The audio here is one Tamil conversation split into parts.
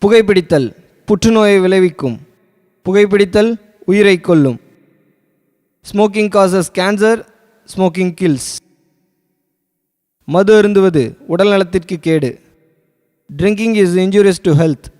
புகைப்பிடித்தல் புற்றுநோயை விளைவிக்கும். புகைப்பிடித்தல் உயிரை கொல்லும். Smoking causes cancer, smoking kills. மது அருந்துவது உடல் நலத்திற்கு கேடு. Drinking is injurious to health.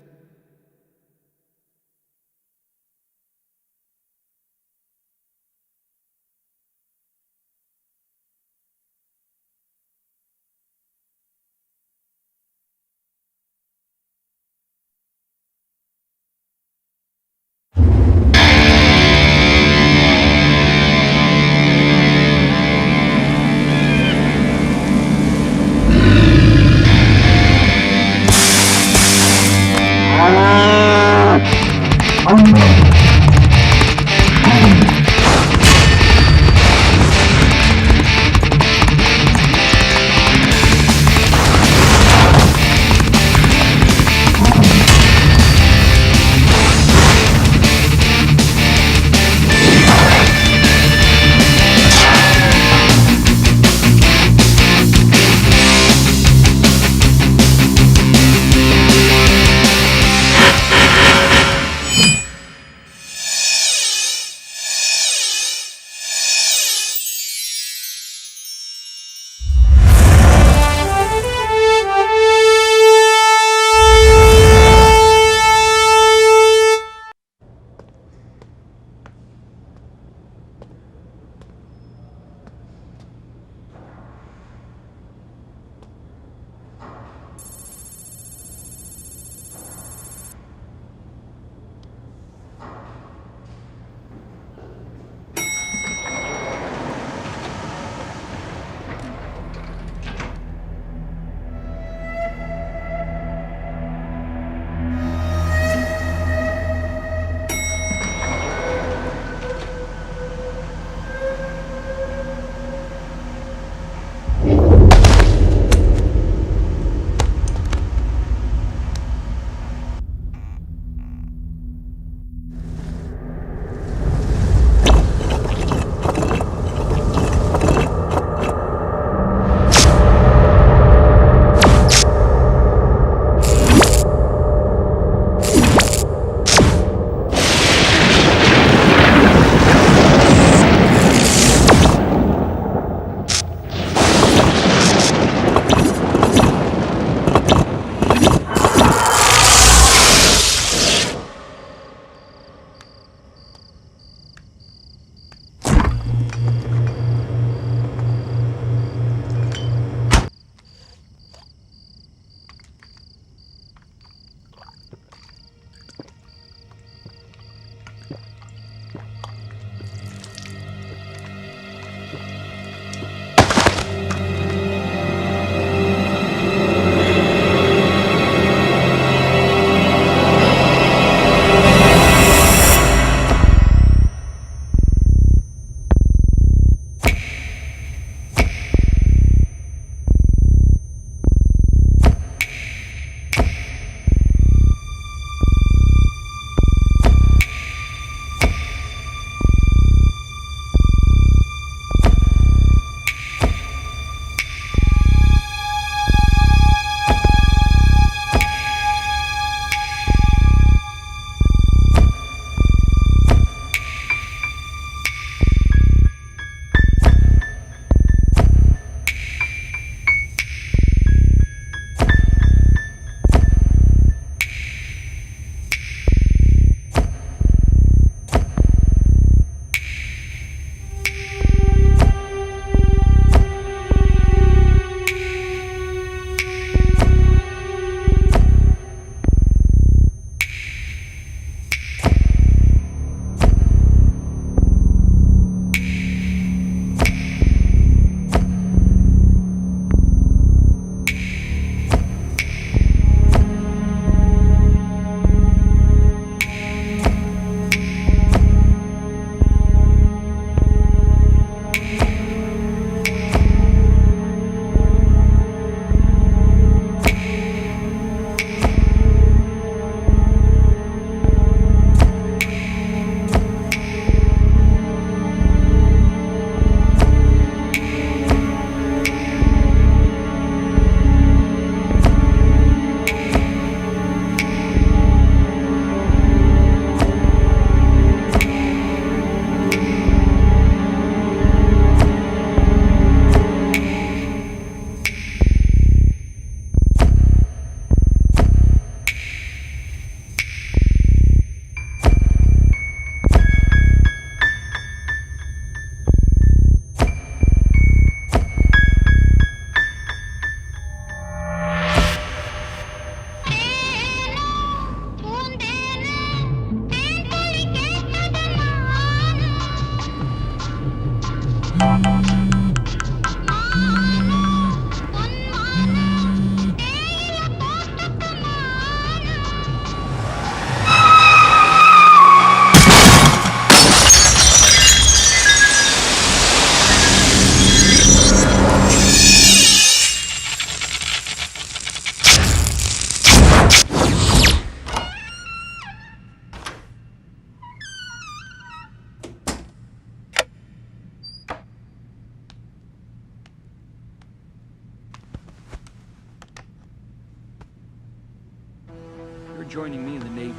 joining me in the Navy.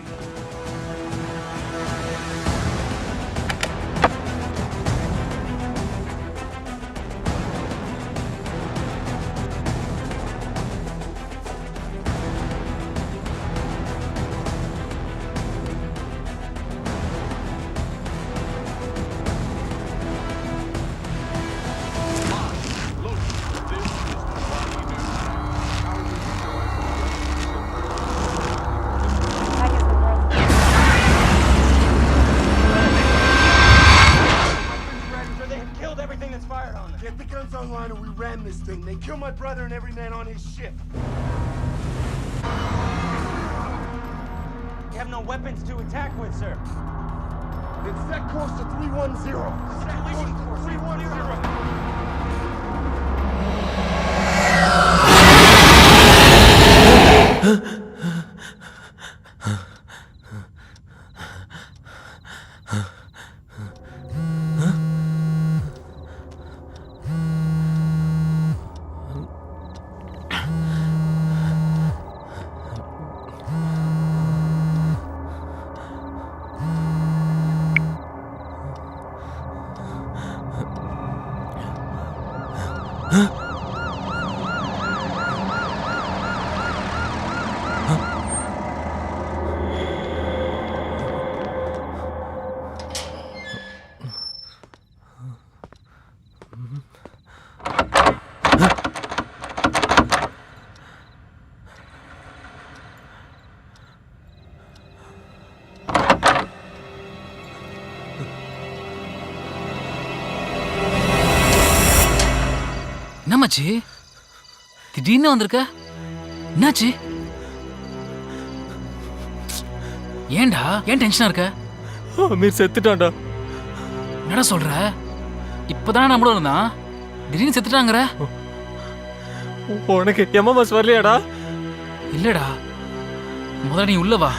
Get the guns online or we ram this thing. They kill my brother and every man on his ship. We have no weapons to attack with, sir. Then set course to 310. Set course to 310. என்னமாச்சு? திடீர்னு வந்திருக்க, என்னாச்சு? ஏன்டா, ஏன் டென்ஷனா இருக்க? அமீர் செத்துட்டான்டா. என்னடா சொல்ற? இப்பதானே நம்மளும் இருந்தான், திடீர்னு செத்துட்டாங்கற? உனக்கு எம்எம்எஸ் வரலையாடா? இல்லடா, முதல்ல நீ உள்ள வா.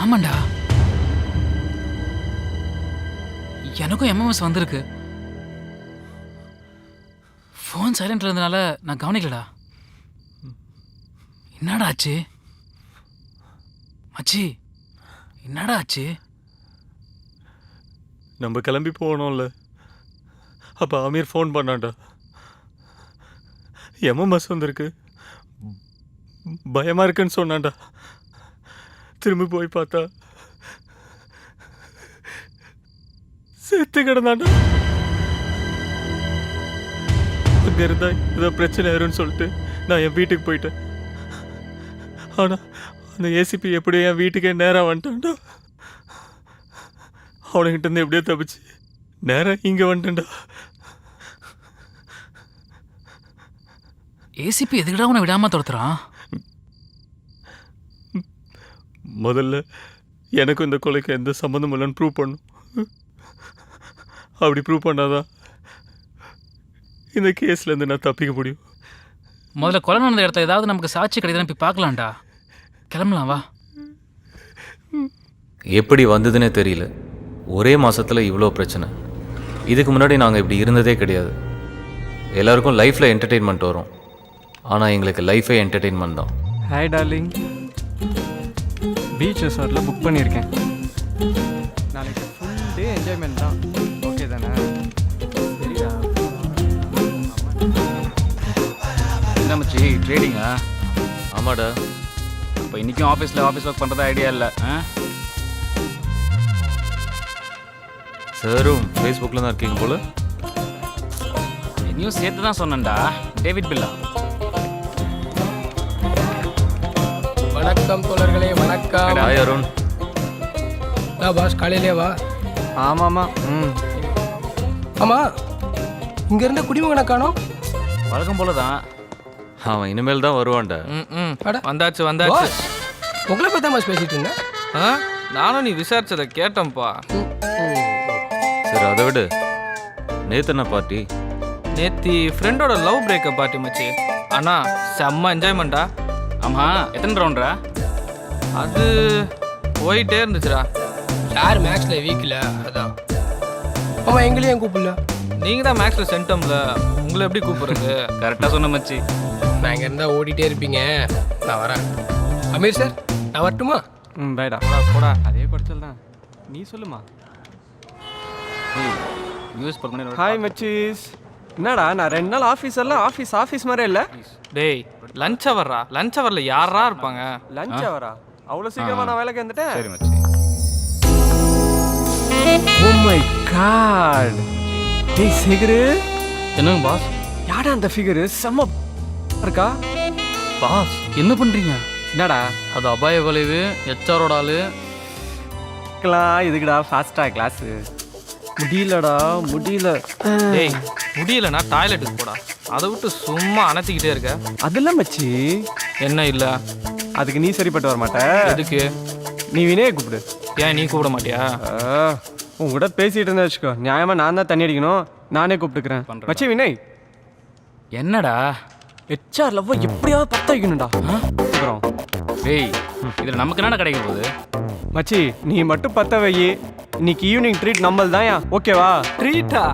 ஆமாண்டா, எனக்கும் எம்எம்எஸ் வந்திருக்கு. ஃபோன் சைலண்ட்ல இருந்தனால நான் கவனிக்கலடா. என்னடா ஆச்சு மச்சி? என்னடா ஆச்சு? நம்ம கிளம்பி போகணும்ல, அப்ப அமீர் ஃபோன் பண்ணான்டா. எம்எம்எஸ் வந்திருக்கு, பயமா இருக்குன்னு சொன்னான்டா. திரும்பி போய் பார்த்தா செத்து கிடந்தாண்டா. அங்க இருந்தா ஏதோ பிரச்சனை ஆயிரும்னு சொல்லிட்டு நான் என் வீட்டுக்கு போயிட்டேன். ஆனா அந்த ஏசிபி எப்படியோ என் வீட்டுக்கே நேராக வந்துட்டான்டா. அவனுக்கிட்ட இருந்து எப்படியோ தப்பிச்சு நேராக இங்கே வந்துட்டேன்டா. ஏசிபி எதுக்குடா உன்னை விடாம துரத்துறான்? முதல்ல எனக்கும் இந்த கொலைக்கு எந்த சம்மந்தம் இல்லைன்னு ப்ரூவ் பண்ணும். அப்படி ப்ரூவ் பண்ணாதான் இந்த கேஸ்லேருந்து நான் தப்பிக்க முடியும். முதல்ல கொலை நடந்த இடத்துல ஏதாவது நமக்கு சாட்சி கிடையாது, போய் பார்க்கலாம்டா. கிளம்பலாம் வா. எப்படி வந்ததுன்னே தெரியல. ஒரே மாதத்தில் இவ்வளோ பிரச்சனை. இதுக்கு முன்னாடி நாங்கள் இப்படி இருந்ததே கிடையாது. எல்லாருக்கும் லைஃப்பில் என்டர்டெயின்மெண்ட் வரும், ஆனால் எங்களுக்கு லைஃபே என்டர்டெயின்மெண்ட் தான். ஹாய் டார்லிங், பீச் ரெசார்ட்டில் புக் பண்ணியிருக்கேன். நாளைக்கு ஃபுல் டே என்ஜாய்மெண்ட் தான். ஓகே தானே? சரிடா. என்ன மச்சி, ட்ரேடிங்கா? ஆமாடா. இப்போ இன்றைக்கும் ஆஃபீஸ் ஒர்க் பண்ணுறதா ஐடியா இல்லை? சாரும் ஃபேஸ்புக்கில் தான் இருக்கீங்க போல. என்னையும் சேர்த்து தான் சொன்னேன்டா. டேவிட் பில்லா. வணக்கம் தோழர்களே, வணக்கம். ஹாய் அருண். பாஸ் காலையிலே வா. ஆமாம்மா. ஆமாம், இங்கே இருந்த குடிமகனை காணோம். வழக்கம் போல தான். அவன் இனிமேல் தான் வருவான்டா. வந்தாச்சு. உங்களை பற்றி தான் பேசிட்டு இருந்தேன். நானும் நீ விசாரிச்சதை கேட்டேன்ப்பா. சரி அதை விடு. நேத்து என்ன பார்ட்டி? நேத்தி ஃப்ரெண்டோட லவ் பிரேக்கப் பார்ட்டி மச்சி. அண்ணா செம்ம என்ஜாய்மெண்ட்டா. ஆமாம், எத்தனை ரவுண்டா? அது போயிட்டே இருந்துச்சுடா. யார் மேட்ச்சில் வீக்கில் அதான். ஆமாம், எங்களையும் கூப்பிடல. நீங்கள் தான் மேக்ஸில் சென்டம்ல உங்களை எப்படி கூப்பிடுறது? கரெக்டாக சொன்ன மச்சி. நான் இங்கே இருந்தால் ஓடிட்டே இருப்பீங்க. நான் வரேன். அமீர் சார், நான் வரட்டுமா? ம் பேடா போடா போடா, அதே குறைச்சல் தான். நீ சொல்லுமா. யூஎஸ் பண்ணி ஹாய் மச்சீஸ். என்னடா நான் 2 நாள் ஆஃபீஸ் மாதிரியே இல்லை. டேய் லஞ்ச் ஹவர்ரா, லஞ்ச் ஹவரில் யாரா இருப்பாங்க? லஞ்ச் அவரா? அவ்வளோ சீக்கிரமா நான் வேலைக்கு வந்துட்டேன். சரி மச்சி. Oh my god. டேய் சிகரு, என்னங்க பாஸ்? யாடா அந்த ஃபிகரு செம்ம இருக்கா? பாஸ் என்ன பண்ணுறீங்க? என்னடா அது அபாய விளைவு, ஹெச்ஆரோட ஆளு. இதுக்குடா ஃபாஸ்டா கிளாஸ். முடியல. டேய் முடியலன்னா டாய்லெட்டுக்கு போடா. அதை விட்டு சும்மா அணைச்சிக்கிட்டே இருக்க. அதெல்லாம் மச்சி என்ன இல்லை? அதுக்கு நீ சரிப்பட்டு வர மாட்ட. எதுக்கு? நீ வினய கூப்பிடு. ஏன் நீ கூப்பிட மாட்டியா? உன் கூட பேசிட்டு இருந்தா வச்சுக்கோ, நியாயமா நான் தான் தண்ணி அடிக்கணும். நானே கூப்பிட்டுக்கிறேன். மச்சி வினய், என்னடா? ஹெச்ஆர் லவ் எப்படியாவது பத்த வைக்கணும்டா. அப்புறம் டேய் இதில் நமக்கு என்னடா கிடைக்க போகுது? மச்சி நீ மட்டும் பத்த வை. இன்னைக்கு ஈவினிங் ட்ரீட் நம்மள் தான்யா, ஓகேவா? ட்ரீட்டா?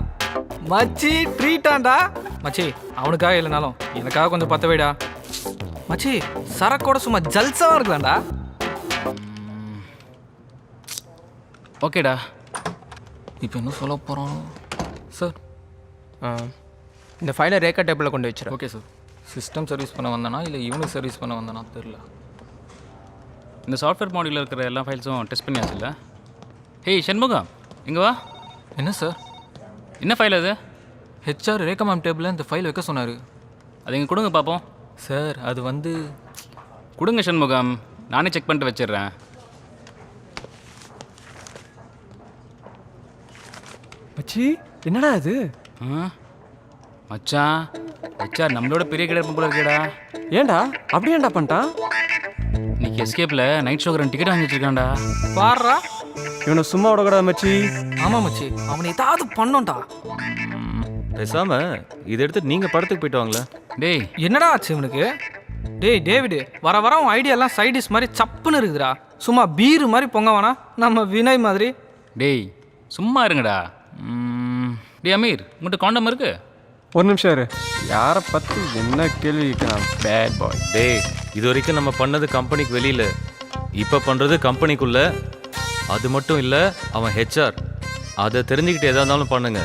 மச்சி ட்ரீட்டாண்டா? மச்சி அவனுக்காக இல்லைனாலும் எனக்காக கொஞ்சம் பத்த வைடா. மச்சி சரக்கோட சும்மா ஜல்சாவாக இருக்கலாம்டா. ஓகேடா. இப்போ என்ன சொல்ல போகிறோம் சார்? இந்த ஃபைலை ரேக்கா டேபிளில் கொண்டு வச்சிரு. Okay sir. சிஸ்டம் சர்வீஸ் பண்ண வந்தானா இல்லை இவனுக்கு சர்வீஸ் பண்ண வந்தானா தெரில. இந்த சாஃப்ட்வேர் மாடியூலில் இருக்கிற எல்லா ஃபைல்ஸும் டெஸ்ட் பண்ணியாச்சு இல்லை? ஹேய் சண்முகம், இங்கே வா. என்ன சார்? என்ன ஃபைல் அது? ஹெச்ஆர் ரேகா மேம் டேபிளில் இந்த ஃபைல் வைக்க சொன்னார். அது இங்கே கொடுங்க பார்ப்போம். சார் அது வந்து கொடுங்க சண்முகம், நானே செக் பண்ணிட்டு வச்சிடுறேன். மச்சி என்னடா அது? மச்சான் ஹெச்ஆர் நம்மளோட பெரிய கிடைப்பு போல இருக்கேடா. ஏன்டா அப்படி ஏன்டா பண்ணிட்டான்? இன்னைக்கு எஸ்கேப்பில் நைட் ஷோக்கு 2 டிக்கெட் வாங்கி வச்சிருக்கான்டா. பாடுறா. இவனை சும்மா விடக்கூடாது மச்சி. ஆமாம் மச்சி, அவனை ஏதாவது பண்ணோண்டா. பேசாம இதை எடுத்து நீங்கள் படத்துக்கு போயிட்டு வாங்களேன். டேய் என்னடா ஆச்சு இவனுக்கு? டேய் டேவிடு, வர வர உன் ஐடியாலாம் சைடிஸ் மாதிரி சப்புன்னு இருக்குதுடா. சும்மா பீரு மாதிரி பொங்க வேணா, நம்ம வினய் மாதிரி. டேய் சும்மா இருங்கடா. டேய் அமீர், உங்கள்கிட்ட காண்டம் இருக்கு? ஒரு நிமிஷம் இரு. யாரை பற்றி என்ன கேள்வி கேட்கலாம்? Bad boy. டேய் இது வரைக்கும் நம்ம பண்ணது கம்பெனிக்கு வெளியில், இப்போ பண்ணுறது கம்பெனிக்குள்ளே. அது மட்டும் இல்லை, அவன் ஹெச்ஆர். அதை தெரிஞ்சுக்கிட்டு எதாக இருந்தாலும் பண்ணுங்க.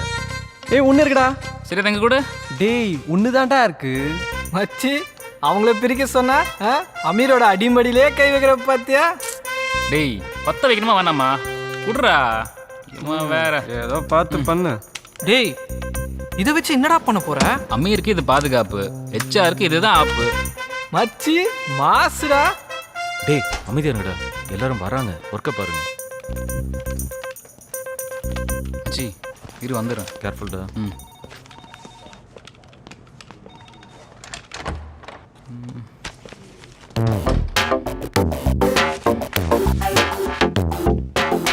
ஏய் ஒன்று இருக்குடா. சரி தங்க கூட. டேய் ஒன்று தான்டா இருக்கு. மச்சி அவங்கள பிரிக்க சொன்னா அமீரோட அடிமடியிலே கை வைக்கிற பார்த்தியா? டேய் பத்த வைக்கணுமா வேணாமா? குடுறா. வேற ஏதோ பார்த்து பண்ணு. டேய் இதை வச்சு என்னடா பண்ண போற? அமீருக்கு இது பாதுகாப்பு, ஹெச்ஆருக்கு இதுதான் ஆப்பு. மச்சி மாசுடா. டேய் அமைதியா இருங்கடா, எல்லாரும் வராங்க, ஒர்க்கை பாருங்க. மச்சி இரு வந்துடுறேன். கேர்ஃபுல்டா.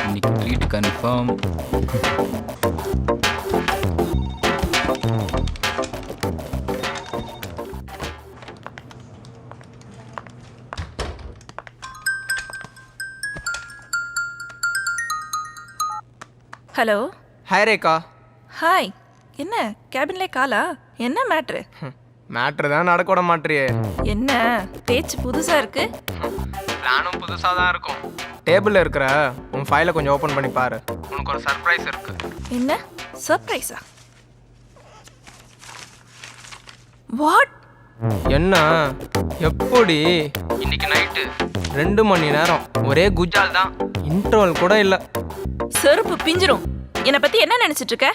இன்னைக்கு treat confirm. Hello. Hi Rekha. Hi. என்ன கேபின்லே காலா? என்ன மேட்ரு? மேட்ரு தான் நடக்க விட மாட்டியே. என்ன பேச்சு புதுசா இருக்கு? பிளானும் புதுசாக தான் இருக்கும். டேபிளில் இருக்கிற உன் ஃபைலை கொஞ்சம் ஓப்பன் பண்ணி பாரு. உனக்கு ஒரு சர்ப்ரைஸ் இருக்கு. என்ன சர்ப்ரைஸா? வாட்? என்ன எப்படி? இன்னைக்கு நைட்டு 2 மணி நேரம் ஒரே குஜால் தான், இன்ட்ரோல் கூட இல்லை. செருப்பு பிஞ்சிரும். என்னை பத்தி என்ன நினைச்சிட்டு இருக்க?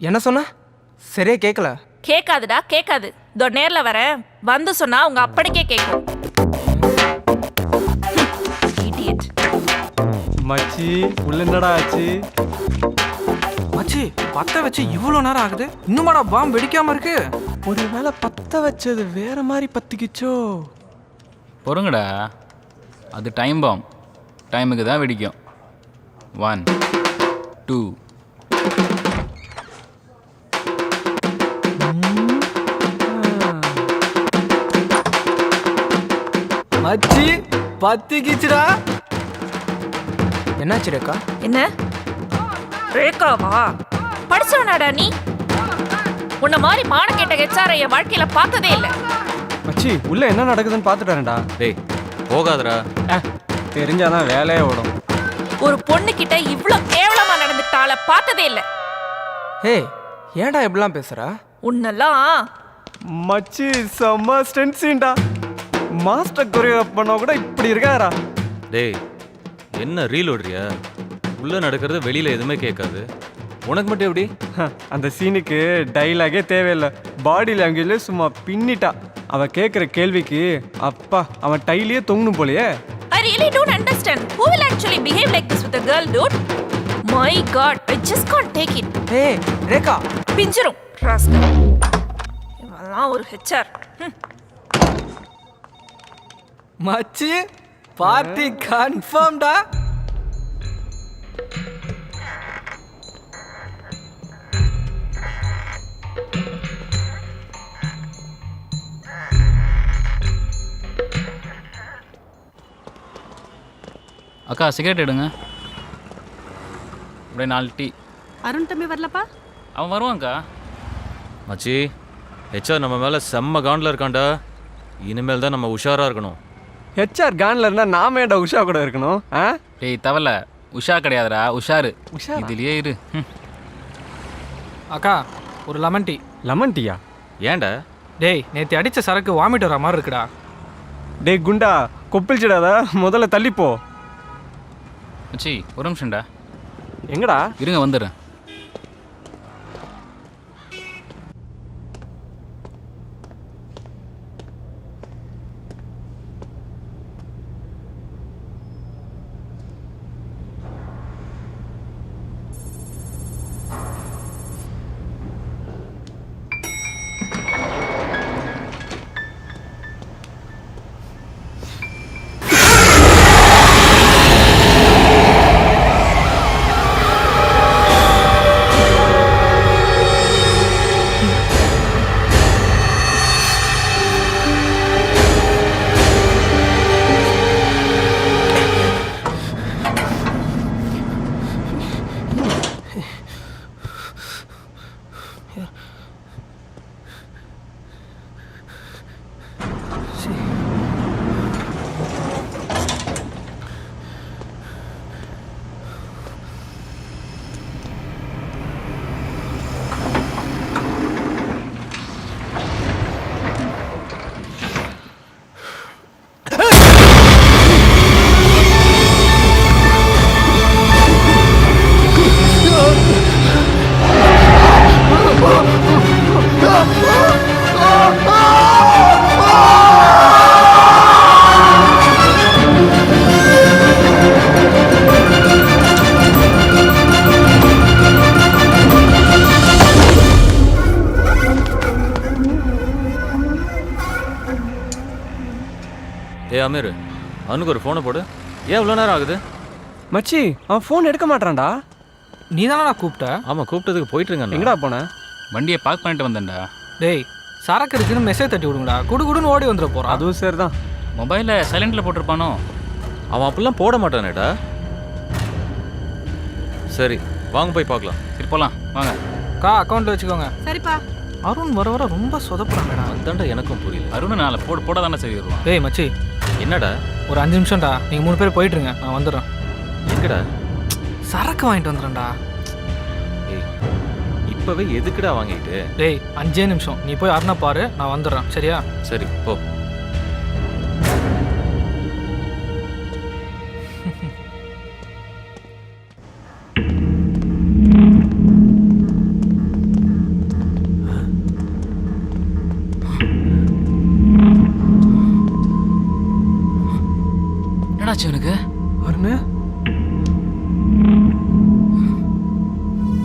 என்ன சொன்ன? சரியா கேட்கல. கேட்காதுடா கேட்காது. இதோ நேர்ல வரேன், வந்து சொன்னா உங்க அப்பனுக்கே கேட்கும். Idiot. மச்சி உள்ள என்னடா ஆச்சு? மச்சி பத்த வச்சு இவ்வளோ நேரம் ஆகுது, இன்னுமாடா பாம்பு வெடிக்காம இருக்கு? ஒரு வேளை பத்த வச்சது வேற மாதிரி பத்திக்கிச்சோ? பொறுங்கடா, அது டைம் பாம். டைமுக்கு தான் வெடிக்கும். 1 2. மச்சி பத்திக்கிச்சுடா. என்னாச்சு ரேகா? என்ன ரேகாவா? படிச்சவனாடா நீ? உன்ன மாதிரி மான கேட்ட ஹெச்ஆர் என் வாழ்க்கையில பார்த்ததே இல்ல. மச்சி உள்ள என்ன நடக்குதுன்னு பார்த்துட்டாரேன்டா. டேய் போகாதடா. தெரிஞ்சாதான் வேலையே ஓடும். ஒரு பொண்ணு கிட்ட இவ்ளோ கேவலமா நடந்துட்டால பார்த்ததே இல்ல. ஏய் ஏன்டா இப்படிலாம் பேசுற? உன்னெல்லாம் மச்சி செம்ம ஸ்டென்சின்டா. மாஸ்டர் கொரியோகிராஃப் பண்ணா கூட இப்படி இருக்காரா? டேய் என்ன ரீல் ஓடுறியா? உள்ளே நடக்கிறது வெளியில் எதுவுமே கேட்காது. உனக்கு மட்டும் எப்படி? அந்த சீனுக்கு டைலாகே தேவையில்லை. பாடி லாங்குவேஜ்ல சும்மா பின்னிட்டா. அவ கேட்குற கேள்விக்கு அப்பா அவன் டைலியே தொங்கணும் போலையே. I really don't understand. Who will actually behave like this with a girl, dude? My God, I just can't take it. ஏய் ரேகா பிஞ்சிரும் ராஸ்கல். இவெல்லாம் ஒரு ஹெச்ஆர். மச்சி பார்ட்டி கன்ஃபார்ம்டா. அக்கா சிகரெட் எடுங்க. அப்படியே 4 டீ. அருண் தம்பி வரலப்பா? அவன் வருவான்க்கா. மச்சி ஹெச்ஆர் நம்ம மேலே செம்ம காண்டில் இருக்கான்டா. இனிமேல் தான் நம்ம உஷாராக இருக்கணும். ஹெச்ஆர் கான்ல இருந்தா நாம ஏன்டா உஷா கூட இருக்கணும்? டேய் தவல உஷா கிடையாதுடா உஷாரு. இதுலயே இரு. அக்கா ஒரு லெமன் டீ. லெமன் டீயா? ஏன்டா? டேய் நேற்று அடித்த சரக்கு வாமிட் வர மாதிரி இருக்குடா. டேய் குண்டா கொப்பிளிச்சிடாத, முதல்ல தள்ளிப்போ. மச்சி ஒரு நிமிஷம்டா. எங்கடா? இருங்க வந்துடுறேன். ஏ அமீர் அவனுக்கு ஒரு ஃபோனை போடு. ஏன் இவ்வளோ நேரம் ஆகுது? மச்சி அவன் ஃபோன் எடுக்க மாட்டான்டா. நீ தானடா கூப்பிட்ட? ஆமாம் கூப்பிட்டதுக்கு போயிட்டுருங்க. எங்கடா போனேன்? வண்டியை பார்க் பண்ணிட்டு வந்தேன்டா. டேய் சரக்கு இருக்குன்னு மெசேஜ் தட்டி விடுங்கடா. குடுன்னு ஓடி வந்துட போகிறான். அதுவும் சரிதான். மொபைலில் சைலண்டில் போட்டிருப்பானோ? அவன் அப்படிலாம் போட மாட்டானேடா. சரி வாங்க போய் பார்க்கலாம். சரி போகலாம் வாங்க. அக்கா அக்கௌண்ட்டில் வச்சுக்கோங்க. சரிப்பா. அருண் வர வர ரொம்ப சொதப்புறாங்கடா. அதுதான்டா எனக்கும் புரியல. அருண் நாளை போட தானே சரி வருவான். டேய் மச்சி என்னடா? ஒரு 5 நிமிஷம்டா. நீங்கள் 3 பேர் போயிட்டுருங்க, நான் வந்துடுறேன். எங்கடா? சரக்கு வாங்கிட்டு வந்துடுறேன்டா. ஏய் இப்போவே எதுக்குடா வாங்கிட்டு? டேய் 5 நிமிஷம் நீ போய் அருணை பாரு, நான் வந்துடுறேன். சரியா? சரி போ. என்னாச்சு எனக்கு? அருண்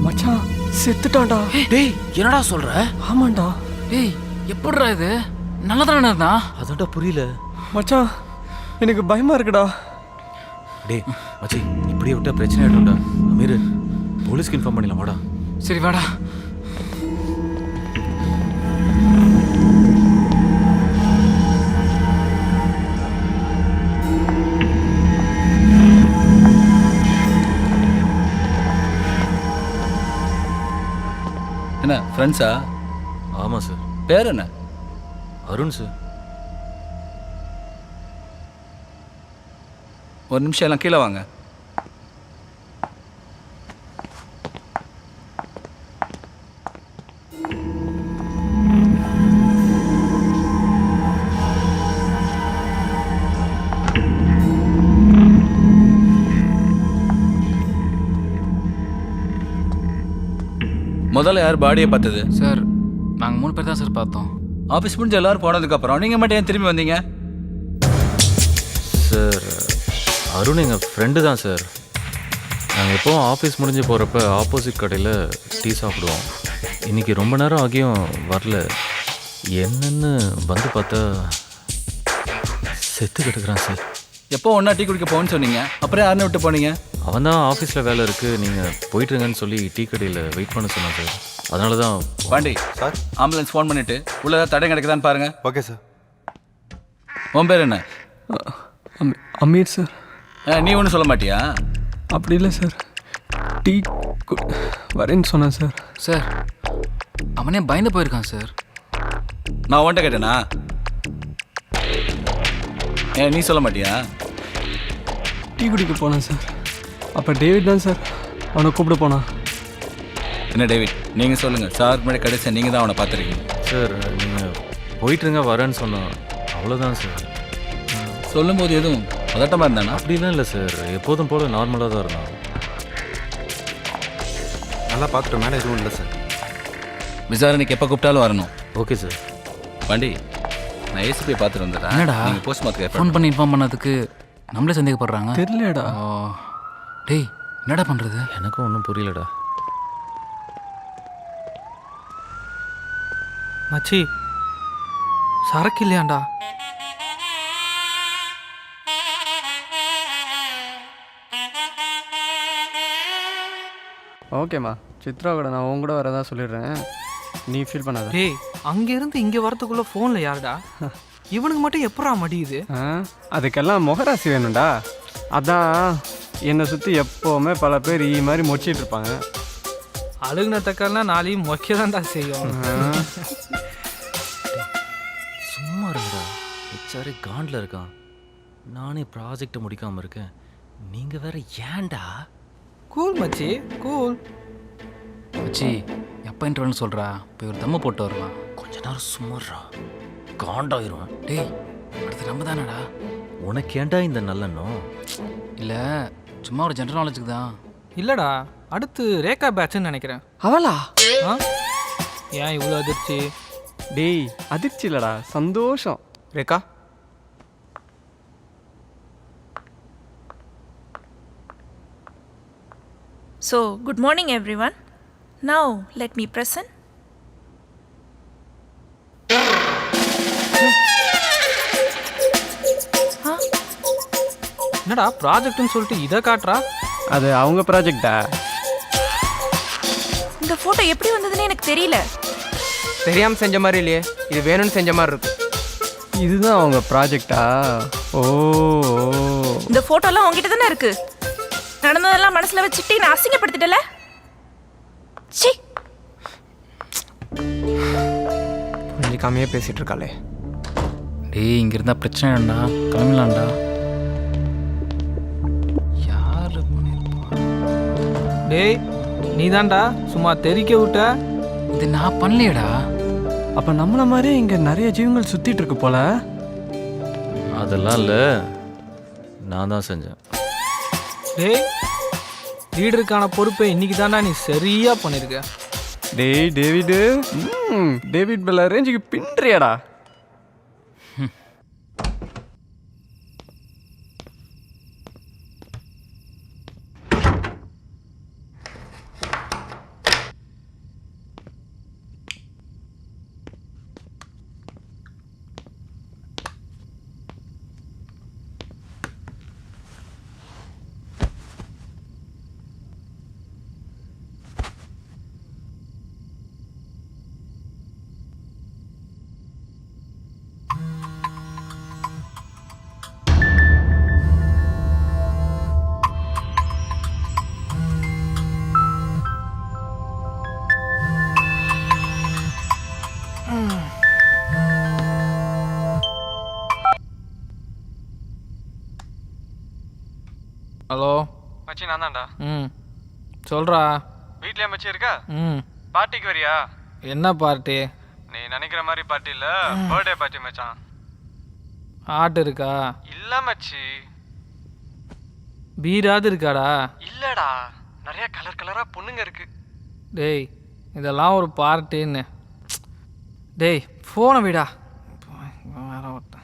மச்சான் செத்துட்டான்டா. டேய் என்னடா சொல்ற? ஆமாண்டா. டேய் எப்படிடா இது? நல்லதானே இருந்தான்? அதான்டா புரியல மச்சான், எனக்கு பயமா இருக்குடா. டேய் மச்சி இப்படியே விட்டா பிரச்சனை ஆயிடும்டா. அமீர் போலீஸ்க்கு இன்ஃபார்ம் பண்ணிடலாம் வாடா. சரி வாடா. ஃப்ரெண்ட்ஸா? ஆமாம் சார். பேர் என்ன? அருண் சார். ஒரு நிமிஷம் எல்லாம் கீழே வாங்க. முதல்ல யார் பாடியை பார்த்தது? சார் நாங்கள் 3 பேர் தான் சார் பார்த்தோம். ஆஃபீஸ் முடிஞ்சு எல்லாரும் போனதுக்கப்புறம் நீங்கள் மட்டும் ஏன் திரும்பி வந்தீங்க? சார் அருண் எங்கள் ஃப்ரெண்டு தான் சார். நாங்கள் எப்போவும் ஆஃபீஸ் முடிஞ்சு போகிறப்ப ஆப்போசிட் கடையில் டீ சாப்பிடுவோம். இன்றைக்கி ரொம்ப நேரம் ஆகியும் வரல. என்னன்னு வந்து பார்த்தா செத்து கிடக்குறான் சார். எப்போ ஒன்றா டீ குடிக்க போகணும்னு சொன்னீங்க, அப்புறம் யாருன்னு விட்டு போனீங்க? அவன் தான் ஆஃபீஸில் வேலை இருக்குது, நீங்கள் போயிட்டுருங்கன்னு சொல்லி டீ கடையில் வெயிட் பண்ண சொன்னான் சார். அதனால தான். பாண்டி சார், ஆம்புலன்ஸ் ஃபோன் பண்ணிவிட்டு உள்ள தடை கிடைக்குதான்னு பாருங்கள். Okay sir. உன் பேர் என்ன? அமீர் சார். நீ ஒன்றும் சொல்ல மாட்டியா? அப்படி இல்லை சார், டீ வரேன்னு சொன்னேன் சார். சார் அவனே பயந்து போயிருக்கான் சார். நான் உன்கிட்ட கேட்டேனா? நீ சொல்ல மாட்டியா? டீ குடிக்க போனேன் சார். அப்போ டேவிட் தான் சார் அவனை கூப்பிட போனான். என்ன டேவிட், நீங்கள் சொல்லுங்கள். சார் முன்னாடி கடைசியாக நீங்கள் தான் அவனை பார்த்துருக்கீங்க. சார் நீங்கள் போயிட்டுருங்க வரேன்னு சொன்னான், அவ்வளோதான் சார். சொல்லும்போது எதுவும் பதட்டமாக இருந்தானா? அப்படிலாம் இல்லை சார், எப்போதும் போல் நார்மலாக தான் இருந்தான். நல்லா பார்த்துட்டோம், மேலே எதுவும் இல்லை சார். விசாரணைக்கு எப்போ கூப்பிட்டாலும் வரணும். Okay sir. பாண்டி, நான் ஏசிபியை பார்த்துட்டு வந்துடுறேன். என்னடா நீங்கள் போஸ்ட் மார்க் ஃபோன் பண்ணி இன்ஃபார்ம் பண்ணதுக்கு நம்மளே சந்தேகப்படுறாங்க. தெரியலடா. டேய் என்னடா பண்ணுறது? எனக்கும் ஒன்றும் புரியலடா. மச்சி சரக்கு இல்லையாண்டா? ஓகேம்மா, சித்ரா கூட நான் உன் கூட வரதா சொல்லிடுறேன், நீ ஃபீல் பண்ணாத. டேய் அங்கேருந்து இங்கே வரத்துக்குள்ளே ஃபோனில் யாருடா? இவனுக்கு மட்டும் எப்படா மடியுது? அதுக்கெல்லாம் முகராசி வேணும்டா. அதான் என்னை சுற்றி எப்போவுமே பல பேர் மாதிரி மொச்சிட்டு இருப்பாங்க. அழுகுன தக்கால்னா நாளையும் மொக்க தான்டா செய்யும். சும்மா இருங்கடா, ஹெச்ஆரே காண்டில் இருக்கான். நானே ப்ராஜெக்டை முடிக்காமல் இருக்கேன், நீங்கள் வேற ஏன்டா? கூல் மச்சி கூல். மச்சி எப்போ இன்டர்வல்னு சொல்கிறா, போய் ஒரு தம்மு போட்டு வரலாம். கொஞ்ச நேரம் சும்மாறா, காண்டாயிரும். டேய் அடுத்து நம்ம தானடா. உனக்கு ஏன்டா இந்த நல்லெண்ணம்? இல்லை சும்மா ஒரு ஜென்ரல் நாலேஜுக்கு தான். இல்லைடா, அடுத்து ரேகா பேட்ச்னு நினைக்கிறேன். அவளா? ஏன் இவ்வளோ அதிர்ச்சி? டேய் அதிர்ச்சி இல்லைடா, சந்தோஷம். Rekha So, good morning everyone. Now, let me present. என்னடா ப்ராஜெக்ட்னு சொல்லிட்டு இதை காட்டுறா? அது அவங்க ப்ராஜெக்டா? இந்த ஃபோட்டோ எப்படி வந்ததுன்னு எனக்கு தெரியல. தெரியாமல் செஞ்ச மாதிரி இல்லையே, இது வேணும்னு செஞ்ச மாதிரி இருக்கு. இதுதான் அவங்க ப்ராஜெக்டா? ஓ, இந்த ஃபோட்டோலாம் உங்ககிட்ட தானே இருக்கு. நடந்ததெல்லாம் மனசுல வச்சுட்டு நான் அசிங்கப்படுத்திட்டல. சி, புரிஞ்சிக்காமையே பேசிட்டு இருக்காளே. டேய் இங்கே இருந்தால் பிரச்சனை இல்லைண்டா, கிளம்பலாம்டா. யார் பண்ணியிருப்பா? டேய் நீ தான்டா சும்மா தெரிக்க விட்ட. இது நான் பண்ணலையேடா. அப்போ நம்மள மாதிரியே இங்கே நிறைய ஜீவங்கள் சுற்றிட்டு இருக்கு போல. அதெல்லாம் இல்லை, நான் தான் செஞ்சேன். டேய் லீடருக்கான பொறுப்பை இன்னைக்கு தான்டா நீ சரியா பண்ணிருக்க. டேய் டேவிடு, டேவிட் பெல்லா ரேஞ்சுக்கு பின்றியாடா. ஹலோ மச்சி நான் தான்டா. ம் சொல்கிறா. வீட்லயே மச்சி இருக்கா? ம் பார்ட்டிக்கு வரியா? என்ன பார்ட்டி? நீ நினைக்கிற மாதிரி பார்ட்டி இல்ல, பர்த்டே பார்ட்டி மச்சான். ஆட்டு இருக்கா? இல்ல மச்சி. பீராது இருக்காடா? இல்லடா, நிறைய கலர் கலரா பொண்ணுங்க இருக்கு. டேய் இதெல்லாம் ஒரு பார்ட்டின்னு. டேய் ஃபோனை விடா. வேற ஒருத்தன்.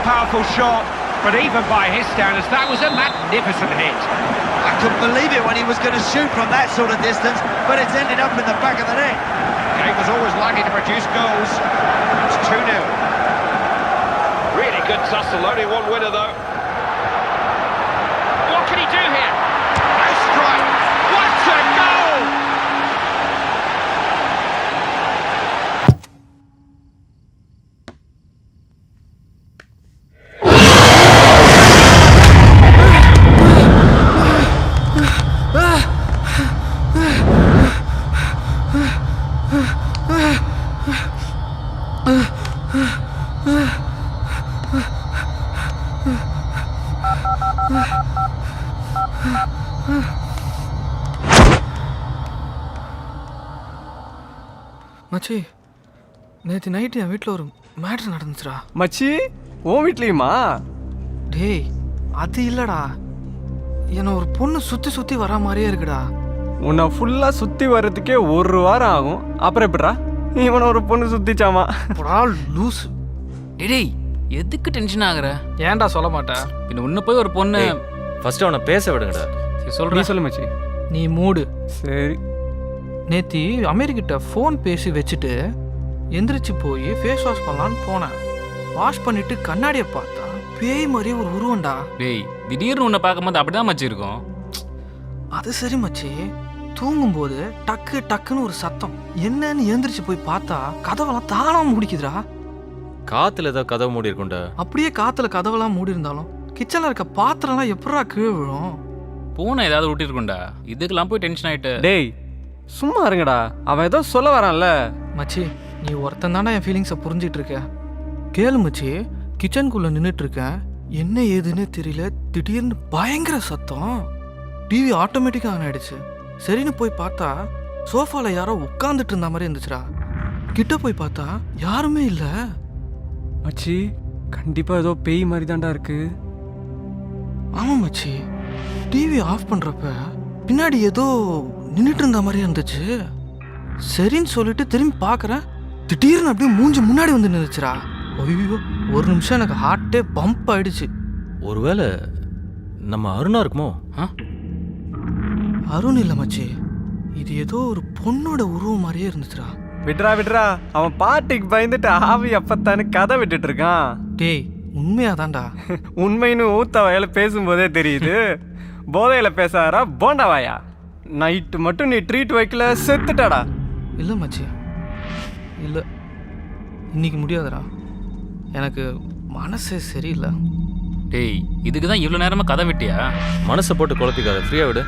Powerful shot, but even by his standards, that was a magnificent hit. I couldn't believe it when he was going to shoot from that sort of distance, but it's ended up in the back of the net. Game was always lacking to produce goals. It's 2-0. Really good tussle, only one winner though. What can he do here? No strike. What a goal! மச்சி நேற்று நைட்டு என் வீட்டில் ஒரு மேட்ரு நடந்துச்சுடா. மச்சி உன் வீட்லேயுமா? டேய் அது இல்லைடா, என்னை ஒரு பொண்ணு சுற்றி சுற்றி வரா மாதிரியே இருக்குடா. உன்னை ஃபுல்லாக சுற்றி வர்றதுக்கே 1 வாரம் ஆகும். அப்புறம் எப்படிடா இவனை ஒரு பொண்ணு சுற்றிச்சாமா? போடா லூஸ். டேய் எதுக்கு டென்ஷன் ஆகுற? ஏன்டா சொல்ல மாட்டேன்? பின்ன உன்னை போய் ஒரு பொண்ணு ஃபர்ஸ்ட் அவனை பேச விடுங்கடா. நீ சொல்கிறேன். சொல்லு மச்சி. நீ மூடு. சரி. நேத்தி அமெரிக்கிட்ட ஃபோன் பேசி வச்சுட்டு எந்திரிச்சு போய் ஃபேஸ் வாஷ் பண்ணலான்னு போனேன். வாஷ் பண்ணிட்டு கண்ணாடியை பார்த்தா பேய் மாதிரியே ஒரு உருவண்டா. டேய் திடீர்னு உன்னை பார்க்கும்போது அப்படிதான் மச்சி இருக்கும். அது சரி மச்சி, தூங்கும்போது டக்கு டக்குன்னு ஒரு சத்தம். என்னன்னு எந்திரிச்சு போய் பார்த்தா கதவெல்லாம் தானாக முடிக்குதுடா. காத்துல ஏதோ கதவு மூடி இருக்கும்டா. அப்படியே காத்துல கதவெல்லாம் மூடி இருந்தாலும் கிச்சன்ல இருக்க பாத்திரம்லாம் எப்படா கீழே விழும்? பூனை ஏதாவது விட்டிருக்கும்டா. இதுக்கெல்லாம் போய் டென்ஷன் ஆயிட்டு. டேய் சும்மா இருங்கடா, அவன் ஏதோ சொல்ல வரான்ல. மச்சி நீ ஒருத்தன் தானே என் ஃபீலிங்ஸை புரிஞ்சிட்டு இருக்க. கேளு மச்சி, கிச்சனுக்குள்ளே நின்றுட்டு இருக்கேன், என்ன ஏதுன்னு தெரியல, திடீர்னு பயங்கர சத்தம். டிவி ஆட்டோமேட்டிக்காக ஆன் ஆயிடுச்சு. சரின்னு போய் பார்த்தா சோஃபாவில் யாரோ உட்காந்துட்டு இருந்த மாதிரி இருந்துச்சுடா. கிட்ட போய் பார்த்தா யாருமே இல்லை. மச்சி கண்டிப்பாக ஏதோ பேய் மாதிரி தான்டா இருக்கு. ஆமாம் மச்சி, டிவி ஆஃப் பண்ணுறப்ப பின்னாடி ஏதோ நின்றுட்டு இருந்த மாதிரி இருந்துச்சு. சரின்னு சொல்லிட்டு திரும்பி பார்க்குறேன், திடீர்னு அப்படியே மூஞ்சி முன்னாடி வந்து நின்றுச்சுடா. ஐயோ ஒரு நிமிஷம் எனக்கு ஹார்ட்டே பம்ப் ஆயிடுச்சு. ஒருவேளை நம்ம அருணா இருக்குமோ? அருண் இல்லை மச்சி, இது ஏதோ ஒரு பொண்ணோட உருவம் மாதிரியே இருந்துச்சுடா. விட்றா அவன் பாட்டிக்கு பயந்துட்டு ஆவி அப்பத்தானு கதை விட்டுட்டு இருக்கான். டேய் உண்மையாதான்டா. உண்மைன்னு ஊத்த வயல பேசும்போதே தெரியுது. போதையில் பேசாரா போண்டாவாயா? நைட்டு மட்டும் நீ ட்ரீட் வைக்கல செத்துட்டாடா. இல்லை மச்சி இல்லை, இன்னைக்கு முடியாதுடா, எனக்கு மனசே சரியில்லை. டேய் இதுக்கு தான் இவ்வளோ நேரமாக கதை விட்டியா? மனசை போட்டு குழப்பிக்காத, ஃப்ரீயாக விடு.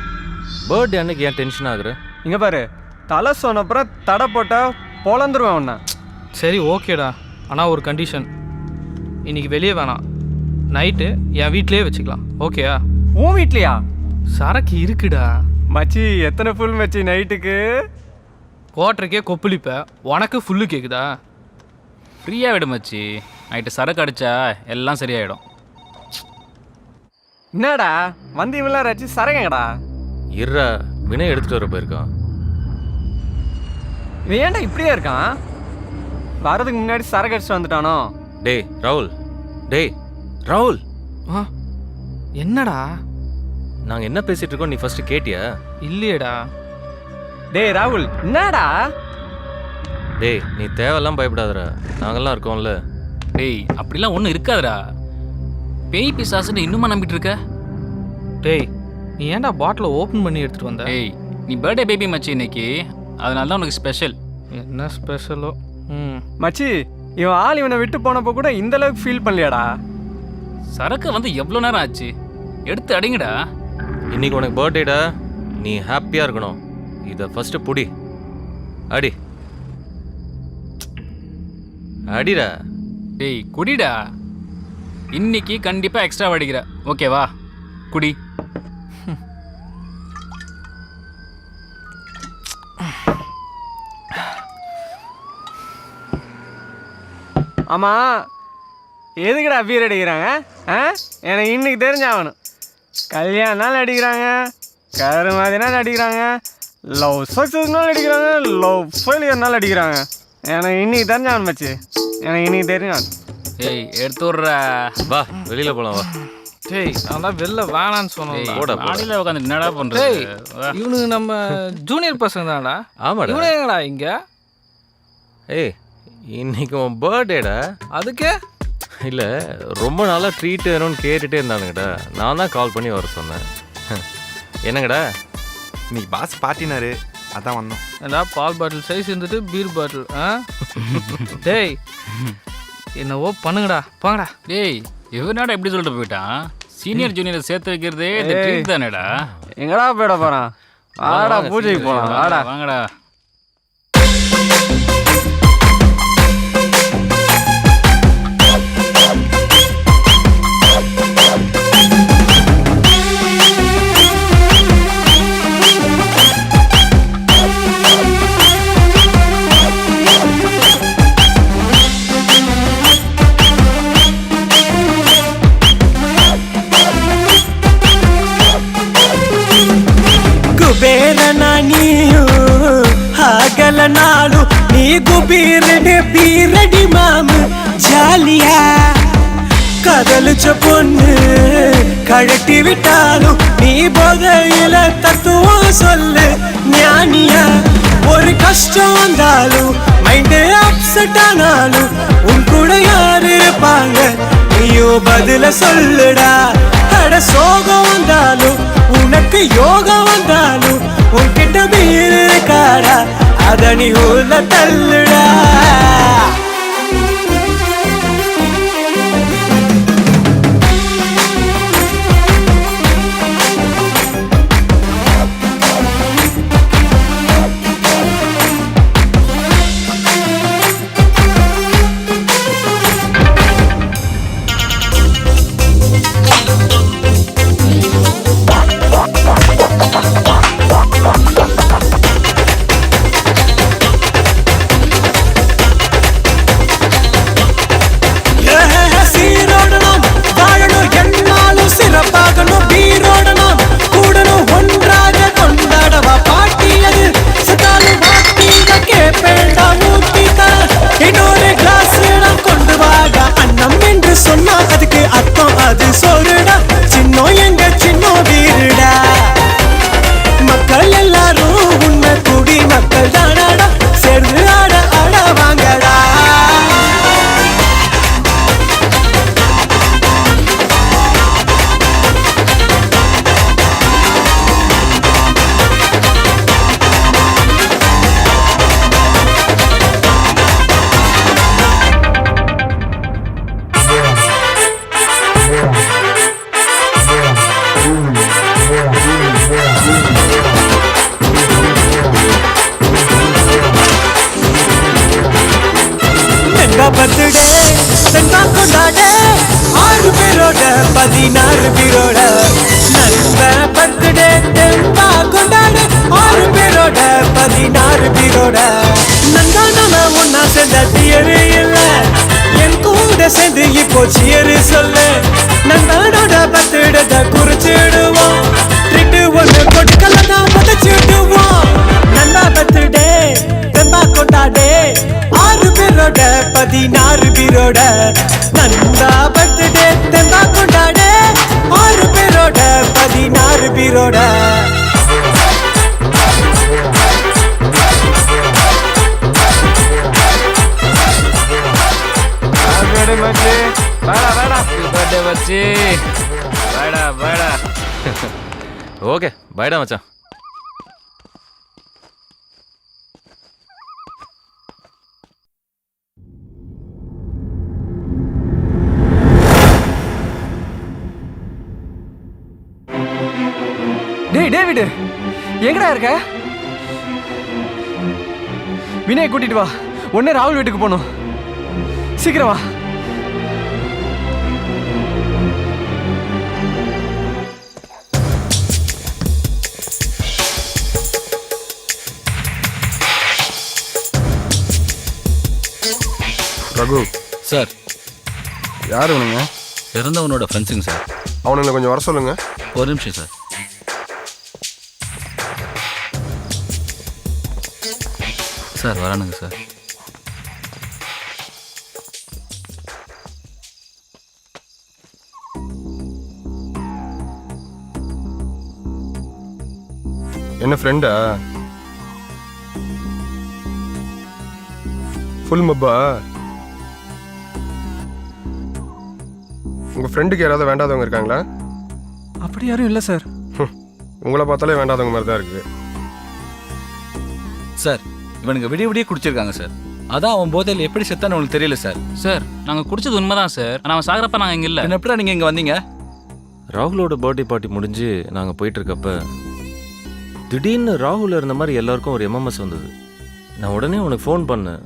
பர்த்டே அன்னைக்கு ஏன் டென்ஷன் ஆகுற? இங்கே பாரு, தலை சொன்னப்புறம் தடை போட்டால் பொழந்துருவேன் உன்னை. சரி ஓகேடா, ஆனால் ஒரு கண்டிஷன், இன்னைக்கு வெளியே வேணாம், நைட்டு என் வீட்லேயே வச்சுக்கலாம், ஓகேயா? உன் வீட்லையா? சரக்கு இருக்குடா மச்சி. எத்தனை ஃபுல் மச்சி நைட்டுக்கு? குவார்ட்டருக்கே கொப்பளிப்ப, உனக்கு ஃபுல்லு கேட்குதா? ஃப்ரீயாக விடு மச்சி, நைட்டு சரக்கு அடிச்சா எல்லாம் சரியாயிடும். என்னடா வந்து இவெல்லாம் ரச்சு சரகங்கடா? இருடா, வினய் எடுத்துகிட்டு வர போயிருக்கான். இவன் ஏன்டா இப்படியே இருக்கான்? வரதுக்கு முன்னாடி சரக்கு அடிச்சுட்டு வந்துட்டானோ? டேய் ராகுல், டேய் ராகுல். ஆ என்னடா? நாங்கள் என்ன பேசிகிட்டு இருக்கோம் நீ ஃபஸ்ட்டு கேட்டியா? இல்லையேடா. டேய் ராகுல் என்னடா? டேய் நீ தேவையெல்லாம் பயப்படாதடா, நாங்கள்லாம் இருக்கோம்ல. டேய் அப்படிலாம் ஒன்றும் இருக்காதுடா. பேய் பிசாசுன்னு இன்னுமா நம்பிட்டு இருக்க? டேய் நீ ஏன்டா பாட்டிலை ஓப்பன் பண்ணி எடுத்துகிட்டு வந்த? டேய் நீ பர்த்டே பேபி மச்சி இன்னைக்கு, அதனால தான் உனக்கு ஸ்பெஷல். என்ன ஸ்பெஷலோ? மச்சி இவன் ஆள் இவனை விட்டு போனப்போ கூட இந்த அளவுக்கு ஃபீல் பண்ணலையாடா? சரக்கு வந்து எவ்வளோ நேரம் ஆச்சு, எடுத்து அடிங்கடா. இன்னைக்கு உனக்கு பர்த்டேடா, நீ ஹாப்பியாக இருக்கணும். இதை ஃபஸ்ட்டு புடி, அடி அடிடா. டேய் குடிடா, இன்னைக்கு கண்டிப்பாக எக்ஸ்ட்ரா அடிக்கிற, ஓகேவா? குடி. ஆமாம் எதுக்குடா பீர் அடிக்கிறாங்க? எனக்கு இன்னைக்கு தெரிஞ்சாகணும். கல்யாண நாள் அடிக்கிறாங்க, கரு மாதிரி நாள் அடிக்கிறாங்க, லவ் சக்ஸஸ்னால அடிக்கிறாங்க, லவ் ஃபெயிலியர்னால அடிக்கிறாங்க. எனக்கு இன்னைக்கு தெரிஞ்சாகணும் மச்சி, எனக்கு இன்னைக்கு தெரிஞ்சாகணும். ஏய் எடுத்து விட்றா. வா வெளியில போலாம் வா. டேய் நான் தான் வெளில வேணான்னு சொன்னேன். போடா, போடா. மாடியில் உட்காந்து என்னடா டேய் பண்ணுறது? இவனுக்கு நம்ம ஜூனியர் பசங்க தான்டா. ஆமாடா. இவனே எங்கடா இங்க? ஏய் இன்னைக்கு உன் பர்த்டேடா. அதுக்கு இல்லை ரொம்ப நாளாக ட்ரீட் வேணும்னு கேட்டுகிட்டே இருந்தானுங்கடா. நான் தான் கால் பண்ணி வர சொன்னேன். என்னங்கடா? இன்னைக்கு பாஸ் பார்ட்டினாரு, அதான் வந்தோம். ஏண்டா பால் பாட்டில் சைஸ் இருந்துட்டு பீர் பாட்டில் ஆ? டேய் என்னவோ பண்ணுங்கடா போங்கடா. டேய் இவனாடா எப்படி சொல்லிட்டு போயிட்டான்? சீனியர் ஜூனியரை சேர்த்து வைக்கிறதே இந்த ட்ரீட் தானேடா. எங்கடா போயிட போகிறான்? ஆடா பூஜைக்கு போகலாம் ஆடா. வாங்கடா. కుబేరనా నీయు ఆగల నాడు నీకు బీరడి మాము జాలియా கதலிச்ச பொண்ணு கழட்டி விட்டாலும் நீ போதையில தத்துவம் சொல்லு ஞானியா. ஒரு கஷ்டம் வந்தாலும் மைண்டு அப்செட் ஆனாலும் உன் கூட யாரு இருப்பாங்க நீயும் பதில சொல்லுடா. அட சோகம் வந்தாலும் உனக்கு யோகம் வந்தாலும் உன்கிட்ட பீர் இருக்காடா, அத நீ உள்ள தள்ளுடா. சீரோடணும் வாழணும் என்னாலும் சிறப்பாகணும் பீரோடணும் கூடணும் ஒன்றாக கொண்டாடவா பாட்டியது சத்தாலும் வாட்டிங்க கேப்பேண்டா ஊட்டிக்க இன்னொரு கிளாஸ் இடம் கொண்டு வாங்க அன்னம் என்று சொன்னா அதுக்கு அர்த்தம் அது சோறுடா. சின்ன எங்க சின்ன வீருடா. மக்கள் எல்லாரும் உன்னை கூடி மக்கள் தானாடா சேர்ந்து ஆட ஆட வாங்கடா. பர்த்டே சென்றா கொண்டாடே 6 பேரோட 16 பீரோட நல்ல பர்த்டே தெம்பா கொண்டாடு 6 பேரோட 16 பீரோட நந்தா நாம ஒன்னா சேர்ந்த தியரி இல்ல என் கூட சேர்ந்து இப்போ சியரு சொல்லு. நந்தானோட பர்த்டே குறிச்சிடுவோம் ட்ரிட்டு ஒன்று கொடுக்கலாம் பதச்சிடுவோம். நந்தா பர்த்டே தெம்பா கொண்டாடே 6 பேரோட 16 பீரோட நந்தா பர்த்டே தெம்பா கொண்டாடே 6 பேரோட 16 பீரோட. பர்த்டே வச்சு பாடா பாடா. ஓகே பைடா மச்சான். டேய் டேவிட் எங்கடா இருக்க? வினய் கூட்டிட்டு வா, உடனே ராகுல் வீட்டுக்கு போகணும். சீக்கிரம் வா. ரகு சார், யார் வேணுங்க? இறந்தவனோட ஃப்ரெண்ட்ஸுங்க சார். அவனுங்களை கொஞ்சம் வர சொல்லுங்க. ஒரு நிமிஷம் சார். சார் வரானுங்க சார். என்ன ஃப்ரெண்டா? ஃபுல் மப்பா? உங்கள் ஃப்ரெண்டுக்கு யாராவது வேண்டாதவங்க இருக்காங்களா? அப்படி யாரும் இல்லை சார். உங்களை பார்த்தாலே வேண்டாதவங்க மாதிரி தான் இருக்குது. சார் இவனுங்க விடிய விடிய குடிச்சிருக்காங்க சார். அதான் அவன் போதையில் எப்படி செத்தான்னு உங்களுக்கு தெரியல சார். சார் நாங்கள் குடிச்சது உண்மைதான் சார். ஆனால் அவன் சாகிறப்ப நாங்கள் இங்கே இல்லை. எப்படா நீங்கள் இங்கே வந்தீங்க? ராகுலோட பர்த்டே பார்ட்டி முடிஞ்சு நாங்கள் போயிட்டுருக்கப்ப திடீர்னு ராகுல் இருந்த மாதிரி எல்லாருக்கும் ஒரு எம்எம்எஸ் வந்தது. நான் உடனே உனக்கு ஃபோன் பண்ணேன்.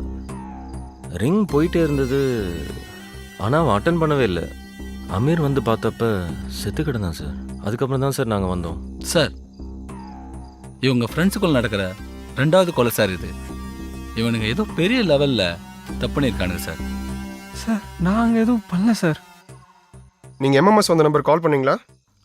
ரிங் போயிட்டே இருந்தது, ஆனால் அவன் அட்டன் பண்ணவே இல்லை. அமீர் வந்து பார்த்தப்ப செத்து கிடந்தான் சார். அதுக்கப்புறம் தான் சார் நாங்கள் வந்தோம். சார் இவங்க ஃப்ரெண்ட்ஸுக்குள்ள நடக்கிற 2வது கொலை சார் இது. இவனுங்க ஏதோ பெரிய லெவலில் தப்பு பண்ணியிருக்கானுங்க சார். சார் நாங்கள் எதுவும் பண்ணல சார். நீங்கள் எம்எம்எஸ் வந்த நம்பர் கால் பண்ணீங்களா?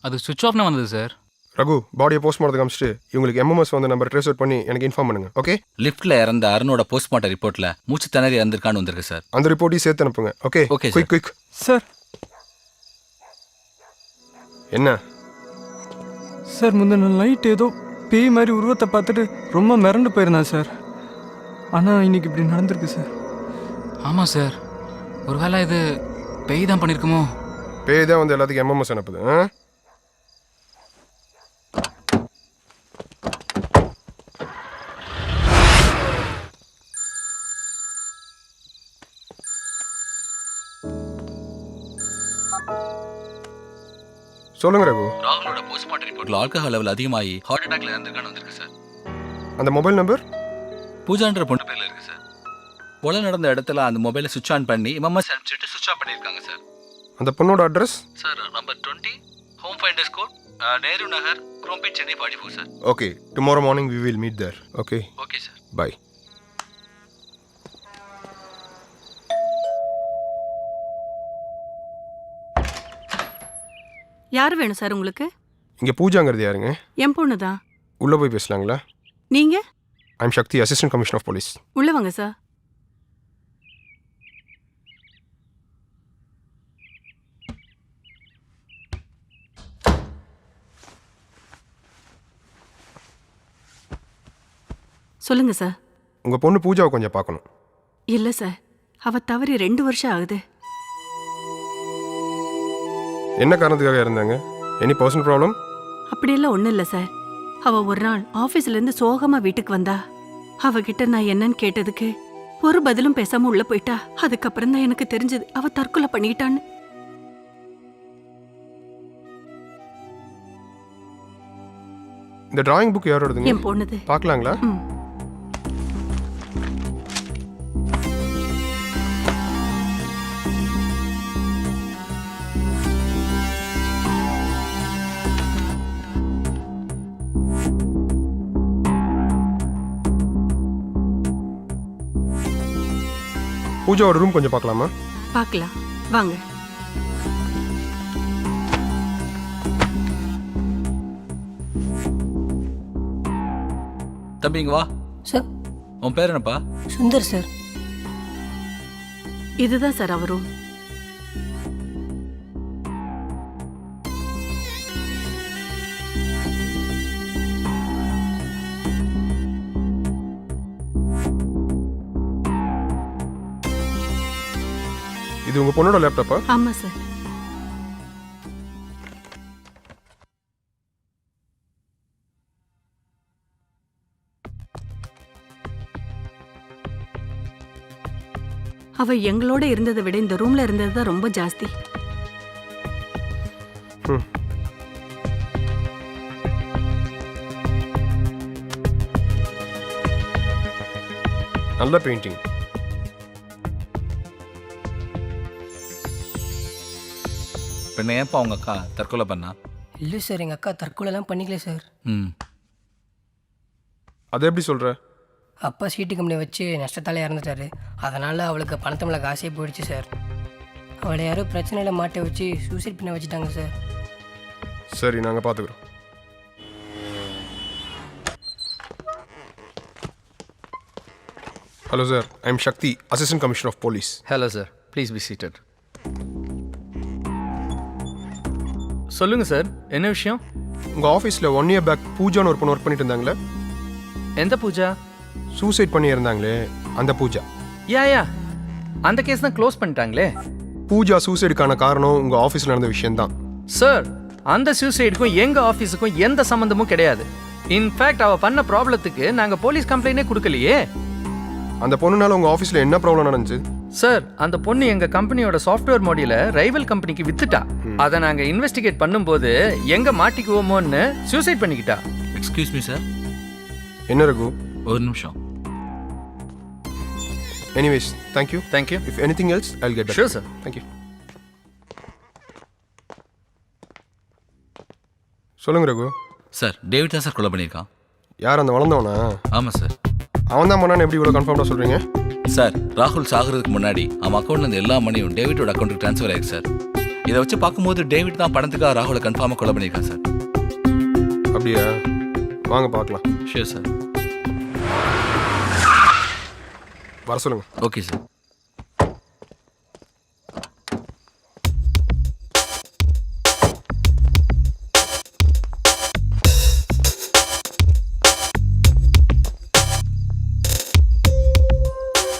அது சுவிட்ச் ஆஃப்னு வந்தது சார். ரகு, பாடியை போஸ்ட்மார்ட்டம் காமிச்சிட்டு இவங்களுக்கு எம்எம்எஸ் வந்த நம்பர் ட்ரேஸ் அவுட் பண்ணி எனக்கு இன்ஃபார்ம் பண்ணுங்க. ஓகே? லிஃப்ட்டில் இறந்த அருணோட போஸ்ட்மார்ட்டம் ரிப்போர்ட்டில் மூச்சு திணறி இறந்துருக்கான்னு வந்திருக்கு சார். அந்த ரிப்போர்ட்டையும் சேர்த்து அனுப்புங்க. Okay? Okay quick quick. Sir என்ன சார் முந்தின நைட் ஏதோ பேய் மாதிரி உருவத்தை பார்த்துட்டு ரொம்ப மிரண்டு போயிருந்தேன் சார். ஆனால் இன்னைக்கு இப்படி நடந்திருக்கு சார். ஆமாம் சார், ஒருவேளை இது பேய் தான் பண்ணியிருக்குமோ? பேய் தான் வந்து எல்லாத்துக்கும் எம்எம்எஸ் அனுப்புது. சொல்லுங்க ரகு. ராகுலோட போஸ்ட்மார்ட்டம் ரிப்போர்ட்டில் ஆல்கஹால் லெவல் அதிகமாகி ஹார்ட் அட்டாக்ல இறந்துருக்கான்னு வந்திருக்கு சார். அந்த மொபைல் நம்பர் பூஜான்ற பொண்ணு பேர்ல இருக்கு சார். கொலை நடந்த இடத்துல அந்த மொபைலை சுவிட்ச் ஆன் பண்ணி எம்எம்எஸ் அனுப்பிச்சிட்டு சுவிட்ச் ஆஃப் பண்ணியிருக்காங்க சார். அந்த பொண்ணோட address? Sir number 20 home finders court Nehru Nagar Chromepet Chennai 44 sir. Okay, tomorrow morning we will meet there. Okay? Okay sir. Bye. யார் வேணும் சார் உங்களுக்கு? இங்கே பூஜாங்கிறது யாருங்க? என் பொண்ணு தான். உள்ளே போய் பேசலாங்களா? நீங்க? I'm Sakthi, assistant commissioner of police. உள்ள வாங்க சார். சொல்லுங்க சார். உங்கள் பொண்ணு பூஜாவை கொஞ்சம் பார்க்கணும். இல்லை சார், அவ தவறி 2 வருஷம் ஆகுது. என்ன காரணத்துக்காக இருந்தாங்க? Any personal problem? அப்படியெல்லாம் ஒன்றும் இல்லை சார். அவ ஒரு நாள் ஆஃபீஸ்லேருந்து சோகமாக வீட்டுக்கு வந்தா. அவகிட்ட நான் என்னன்னு கேட்டதுக்கு ஒரு பதிலும் பேசாமல் உள்ளே போயிட்டா. அதுக்கப்புறம் தான் எனக்கு தெரிஞ்சது அவ தற்கொலை பண்ணிக்கிட்டான்னு. இந்த டிராயிங் புக் யாரோடதுங்க? என் பொண்ணுது. பார்க்கலாங்களா? பூஜாவோட ரூம் கொஞ்சம் பார்க்கலாமா? பார்க்கலாம் வாங்க. தம்பிங்க வா. சார் உன் பேர் என்னப்பா? சுந்தர் சார். இதுதான் சார் அவரும். இது உங்க பொண்ணோட லேப்டாப்பா? ஆமா சார். அவ எங்களோட இருந்ததை விட இந்த ரூம்ல இருந்தது தான் ரொம்ப ஜாஸ்தி. நல்ல பெயிண்டிங். பின்ன ஏன்ப்பா உங்க அக்கா தற்கொலை பண்ணா? இல்லை சார், எங்கள் அக்கா தற்கொலைலாம் பண்ணிக்கல சார். அது எப்படி சொல்ற? அப்பா சீட்டு கம்பெனி வச்சு நஷ்டத்தாலே இறந்துட்டாரு. அதனால் அவளுக்கு பணத்தை மேலே காசே போயிடுச்சு சார். அவளை யாரோ பிரச்சனையில் மாட்டை வச்சு சூசைட் பண்ண வச்சுட்டாங்க சார். சரி, நாங்கள் பார்த்துக்குறோம். Hello sir, I am Sakthi, assistant commissioner of police. Hello sir, please be seated. சொல்லுங்கள் சார், என்ன விஷயம்? உங்கள் ஆஃபீஸில் 1 year பேக் பூஜான்னு ஒரு பொண்ணு ஒர்க் பண்ணிட்டு இருந்தாங்களே, எந்த பூஜா? சூசைட் பண்ணி இருந்தாங்களே அந்த பூஜா. யா அந்த கேஸ் தான் க்ளோஸ் பண்ணிட்டாங்களே. பூஜா சூசைடுக்கான காரணம் உங்கள் ஆஃபீஸில் நடந்த விஷயம்தான். சார், அந்த சூசைடுக்கும் எங்கள் ஆஃபீஸுக்கும் எந்த சம்மந்தமும் கிடையாது. இன்ஃபேக்ட் அவள் பண்ண ப்ராப்ளத்துக்கு நாங்கள் போலீஸ் கம்ப்ளைண்டே கொடுக்கலையே. அந்த பொண்ணுனால உங்கள் ஆஃபீஸில் என்ன ப்ராப்ளம் நடந்துச்சு? சார், அந்த பொண்ணு எங்கள் கம்பெனியோட சாஃப்ட்வேர் மாடியூலை ரைவல் கம்பெனிக்கு வித்துட்டா. அதை நாங்கள் இன்வெஸ்டிகேட் பண்ணும்போது எங்கே மாட்டிக்குவோமோன்னு சூசைட் பண்ணிக்கிட்டா. Excuse me sir. என்ன ரகு? ஒரு நிமிஷம். Anyways, thank you. Thank you. If anything else Jal get. Sure sir. Thank you. சொல்லுங்க ரகு. சார், டேவிட் தான் சார் கொலை பண்ணியிருக்கான். யார் அந்த வளர்ந்தவனா? ஆமாம் சார். அவன் தான் பண்ணான்னு எப்படி இவ்வளோ கன்ஃபார்மாக சொல்கிறீங்க? சார், ராகுல் சாகிறதுக்கு முன்னாடி அவன் அக்கௌண்ட்ல இருந்து எல்லா மணியும் டேவிட்டோட அக்கௌண்ட்டுக்கு ட்ரான்ஸ்ஃபர் ஆயிருக்கு சார். இதை வச்சு பார்க்கும்போது டேவிட் தான் பணத்துக்காக ராகுலை கன்ஃபார்மாக கொலை பண்ணியிருக்கான் சார். அப்படியா? வாங்க பார்க்கலாம். Sure sir. வர சொல்லுங்க. Okay sir.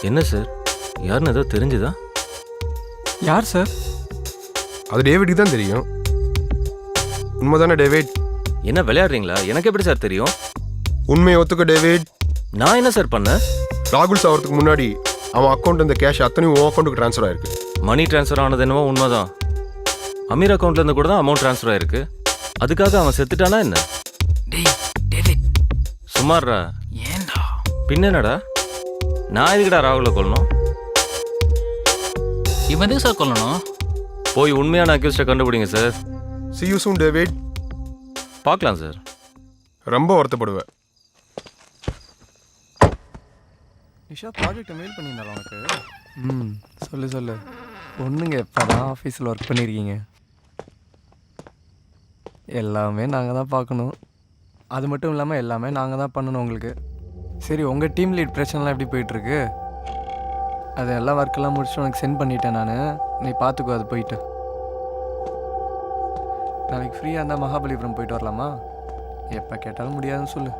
என்ன சார், யாருன்னு ஏதோ தெரிஞ்சுதா? யார் சார்? அது டேவிட்டுக்கு தான் தெரியும். உண்மைதானே டேவிட்? என்ன விளையாடுறீங்களா? எனக்கு எப்படி சார் தெரியும்? உண்மையை ஒத்துக்க டேவிட். நான் என்ன சார் பண்ணேன்? ராகுல் சாகிறதுக்கு முன்னாடி அவன் அக்கௌண்ட் இந்த கேஷ் அத்தனையும் உன் அக்கௌண்ட்டுக்கு ட்ரான்ஸ்ஃபர் ஆயிருக்கு. மணி ட்ரான்ஸ்ஃபர் ஆனது என்னவோ உண்மைதான். அமீர் அக்கௌண்ட்லேருந்து கூட தான் அமௌண்ட் ட்ரான்ஸ்ஃபர் ஆயிருக்கு. அதுக்காக அவன் செத்துட்டானா என்ன? சுமார்ரா. ஏண்டா? பின்னடா, நான் எதுக்குடா ராகுலை கொல்லணும்? இவன் எதுக்கு சார் கொல்லணும்? போய் உண்மையான அக்யூஸ்டை கண்டுபிடிங்க sir. See you soon David. பார்க்கலாம் சார். ரொம்ப வருத்தப்படுவேன். நிஷா ப்ராஜெக்டை மெயில் பண்ணியிருந்தாலும் உனக்கு? சொல்லு. ஒன்றுங்க, இப்போ தான் ஆஃபீஸில் ஒர்க் பண்ணியிருக்கீங்க. எல்லாமே நாங்கள் தான் பார்க்கணும். அது மட்டும் இல்லாமல் எல்லாமே நாங்கள் தான் பண்ணணும் உங்களுக்கு. சரி, உங்கள் டீம் லீட் பிரச்சனைலாம் எப்படி போயிட்டுருக்கு? அது எல்லா ஒர்க்கெல்லாம் முடிச்சுட்டு உனக்கு சென்ட் பண்ணிட்டேன் நான். நீ பார்த்துக்கோ அது போயிட்டு. நாளைக்கு ஃப்ரீயாக இருந்தால் மகாபலிபுரம் போயிட்டு வரலாமா? எப்போ கேட்டாலும் முடியாதுன்னு சொல்லு.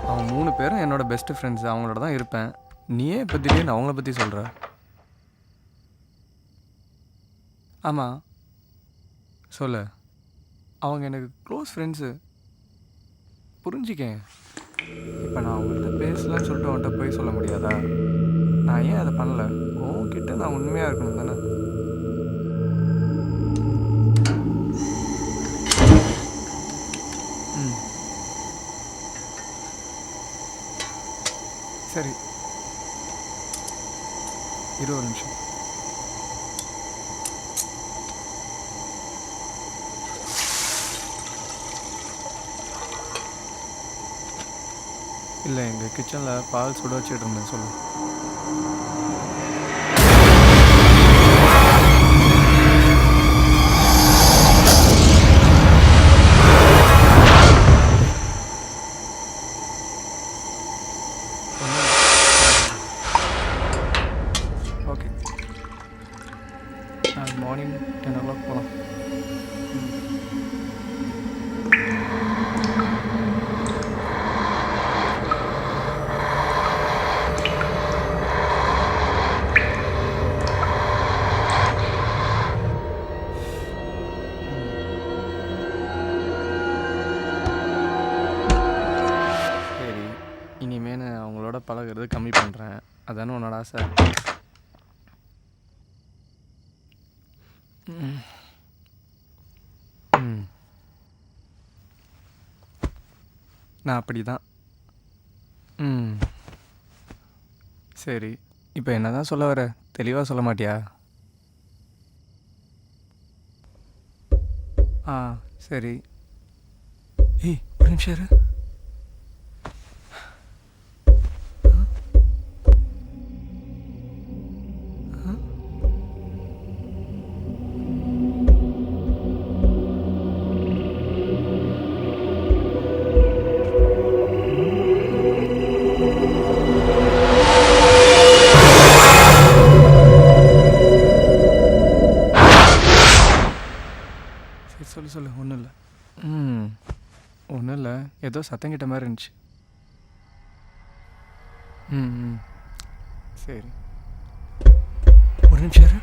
அவன் 3 பேரும் என்னோட பெஸ்ட்டு ஃப்ரெண்ட்ஸ். அவங்களோட தான் இருப்பேன். நீயே இப்போ திடீர்னு அவங்கள பற்றி சொல்கிற? ஆமாம், சொல்லு. அவங்க எனக்கு க்ளோஸ் ஃப்ரெண்ட்ஸு. புரிஞ்சிக்கேன். இப்போ நான் அவங்கள்ட்ட பேசலன்னு சொல்லிட்டு அவன்கிட்ட போய் சொல்ல முடியாதா? நான் ஏன் அதை பண்ணல? உன்கிட்ட நான் உண்மையாக இருக்கணும் தானே? சரி, 20 நிமிஷம். இல்லை, எங்கள் கிச்சனில் பால் சுட வச்சுட்டு இருந்தேன். சொல்லு. ஓகே, நாளைக்கு மார்னிங் 10 o'clock போகலாம். சரி, இனிமேல் நான் அவங்களோட பழகிறது கம்மி பண்ணுறேன். அதானே உன்னோட ஆசை? நான் அப்படி தான். சரி, இப்போ என்ன தான் சொல்ல வர? தெளிவாக சொல்ல மாட்டியா? சரி. ஏய், ஒரு நிமிஷம் இரு. ஏதோ சத்தம் கிட்ட மாதிரி இருந்துச்சு. ம் சரி, ஒரு நிமிஷம் இரு.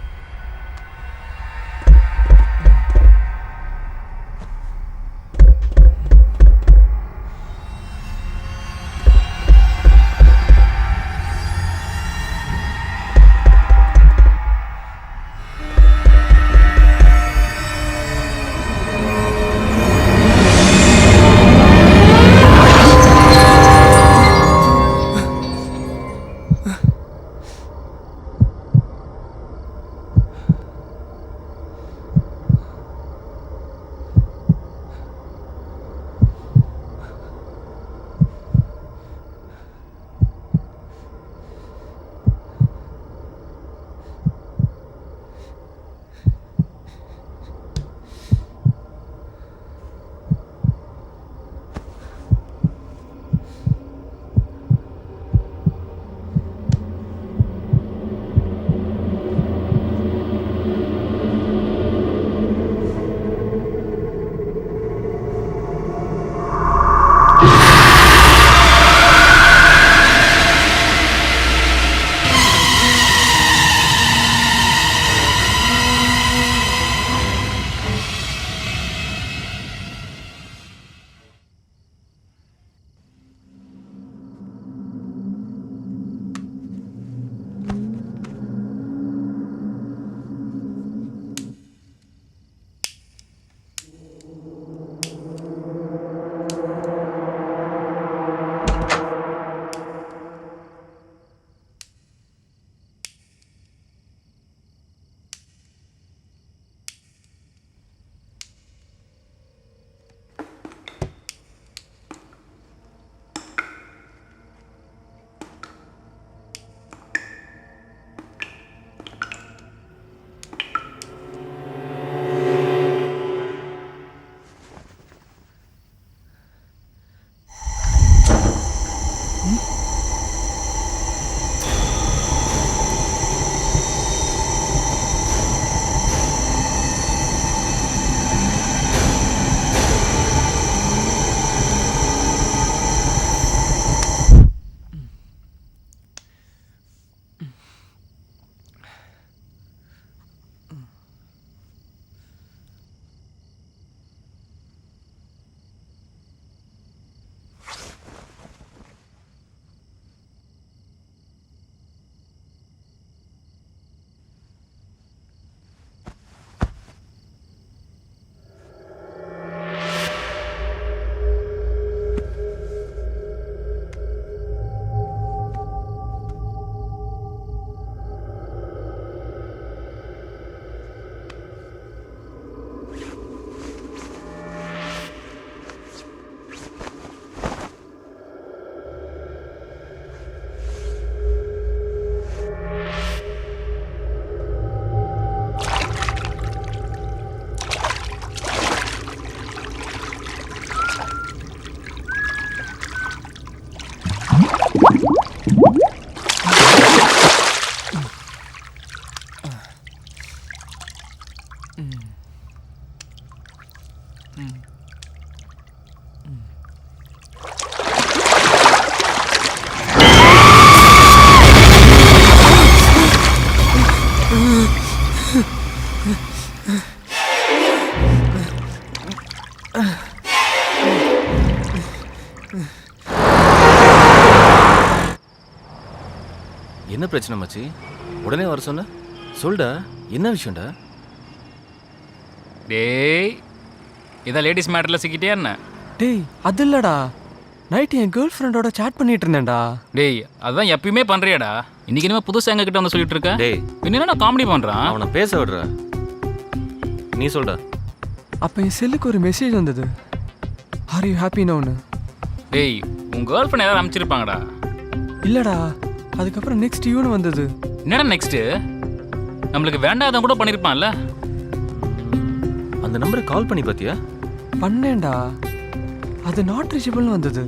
என்ன பிரச்சனை மச்சி? உடனே வர சொன்ன? சொல்டா, என்ன விஷயம்டா? டேய், இதான் லேடிஸ் மேட்டரில் சிக்கிட்டே என்ன? டேய், அது இல்லடா, நைட்டு என் கேர்ள் ஃப்ரெண்டோட சாட் பண்ணிட்டு இருந்தேன்டா. டேய், அதான் எப்பயுமே பண்றியாடா, இன்னைக்கு இனிமே புதுசாக எங்ககிட்ட வந்து சொல்லிட்டு இருக்க? டேய், பின்னா காமெடி பண்றான். அவனை பேச விடுற, நீ சொல்டா. அப்போ என் செல்லுக்கு ஒரு மெசேஜ் வந்தது, ஆர் யூ ஹாப்பின்னு ஒன்று. டேய், உன் கேர்ள் ஃப்ரெண்ட் யாராவது அனுப்பிச்சிருப்பாங்கடா. இல்லடா, அதுக்கப்புறம் நெக்ஸ்ட் யூன்னு வந்தது. என்னடா நெக்ஸ்ட்டு? நம்மளுக்கு வேண்டாதான் கூட பண்ணியிருப்பான்ல. அந்த நம்பருக்கு கால் பண்ணி பார்த்தியா? பண்ணேன்டா, அது நாட் ரீச்சபிள்னு வந்தது.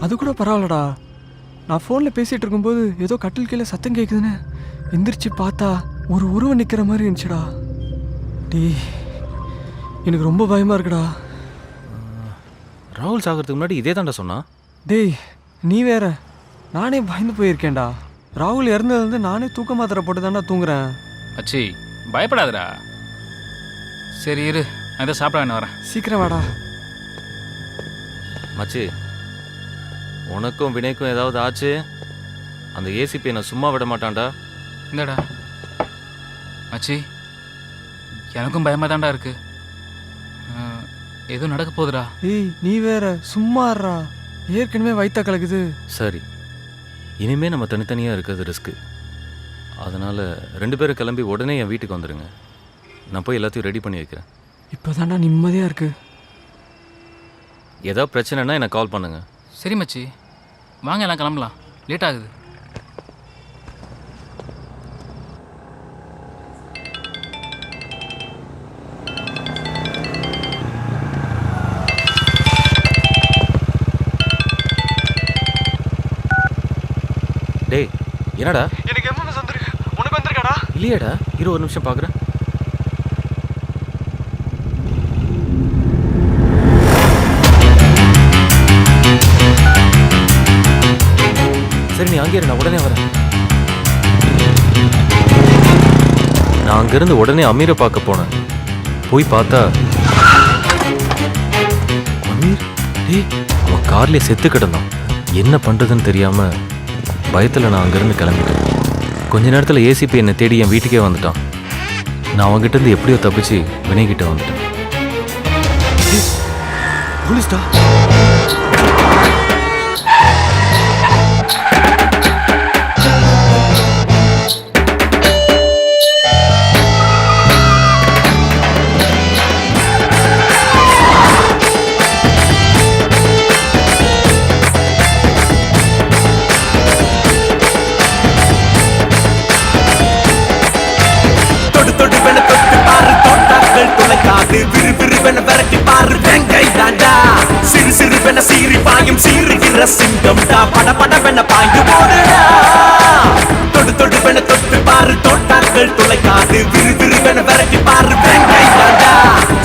அது கூட பரவாயில்லடா, நான் ஃபோனில் பேசிகிட்டு இருக்கும்போது ஏதோ கட்டில் கீழே சத்தம் கேட்குதுன்னு எந்திரிச்சு பார்த்தா ஒரு உருவம் நிற்கிற மாதிரி இருந்துச்சுடா. டேய், எனக்கு ரொம்ப பயமாக இருக்குடா. ராகுல் சாகிறதுக்கு முன்னாடி இதே தாண்டா சொன்னான். டேய் நீ வேற, நானே பயந்து போயிருக்கேன்டா. ராகுல் இறந்ததுலேருந்து நானே தூக்க மாத்திரை போட்டு தாண்டா தூங்குறேன். மச்சி பயப்படாதடா. சரி இரு, நான் இதை சாப்பிட வேணும் வரேன். சீக்கிரம் வாடா. மச்சி, உனக்கும் வினைக்கும் ஏதாவது ஆச்சு, அந்த ஏசிபி என்னை சும்மா விட மாட்டான்டா. இந்தடா மச்சி, எனக்கும் பயமாக தான்டா இருக்கு. எதுவும் நடக்க போகுதுடா. ஏய் நீ வேற சும்மாறா, ஏற்கனவே வயிற்ற கலக்குது. சரி, இனிமேல் நம்ம தனித்தனியாக இருக்கிறது ரிஸ்க்கு. அதனால் 2 பேரும் கிளம்பி உடனே என் வீட்டுக்கு வந்துடுங்க. நான் போய் எல்லாத்தையும் ரெடி பண்ணி வைக்கிறேன். இப்போ தாண்டா நிம்மதியாக இருக்கு. ஏதாவது பிரச்சனைனா எனக்கு கால் பண்ணுங்க. சரி மச்சி, வாங்க எல்லாம் கிளம்பலாம், லேட் ஆகுது. டேய் என்னடா? எனக்கு எம்எம்எஸ் வந்துருக்கு. உனக்கு வந்திருக்காடா? இல்லையாடா, இரு ஒரு நிமிஷம் பார்க்குறேன். சரி நீ அங்கே இரு, நான் உடனே வரேன். நான் அங்கேருந்து உடனே அமீரை பார்க்க போனேன். போய் பார்த்தா அமீர் டேய் அவன் கார்லேயே செத்து கிடந்தான். என்ன பண்ணுறதுன்னு தெரியாமல் பயத்தில் நான் அங்கேருந்து கிளம்பிட்டேன். கொஞ்ச நேரத்தில் ஏசிபி என்னை தேடி என் வீட்டுக்கே வந்துட்டான். நான் அவங்ககிட்டருந்து எப்படியோ தப்பிச்சு வினைக்கிட்ட வந்துட்டேன். போலீஸ்டா. விறுவிறுவென விரட்டி பாரு வெங்கை தாண்டா. சிறு சிறுவென சீறி பாயும் சீறுகிற சிங்கம்டா. பட படவென பாய்ந்து போடுடா. தொடு தொடுவென தொட்டு பாரு தோட்டாக்கள் துளைக்காது. விறுவிறுவென விரட்டி பாரு வெங்கை தாண்டா.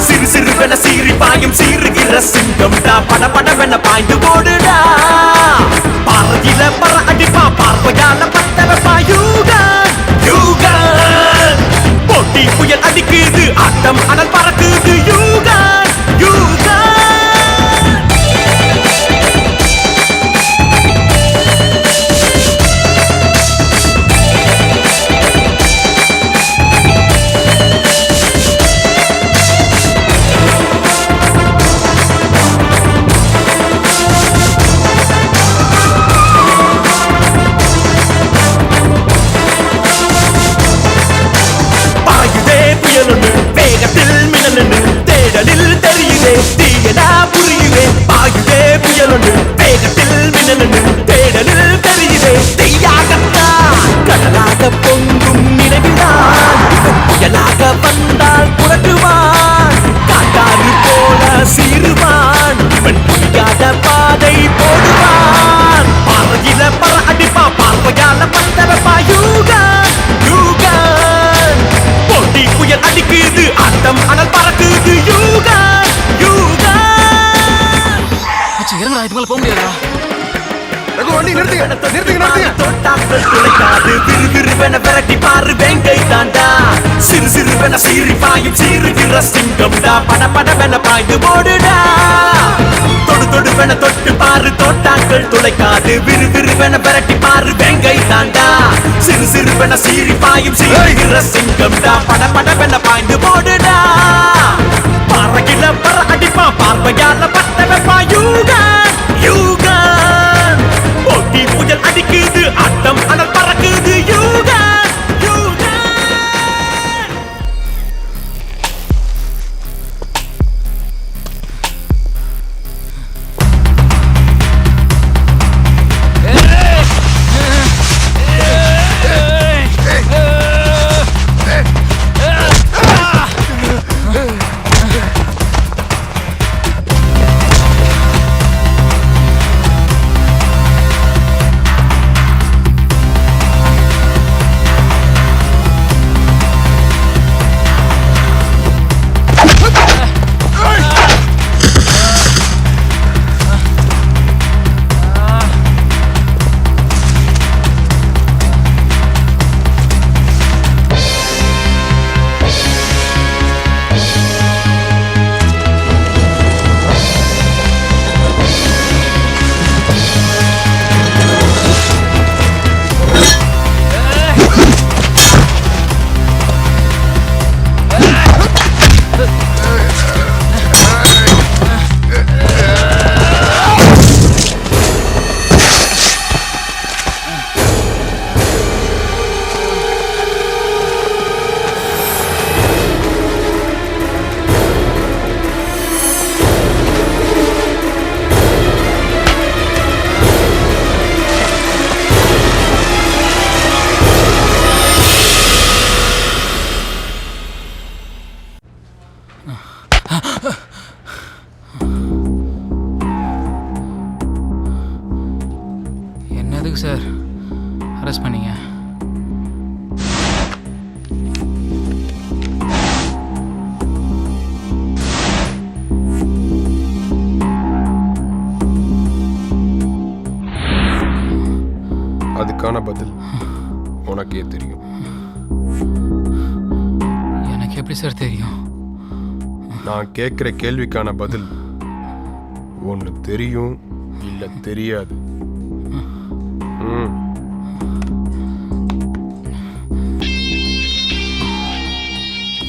சிறு சிறுவென சீறி பாயும் சீறுகிற சிங்கம்டா. பட படவென பாய்ந்து போடுடா. பாறையில பற அடிப்பா, பார்வையால பத்தவப்பா. யூகன் யூகன் போட்டி புயல் அடிக்குது, ஆட்டம் அனல் பறக்குது. யூகன் யூகன் வேகத்தில் மின்னலு தேடலில் தெரியுதே. தீயனா புரியுதே. பாயுதே புயலொன்று வேகத்தில் மின்னலு தேடலில் தெரியுதே. தீயாகத்தான் கடலாக பொங்கும் நினைவுதான். புயலாக வந்தால் புரட்டுவான். காட்டாறு போல சீருவான். இவன் புரியாத பாதை போடுவான். பாறையில பற அடிப்பா, பார்வையால பத்தவப்பா. யூகன் யூகன் போட்டி புயல் அடிக்குது, ஆட்டம் அனல் பறக்குது. யூகன் யூகன் மச்சி இறங்கடா, இது மேலே போக முடியாதா? தோட்டாக்கள் துளைக்காது. விறுவிறுவென விரட்டி பாரு வெங்கை தாண்டா. சிறு சிறுவென சீறி பாயும் சீறுகிற சிங்கம்டா. பட படவென பாய்ந்து போடுடா. தொடு தொடுவென தொட்டு பாரு தோட்டாக்கள் துளைக்காது. விறுவிறுவென விரட்டி பாரு வெங்கை தாண்டா. சிறு சிறுவென சீறி பாயும் சீறுகிற சிங்கம்டா. பட படவென பாய்ந்து போடுடா. பாறையில பற அடிப்பா, பார்வையால பத்தவப்பா. யூகன் யூகன் போட்டி புயல் அடிக்குது, ஆட்டம் அனல் பறக்குது. யூகன் யூகன் அரெஸ்ட் பண்ணீங்க? அதுக்கான பதில் உனக்கே தெரியும். எனக்கு எப்படி சார் தெரியும்? நான் கேட்குற கேள்விக்கான பதில் ஒன்று தெரியும் இல்லை தெரியாது.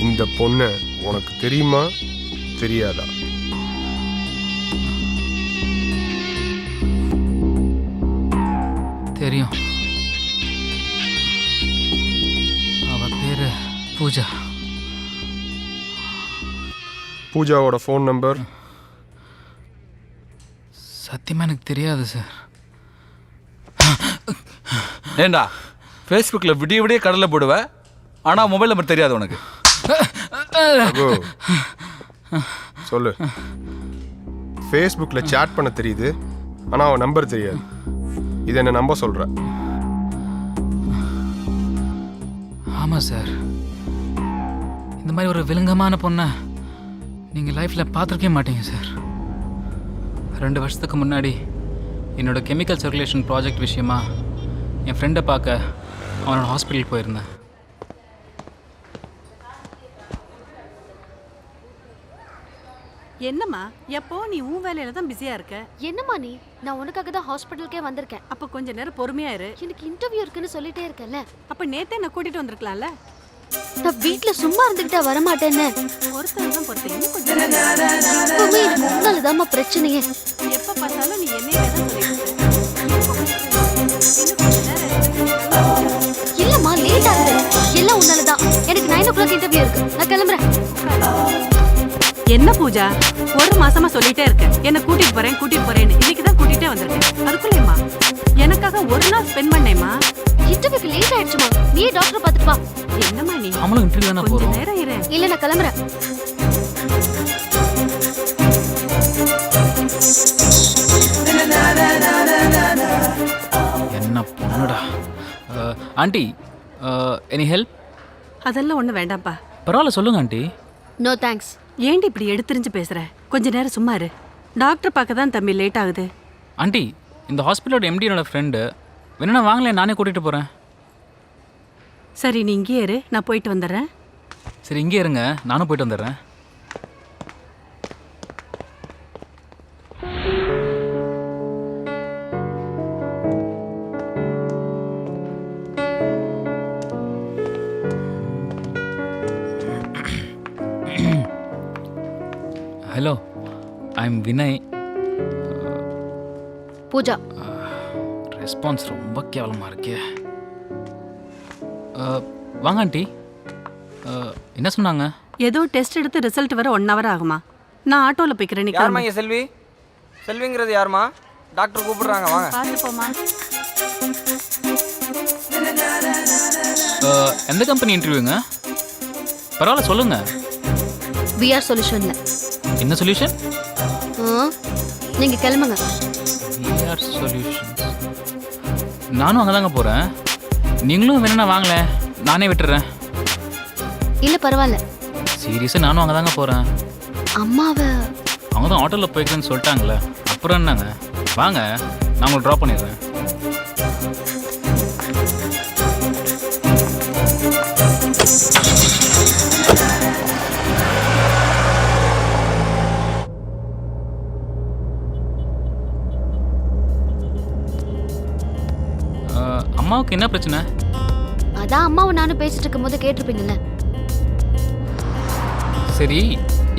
இந்த பொண்ணை உனக்கு தெரியுமா தெரியாதா? தெரியும். அவ பேரு பூஜா. பூஜாவோட phone number? சத்தியமாக எனக்கு தெரியாது சார். ஏண்டா ஃபேஸ்புக்கில் விடிய விடிய கடலில் போடுவ, ஆனால் மொபைல் நம்பர் தெரியாது உனக்கு? சொல்லு. ஃபேஸ்புக்கில் சேட் பண்ண தெரியுது, ஆனால் அவன் நம்பர் தெரியாது. இதை என்ன நம்ப சொல்கிற? ஆமாம் சார். இந்த மாதிரி ஒரு விலங்கமான பொண்ணை நீங்கள் லைஃப்பில் பார்த்துருக்கவே மாட்டீங்க சார். 2 வருஷத்துக்கு முன்னாடி என்னோட கெமிக்கல் சர்க்குலேஷன் ப்ராஜெக்ட் விஷயமா என் ஃப்ரெண்டை பார்க்க அவனோட ஹாஸ்பிட்டல் போயிருந்தேன். என்னம்மா எப்போ நீ உன் வேலையில தான் பிஸியா இருக்க? என்னம்மா நீ? நான் உனக்காக தான் ஹாஸ்பிட்டலுக்கே வந்திருக்கேன். அப்ப கொஞ்ச நேரம் பொறுமையா இரு. எனக்கு இன்டர்வியூ இருக்குன்னு சொல்லிட்டே இருக்கேன்ல. அப்ப நேத்தே நான் கூட்டிட்டு வந்திருக்கலாம்ல. நான் வீட்ல சும்மா இருந்துகிட்டா வர மாட்டேன்னு. ஒருத்தர் தான் பொறுத்து. இன்னும் கொஞ்சம் எப்பவுமே எனக்கு உன்னாலதாம்மா பிரச்சனையே. எப்ப பார்த்தாலும் நீ என்னையே தான் சொல்லிட்டு இல்லம்மா, லேட் ஆகுது. எல்லாம் உன்னாலதான். எனக்கு 9 o'clock இன்டர்வியூ இருக்கு. நான் கிளம்புறேன். என்ன பூஜா, 1 மாசமா சொல்லிட்டே இருக்க என்ன கூட்டிட்டு போறேன்னு. இன்னைக்கு தான் கூட்டிட்டே வந்திருக்கேன். அதுக்குள்ளேம்மா எனக்காக ஒரு நாள் ஸ்பெண்ட் பண்ணேம்மா. இன்டர்வியூக்கு லேட் ஆயிடுச்சுமா. நீ டாக்டர் பார்த்துட்டு வா. என்னம்மா நீ? நம்மளும் இன்டர்வியூ தானே போறோம். கொஞ்ச நேரம் இரு. இல்ல நான் கிளம்புறேன். என்ன பொண்ணுடா. Aunty, any help? அதெல்லாம் ஒண்ணு வேண்டாம்ப்பா. பரவாயில்ல, சொல்லுங்க ஆண்டி. No thanks. ஏண்டி இப்படி எடுத்துரிஞ்சு பேசுற? கொஞ்ச நேரம் சும்மா இரு. டாக்டர் பார்க்க தான் தம்பி லேட் ஆகுது. ஆண்டி, இந்த ஹாஸ்பிட்டலோட எம்டி என்னோட ஃப்ரெண்டு. வேணும்னா வாங்கல, நானே கூட்டிகிட்டு போகிறேன். சரி, நீ இங்கே இரு, நான் போயிட்டு வந்துடுறேன். சரி, இங்கே இருங்க, நானும் போயிட்டு வந்துடுறேன். Hello, I am Vinay. Pooja. Response ரொம்ப கேவலமாக இருக்கே. வாங்க ஆண்டி. என்ன சொன்னாங்க? ஏதோ டெஸ்ட் எடுத்து ரிசல்ட் வர 1 hour ஆகுமா? நான் ஆட்டோவில் போய்க்கிறேன். நீ யாருமா இங்கே செல்வி? செல்விங்கிறது யாருமா? டாக்டர் கூப்பிடுறாங்க, வாங்க. பார்த்து போமா. எந்த கம்பெனி இன்டர்வியூங்க? பரவாயில்ல, சொல்லுங்க. விஆர் சொல்யூஷன்ல. என்ன சொல்யூஷன்? நீங்க கிளம்புங்க. VR solution. நானும் அங்கே தாங்க போகிறேன். நீங்களும் வேணும்னா வாங்கல, நானே விட்டுறேன். இல்ல பரவாயில்ல. சீரியஸாக நானும் அங்கே தாங்க போகிறேன். அம்மாவை அவங்க தான் ஆட்டோவில் போய்க்கிறேன்னு சொல்லிட்டாங்களே, அப்புறம் என்னங்க? வாங்க, நான் உங்களை ட்ராப் பண்ணிடுறேன். அம்மாவுக்கு என்ன பிரச்சனை? அதான் அம்மாவும் நானும் பேசிட்டு இருக்கும் போது கேட்டிருப்பீங்கல்ல. சரி,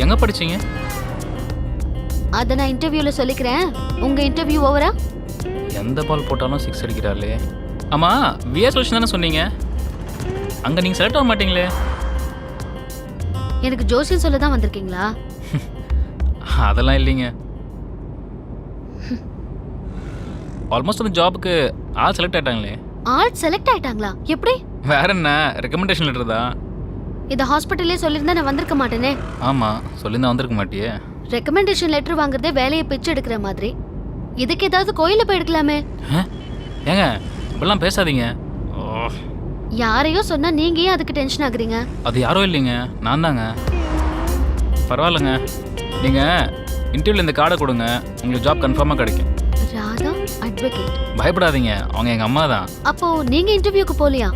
எங்க படிச்சீங்க? அத நான் இன்டர்வியூல சொல்லிக்கிறேன். உங்க இன்டர்வியூ ஓவரா? எந்த பால் போட்டாலும் 6 அடிக்கிறாளே. ஆமா, விஆர் சொல்யூஷன் தானே சொன்னீங்க. அங்க நீங்க செலக்ட் ஆக மாட்டீங்களே. எனக்கு ஜோசியம் சொல்ல தான் வந்திருக்கீங்களா? அதெல்லாம் இல்லைங்க. ஆல்மோஸ்ட் அந்த ஜாபுக்கு ஆள் செலக்ட் ஆயிட்டாங்களே. ஆள் செலக்ட் ஆயிட்டாங்களா? எப்படி? வேற என்ன, ரெக்கமெண்டேஷன் லெட்டர் தான். இத ஹாஸ்பிட்டல்லே சொல்லிருந்தா நான் வந்திருக்க மாட்டேனே. ஆமா, சொல்லிருந்தா வந்திருக்க மாட்டியே. ரெக்கமெண்டேஷன் லெட்டர் வாங்குறதே வேலையை பிச்சு எடுக்கிற மாதிரி. இதுக்கு ஏதாவது கோயில போய் எடுக்கலாமே. ஏங்க இப்பெல்லாம் பேசாதீங்க. யாரையோ சொன்னா நீங்க ஏன் அதுக்கு டென்ஷன் ஆகுறீங்க? அது யாரும் இல்லைங்க, நான் தாங்க. பரவாயில்லைங்க, நீங்கள் இன்டர்வியூவில் இந்த கார்டை கொடுங்க, உங்களுக்கு ஜாப் கன்ஃபார்மாக கிடைக்கும். ராதா அட்வொகேட். பயப்படாதீங்க, அவங்க எங்கள் அம்மா தான். அப்போ நீங்க இன்டர்வியூக்கு போலியா?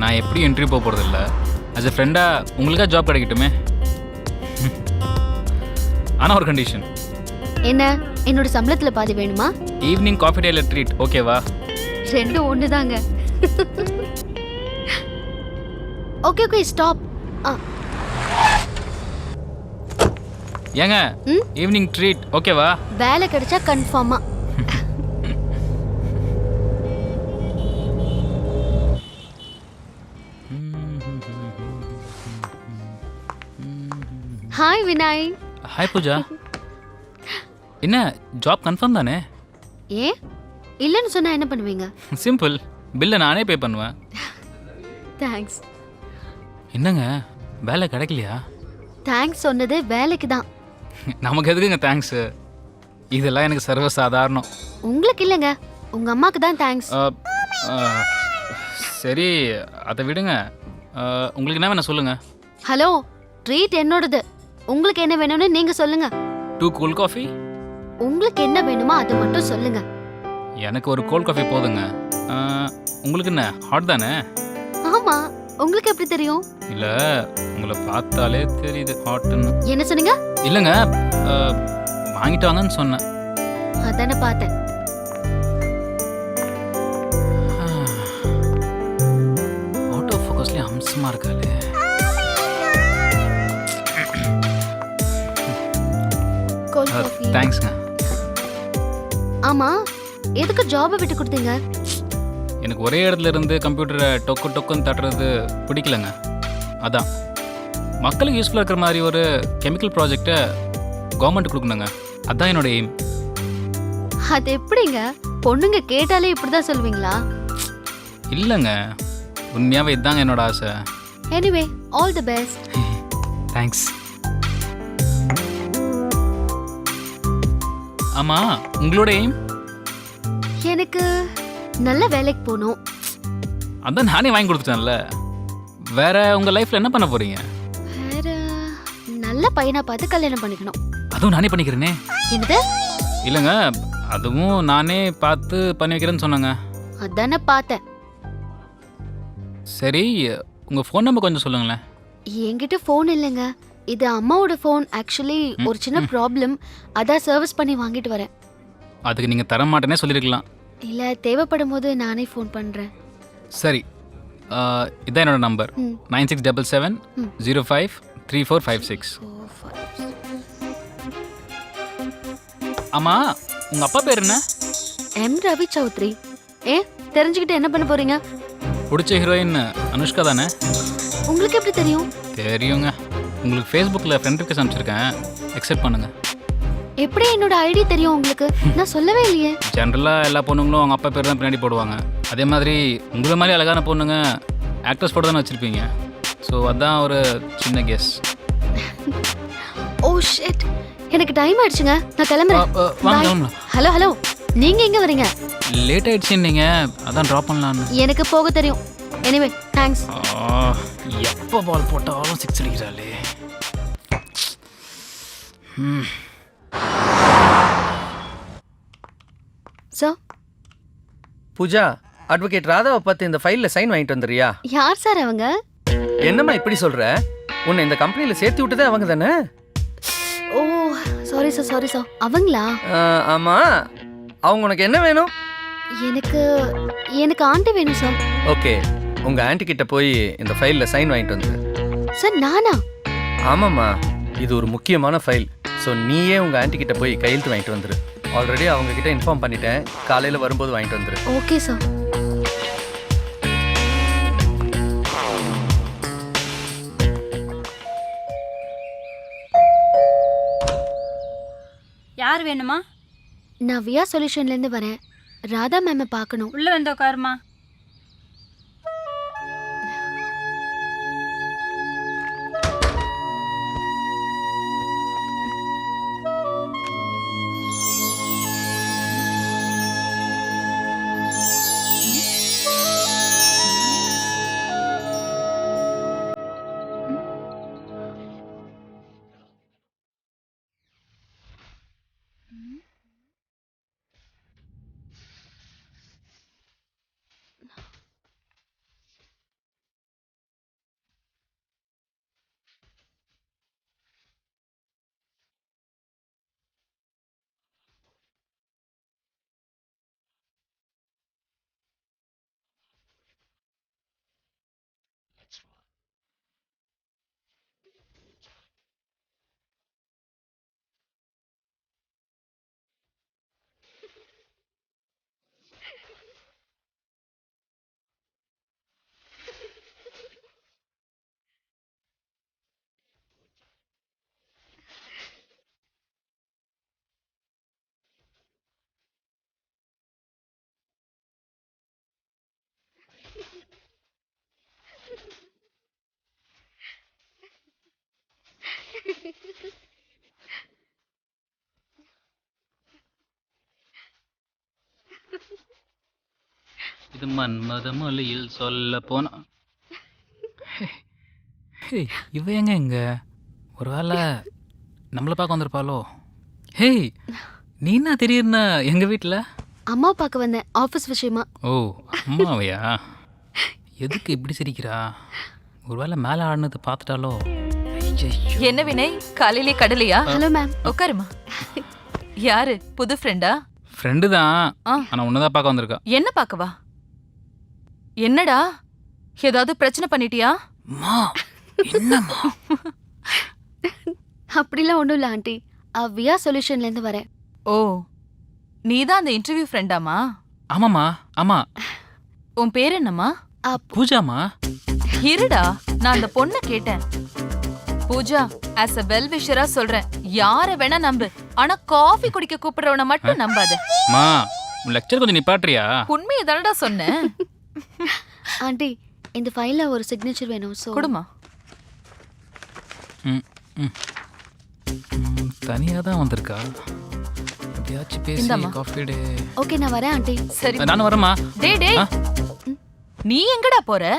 நான் எப்படி இன்டர்வியூ போக போகிறது இல்லை. ஆஸ் எ ஃப்ரெண்டாக உங்களுக்காக ஜாப் கிடைக்கட்டுமே. ஆனால் ஒரு கண்டிஷன். என்ன? என்னோட சம்பளத்துல பாதி வேணுமா? ஈவினிங் காஃபி டேல ட்ரீட் ஓகேவா? ரெண்டும் ஒண்ணுதாங்க. Okay okay stop. ஏங்க ஈவினிங் ட்ரீட் ஓகேவா? வேலை கிடைச்சா கன்ஃபார்மா. ஹாய் வினாய். ஹாய் பூஜா. என்ன ஜாப் கன்ஃபார்ம் தானே? ஏன் இல்லைன்னு சொன்னா என்ன பண்ணுவீங்க? சிம்பிள், பில்லை நானே பே பண்ணுவேன். தேங்க்ஸ். என்னங்க வேலை கிடைக்கலையா? தேங்க்ஸ் சொன்னது வேலைக்கு தான். நமக்கு எதுக்குங்க தேங்க்ஸு? இதெல்லாம் எனக்கு சர்வசாதாரணம். உங்களுக்கு இல்லைங்க, உங்க அம்மாக்கு தான் தேங்க்ஸ். சரி அதை விடுங்க. உங்களுக்கு என்ன வேணும் சொல்லுங்க. ஹலோ, ட்ரீட் என்னோடது. உங்களுக்கு என்ன வேணும்னு நீங்க சொல்லுங்க. 2 கூல் காஃபி. உங்களுக்கு என்ன வேணுமோ அதை மட்டும் சொல்லுங்க. எனக்கு ஒரு கோல்ட் காஃபி போதுங்க. உங்களுக்கு என்ன ஹாட் தானே? ஆமா, உங்களுக்கு எப்படி தெரியும்? இல்ல உங்களை பார்த்தாலே தெரியுது ஹாட்னு. என்ன சொன்னீங்க? இல்லைங்க வாங்கிட்டு வாங்கன்னு சொன்னேன். அதானே பார்த்தேன். ஆட்டோ ஃபோக்கஸ்லேயே அம்சமாக இருக்காளே. தேங்க்ஸ்ங்க. ஆமா, எதுக்கு ஜாபை விட்டு கொடுத்தீங்க? எனக்கு ஒரே இடத்துல இருந்து கம்ப்யூட்டரை டொக்கு டொக்குன்னு தட்டுறது பிடிக்கலங்க. அதான் மக்களுக்கு யூஸ்ஃபுல்லாக இருக்கிற மாதிரி ஒரு கெமிக்கல் ப்ராஜெக்டை கவர்மெண்ட் கொடுக்கணுங்க. அதான் என்னோட எய்ம். அது எப்படிங்க? பொண்ணுங்க கேட்டாலே இப்படிதான் சொல்லுவீங்களா? இல்லைங்க, உண்மையாகவே இதுதாங்க என்னோட ஆசை. Anyway, all the best. Thanks. ஆமாம், உங்களோட எய்ம்? எனக்கு நல்ல வேலைக்கு போகணும். அதான் நானே வாங்கி கொடுத்துட்டேன்ல. வேற உங்கள் லைஃப்பில் என்ன பண்ண போகிறீங்க? வேற நல்ல பையனா பார்த்து கல்யாணம் பண்ணிக்கணும். அதுவும் நானே பண்ணிக்கிறேனே. என்னது? இல்லைங்க, அதுவும் நானே பார்த்து பண்ணி வைக்கிறேன்னு சொன்னாங்க. அதானே பார்த்தேன். சரி, உங்கள் ஃபோன் நம்பர் கொஞ்சம் சொல்லுங்களேன். என்கிட்ட ஃபோன் இல்லைங்க, இது அம்மாவோட ஃபோன். ஆக்சுவலி ஒரு சின்ன ப்ராப்ளம், அதான் சர்வீஸ் பண்ணி வாங்கிட்டு வரேன். அதுக்கு நீங்கள் தர மாட்டேனே சொல்லியிருக்கலாம். இல்லை, தேவைப்படும் போது நானே ஃபோன் பண்ணுறேன். சரி, இதான் என்னோட நம்பர். 9677 05 3456. ஆமாம், உங்கள் அப்பா பேர் என்ன? எம் ரவி சௌத்ரி. தெரிஞ்சுக்கிட்டு என்ன பண்ண போறீங்க? பிடிச்ச ஹீரோயின் அனுஷ்கா தானே? உங்களுக்கு எப்படி தெரியும்? தெரியுங்க, உங்களுக்கு ஃபேஸ்புக்கில் ஃப்ரெண்ட் ரிக்வெஸ்ட் அனுப்பிச்சிருக்கேன், அக்செப்ட் பண்ணுங்க. எப்படி என்னோட ஐடி தெரியும் உங்களுக்கு? நான் சொல்லவே இல்லையே. ஜென்ரலாக எல்லா பொண்ணுங்களும் அவங்க அப்பா பேர் தான் பின்னாடி போடுவாங்க. அதே மாதிரி உங்களை மாதிரி அழகான பொண்ணுங்க ஆக்டர்ஸ் போட்டு தானே வச்சுருப்பீங்க. ஸோ அதான் ஒரு சின்ன கெஸ். ஓ ஷிட், எனக்கு டைம் ஆயிடுச்சுங்க, நான் கிளம்புறேன். வாங்க. ஹலோ ஹலோ, நீங்க எங்க வரீங்க? லேட் ஆயிடுச்சுன்னு நீங்கள் அதான் ட்ராப் பண்ணலான்னு. எனக்கு போக தெரியும். Anyway thanks. எப்போ பால் போட்டாலும் 6 அடிக்கிறாளே. சார். பூஜா, அட்வொகேட் ராதாவை பார்த்து இந்த ஃபைலில் சைன் வாங்கிட்டு வந்துறியா? யார் சார் அவங்க? என்னம்மா இப்படி சொல்கிற? உன்னை இந்த கம்பெனியில் சேர்த்து விட்டதே அவங்க தானே? ஓ சாரி சார். அவங்களா? ஆமாம். அவங்க உனக்கு என்ன வேணும்? எனக்கு ஆண்டி வேணும் சார். ஓகே, உங்கள் ஆண்டி கிட்ட போய் இந்த ஃபைலில் சைன் வாங்கிட்டு வந்துரு. சார் நானா? ஆமாம்மா, இது ஒரு முக்கியமான ஃபைல். ஸோ நீயே உங்கள் ஆண்டி கிட்ட போய் கையெழுத்து வாங்கிட்டு வந்துரு. ஆல்ரெடி அவங்க கிட்ட இன்ஃபார்ம் பண்ணிட்டேன், காலையில் வரும்போது வாங்கிட்டு வந்துரு. Okay sir. யார் வேணுமா? நான் வியா சொல்யூஷன்லேருந்து வரேன். ராதா மேமை பார்க்கணும். உள்ள வந்து உட்காருமா. இது மன்மத மொழியில் சொல்ல போனா இவ எங்க ஒருவேளை நம்மளை பார்க்க வந்திருப்பாளோ? ஹேய், நீ என்ன திடீர்னு எங்க வீட்டில்? அம்மா பார்க்க வந்தேன், ஆஃபீஸ் விஷயமா. ஓ, அம்மாவையா? எதுக்கு இப்படி சிரிக்கிறா? ஒருவேளை மேலே ஆடினது பார்த்துட்டாலோ? என்ன வினய், காலையிலே கடலையா? Hello ma'am. உட்காருமா. யாரு, புது ஃப்ரெண்டா? ஃப்ரெண்டு தான், ஆனால் உன்னதான் பார்க்க வந்திருக்கா. என்ன பார்க்கவா? என்னடா, ஏதாவது பிரச்சனை பண்ணிட்டியா? என்னம்மா? அப்படிலாம் ஒன்றும் இல்லை ஆண்டி, வியா சொல்யூஷன்லேருந்து வரேன். ஓ, நீ தான் அந்த இன்டர்வியூ ஃப்ரெண்டாமா? ஆமாம்மா, ஆமா. உன் பேர் என்னம்மா? பூஜாமா. இருடா, நான் அந்த பொண்ணை கேட்டேன். பூஜா, ஆஸ் அ வெல் விஷரா சொல்றேன், யார வேணா நம்பு, ஆனா காஃபி குடிக்க கூப்பிடுறவன மட்டும் நம்பாத. மா, உன் லெக்சர் கொஞ்சம் நிப்பாட்றியா? உண்மையை தானடா சொன்னேன். ஆண்டி, இந்த ஃபைல்ல ஒரு சிக்னேச்சர் வேணும். ஸோ கொடுமா. தனியாக தான் வந்திருக்கா. எப்படியாச்சும் பேசி காஃபி டே. ஓகே, நான் வரேன் ஆண்டி. சரி, நானும் வரேம்மா. டேய் டேய், நீ எங்கடா போற?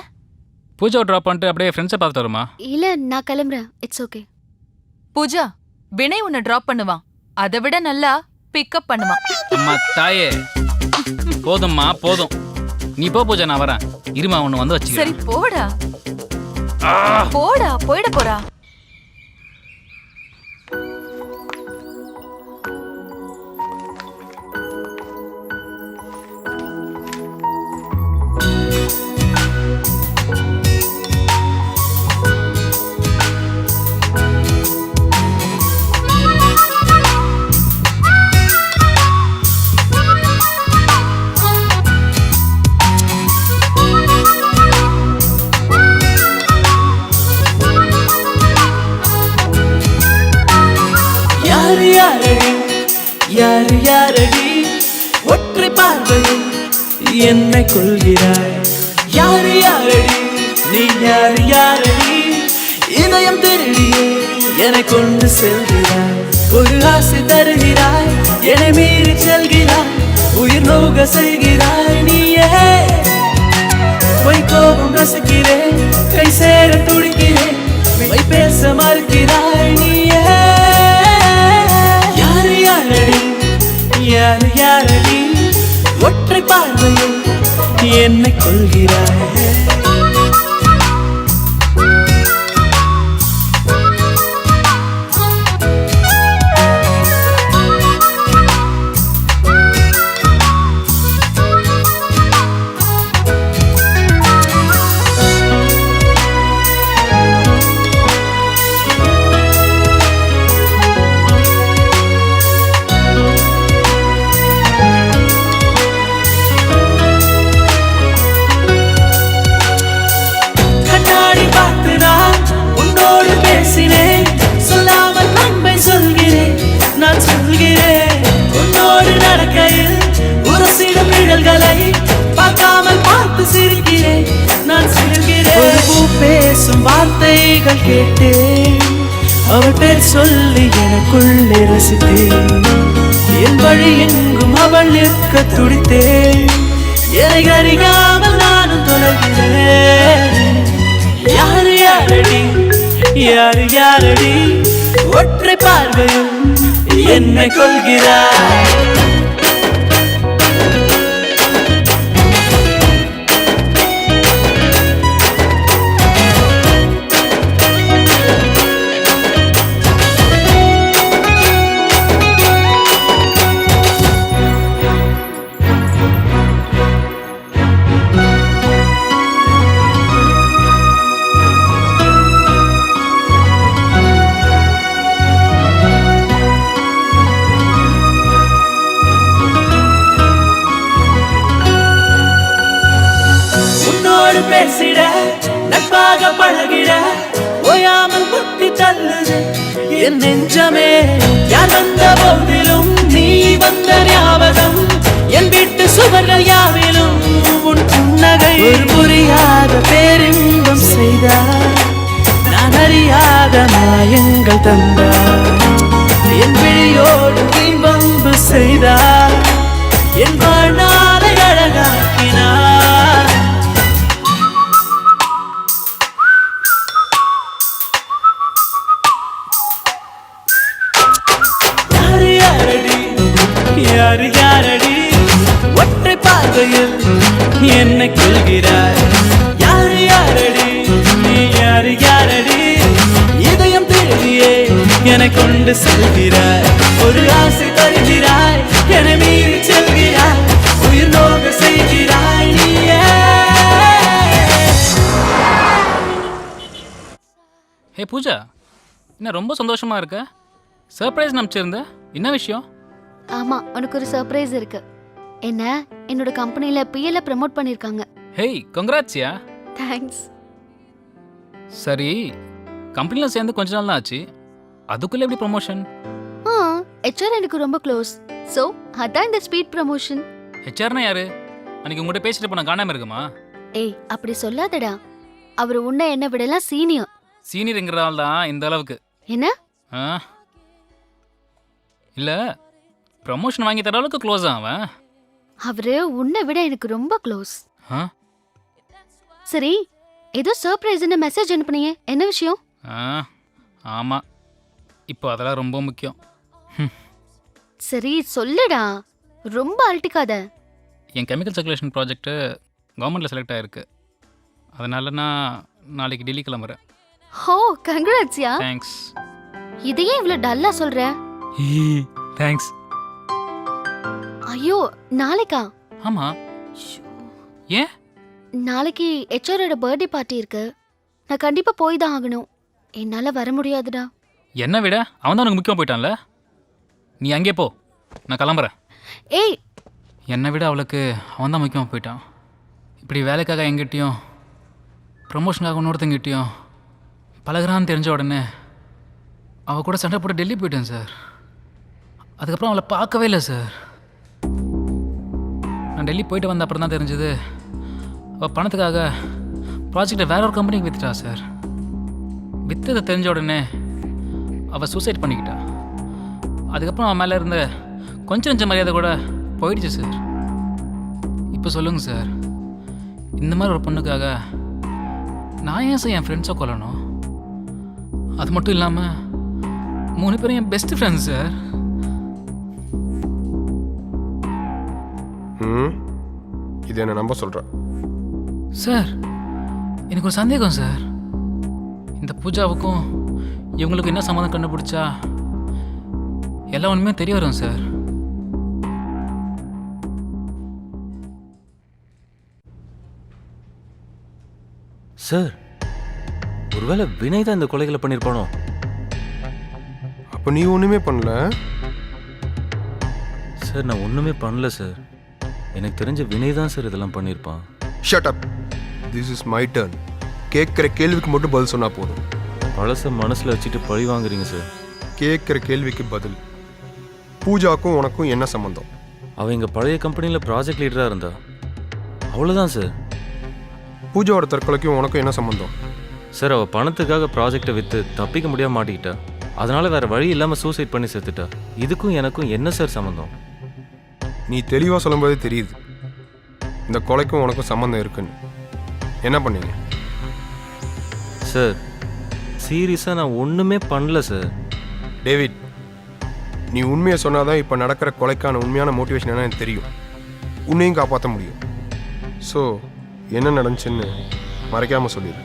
பூஜாவை ட்ராப் பண்ணிட்டு அப்படியே ஃப்ரெண்ட்ஸை பார்த்துட்டு வருமா? இல்லை, நான் கிளம்புறேன். It's okay. பூஜா, வினய் உன்னை ட்ராப் பண்ணுவான், அதை விட நல்லா பிக்கப் பண்ணுவான். அம்மா தாயே, போதும்மா போதும். நீ போ பூஜா, நான் வரேன். இருமா, ஒன்று வந்து வச்சு. சரி போடா போடா, போயிட போறா. யாரு யாரடி ஒற்றை பார்வையும் என்னை கொள்கிறாய்? யாரு யாரடி நீ? யாரு யாரடி இதயம் திருடியே என்னை கொண்டு செல்கிறாய்? ஒரு ஆசை தருகிறாய், என்னை மீறி செல்கிறாய், உயிர் நோக செய்கிறாய் நீயே. பொய் கோபம் ரசிக்கிறேன், கை சேர துடிக்கிறேன், மெய் பேச மறுக்கிறாய் நீயே. யாரு யாரடி? யாரு யாரடி ஒற்றை பார்வையும் என்னை கொள்கிறாய்? வார்த்தைகள் கேட்டேன், அவள் பேர் சொல்லி எனக்குள்ளே ரசித்தேன். என் வழி எங்கும் அவள் நிற்க துடித்தேன், என்னை அறியாமல் நானும் தொடர்கிறேன். யாரு யாரடி? யாரு யாரடி ஒற்றை பார்வையும் என்னை கொள்கிறாய்? பேசிட நட்பாக பழகிட ஓயாமல் முட்டி தள்ளுது என் நெஞ்சமே. யார் வந்த போதிலும் நீ வந்த ஞாபகம், என் வீட்டு சுவர்கள் யாவிலும் உன் புன்னகை. ஒரு புரியாத பேரின்பம் செய்தார், நான் அறியாத மாயங்கள் தந்தார். என் விழியோடு இன்பம்பு செய்தார், என் வாழ்நாளை அழகாக்கினார். என்னை கொண்டு செல்கிறாய், ஒரு ஆசை தருகிறாய், என்னை மீறி செல்கிறாய், உயிர் நோக செய்கிறாய் நீயே. ஹே பூஜா, என்ன ரொம்ப சந்தோஷமா இருக்க? சர்ப்ரைஸ் நம்பிச்சிருந்த, என்ன விஷயம்? ஆமா, உனக்கு ஒரு சர்ப்ரைஸ் இருக்கு. என்ன என்னோட கம்பெனில பிஎல்ல ப்ரோமோட் பண்ணிருக்காங்க. ஹேய் கங்க்ராட்ஸ்யா. தேங்க்ஸ். சரி, கம்பெனியில் சேர்ந்து கொஞ்ச நாள் தான் ஆச்சு, அதுக்குள்ள எப்படி ப்ரமோஷன்? ஹெச்ஆர் எனக்கு ரொம்ப க்ளோஸ், ஸோ அதான் இந்த ஸ்பீட் ப்ரமோஷன். ஹெச்ஆர்னா யாரு? அன்னைக்கு உங்கள்கிட்ட பேசிட்டு போன காணாம இருக்குமா? ஏய் அப்படி சொல்லாதடா, அவர் உன்னை என்ன விடலாம் சீனியர். சீனியருங்கிறதால தான் இந்த அளவுக்கு. என்ன? இல்லை, ப்ரமோஷன் வாங்கி தர அளவுக்கு க்ளோஸ் அவன். அவரு உன்னை விட எனக்கு ரொம்ப க்ளோஸ். ஆ சரி, ஏதோ சர்ப்ரைஸ்னு மெசேஜ் அனுப்புனீங்க, என்ன விஷயம்? ஆமாம், இப்போ அதெல்லாம் ரொம்ப முக்கியம். சரி சொல்லுடா, ரொம்ப அழட்டிக்காத. என் கெமிக்கல் சர்க்குலேஷன் ப்ராஜெக்ட்டு கவர்மெண்ட்டில் செலக்ட் ஆகிருக்கு, அதனால நான் நாளைக்கு டெல்லி கிளம்புறேன். ஹோ கங்க்ராட்ஸ்யா. தேங்க்ஸ். இதையே இவ்வளோ டல்லா சொல்ற? தேங்க்ஸ். ஐயோ நாளைக்கா? ஆமாம். ஏன்? நாளைக்கு ஹெச்ஆரோட பர்த்டே பார்ட்டி இருக்கு, நான் கண்டிப்பா போய் தான் ஆகணும். என்னால வர முடியாதுடா. என்ன விட அவன் தான் உனக்கு முக்கியம் போயிட்டான்ல, நீ அங்கே போ, நான் கிளம்புறேன். ஏய், என்னை விட அவளுக்கு அவன் தான் முக்கியமாக போயிட்டான். இப்படி வேலைக்காக எங்கிட்டையும் ப்ரமோஷனுக்காக இன்னொருத்தங்கிட்டையும் பழகுறான்னு தெரிஞ்ச உடனே அவள் கூட சண்டை போட்டு டெல்லி போயிட்டேன் சார். அதுக்கப்புறம் அவளை பார்க்கவே இல்லை சார். நான் டெல்லி போயிட்டு வந்த அப்புறம் தான் தெரிஞ்சது, அவள் பணத்துக்காக ப்ராஜெக்டை வேற ஒரு கம்பெனிக்கு விற்றுட்டா சார். விற்றதை தெரிஞ்ச உடனே அவள் சூசைட் பண்ணிக்கிட்டா. அதுக்கப்புறம் அவன் மேலே இருந்த கொஞ்சம் கொஞ்சம் மரியாதை கூட போயிடுச்சு சார். இப்போ சொல்லுங்கள் சார், இந்த மாதிரி ஒரு பொண்ணுக்காக நான் ஏன் சார் என் ஃப்ரெண்ட்ஸை கொல்லணும்? அது மட்டும் இல்லாமல் 3 பேரும் என் பெஸ்ட் ஃப்ரெண்ட்ஸ் சார். இது என்ன நம்ப சொல்கிறேன் சார்? எனக்கு ஒரு சந்தேகம் சார், இந்த பூஜாவுக்கும் இவங்களுக்கு என்ன சம்மந்தம் கண்டுபிடிச்சா எல்லா ஒன்றுமே தெரிய வரும் சார். சார், ஒருவேளை வினய் தான் இந்த கொலைகளை பண்ணியிருப்பானோ? அப்போ நீ ஒன்றுமே பண்ணல? சார் நான் ஒன்றுமே பண்ணல சார், எனக்கு தெரிஞ்ச வினய் தான் சார் இதெல்லாம் பண்ணியிருப்பான். Shut up, this is my turn. கேட்குற கேள்விக்கு மட்டும் பதில் சொன்னால் போதும். பழச மனசில் வச்சுட்டு பழி வாங்குறீங்க சார். கேட்குற கேள்விக்கு பதில். பூஜாக்கும் உனக்கும் என்ன சம்மந்தம்? அவள் எங்கள் பழைய கம்பெனியில் ப்ராஜெக்ட் லீடராக இருந்தா, அவ்வளோதான் சார். பூஜாவோட தற்கொலைக்கும் உனக்கும் என்ன சம்மந்தம்? சார் அவள் பணத்துக்காக ப்ராஜெக்டை விற்று தப்பிக்க முடியாமல் மாட்டிக்கிட்டா, அதனால் வேறு வழி இல்லாமல் சூசைட் பண்ணி செத்துட்டா. இதுக்கும் எனக்கும் என்ன சார் சம்மந்தம்? நீ தெளிவாக சொல்லும்போதே தெரியுது இந்த கொலைக்கும் உனக்கும் சம்மந்தம் இருக்குன்னு. என்ன பண்ணீங்க? சார் சீரியஸாக நான் ஒன்றுமே பண்ணல சார். டேவிட், நீ உண்மையை சொன்னாதான் இப்போ நடக்கிற கொலைக்கான உண்மையான மோட்டிவேஷன் என்ன எனக்கு தெரியும், உன்னையும் காப்பாற்ற முடியும். ஸோ என்ன நடந்துச்சுன்னு மறைக்காமல் சொல்லிடு.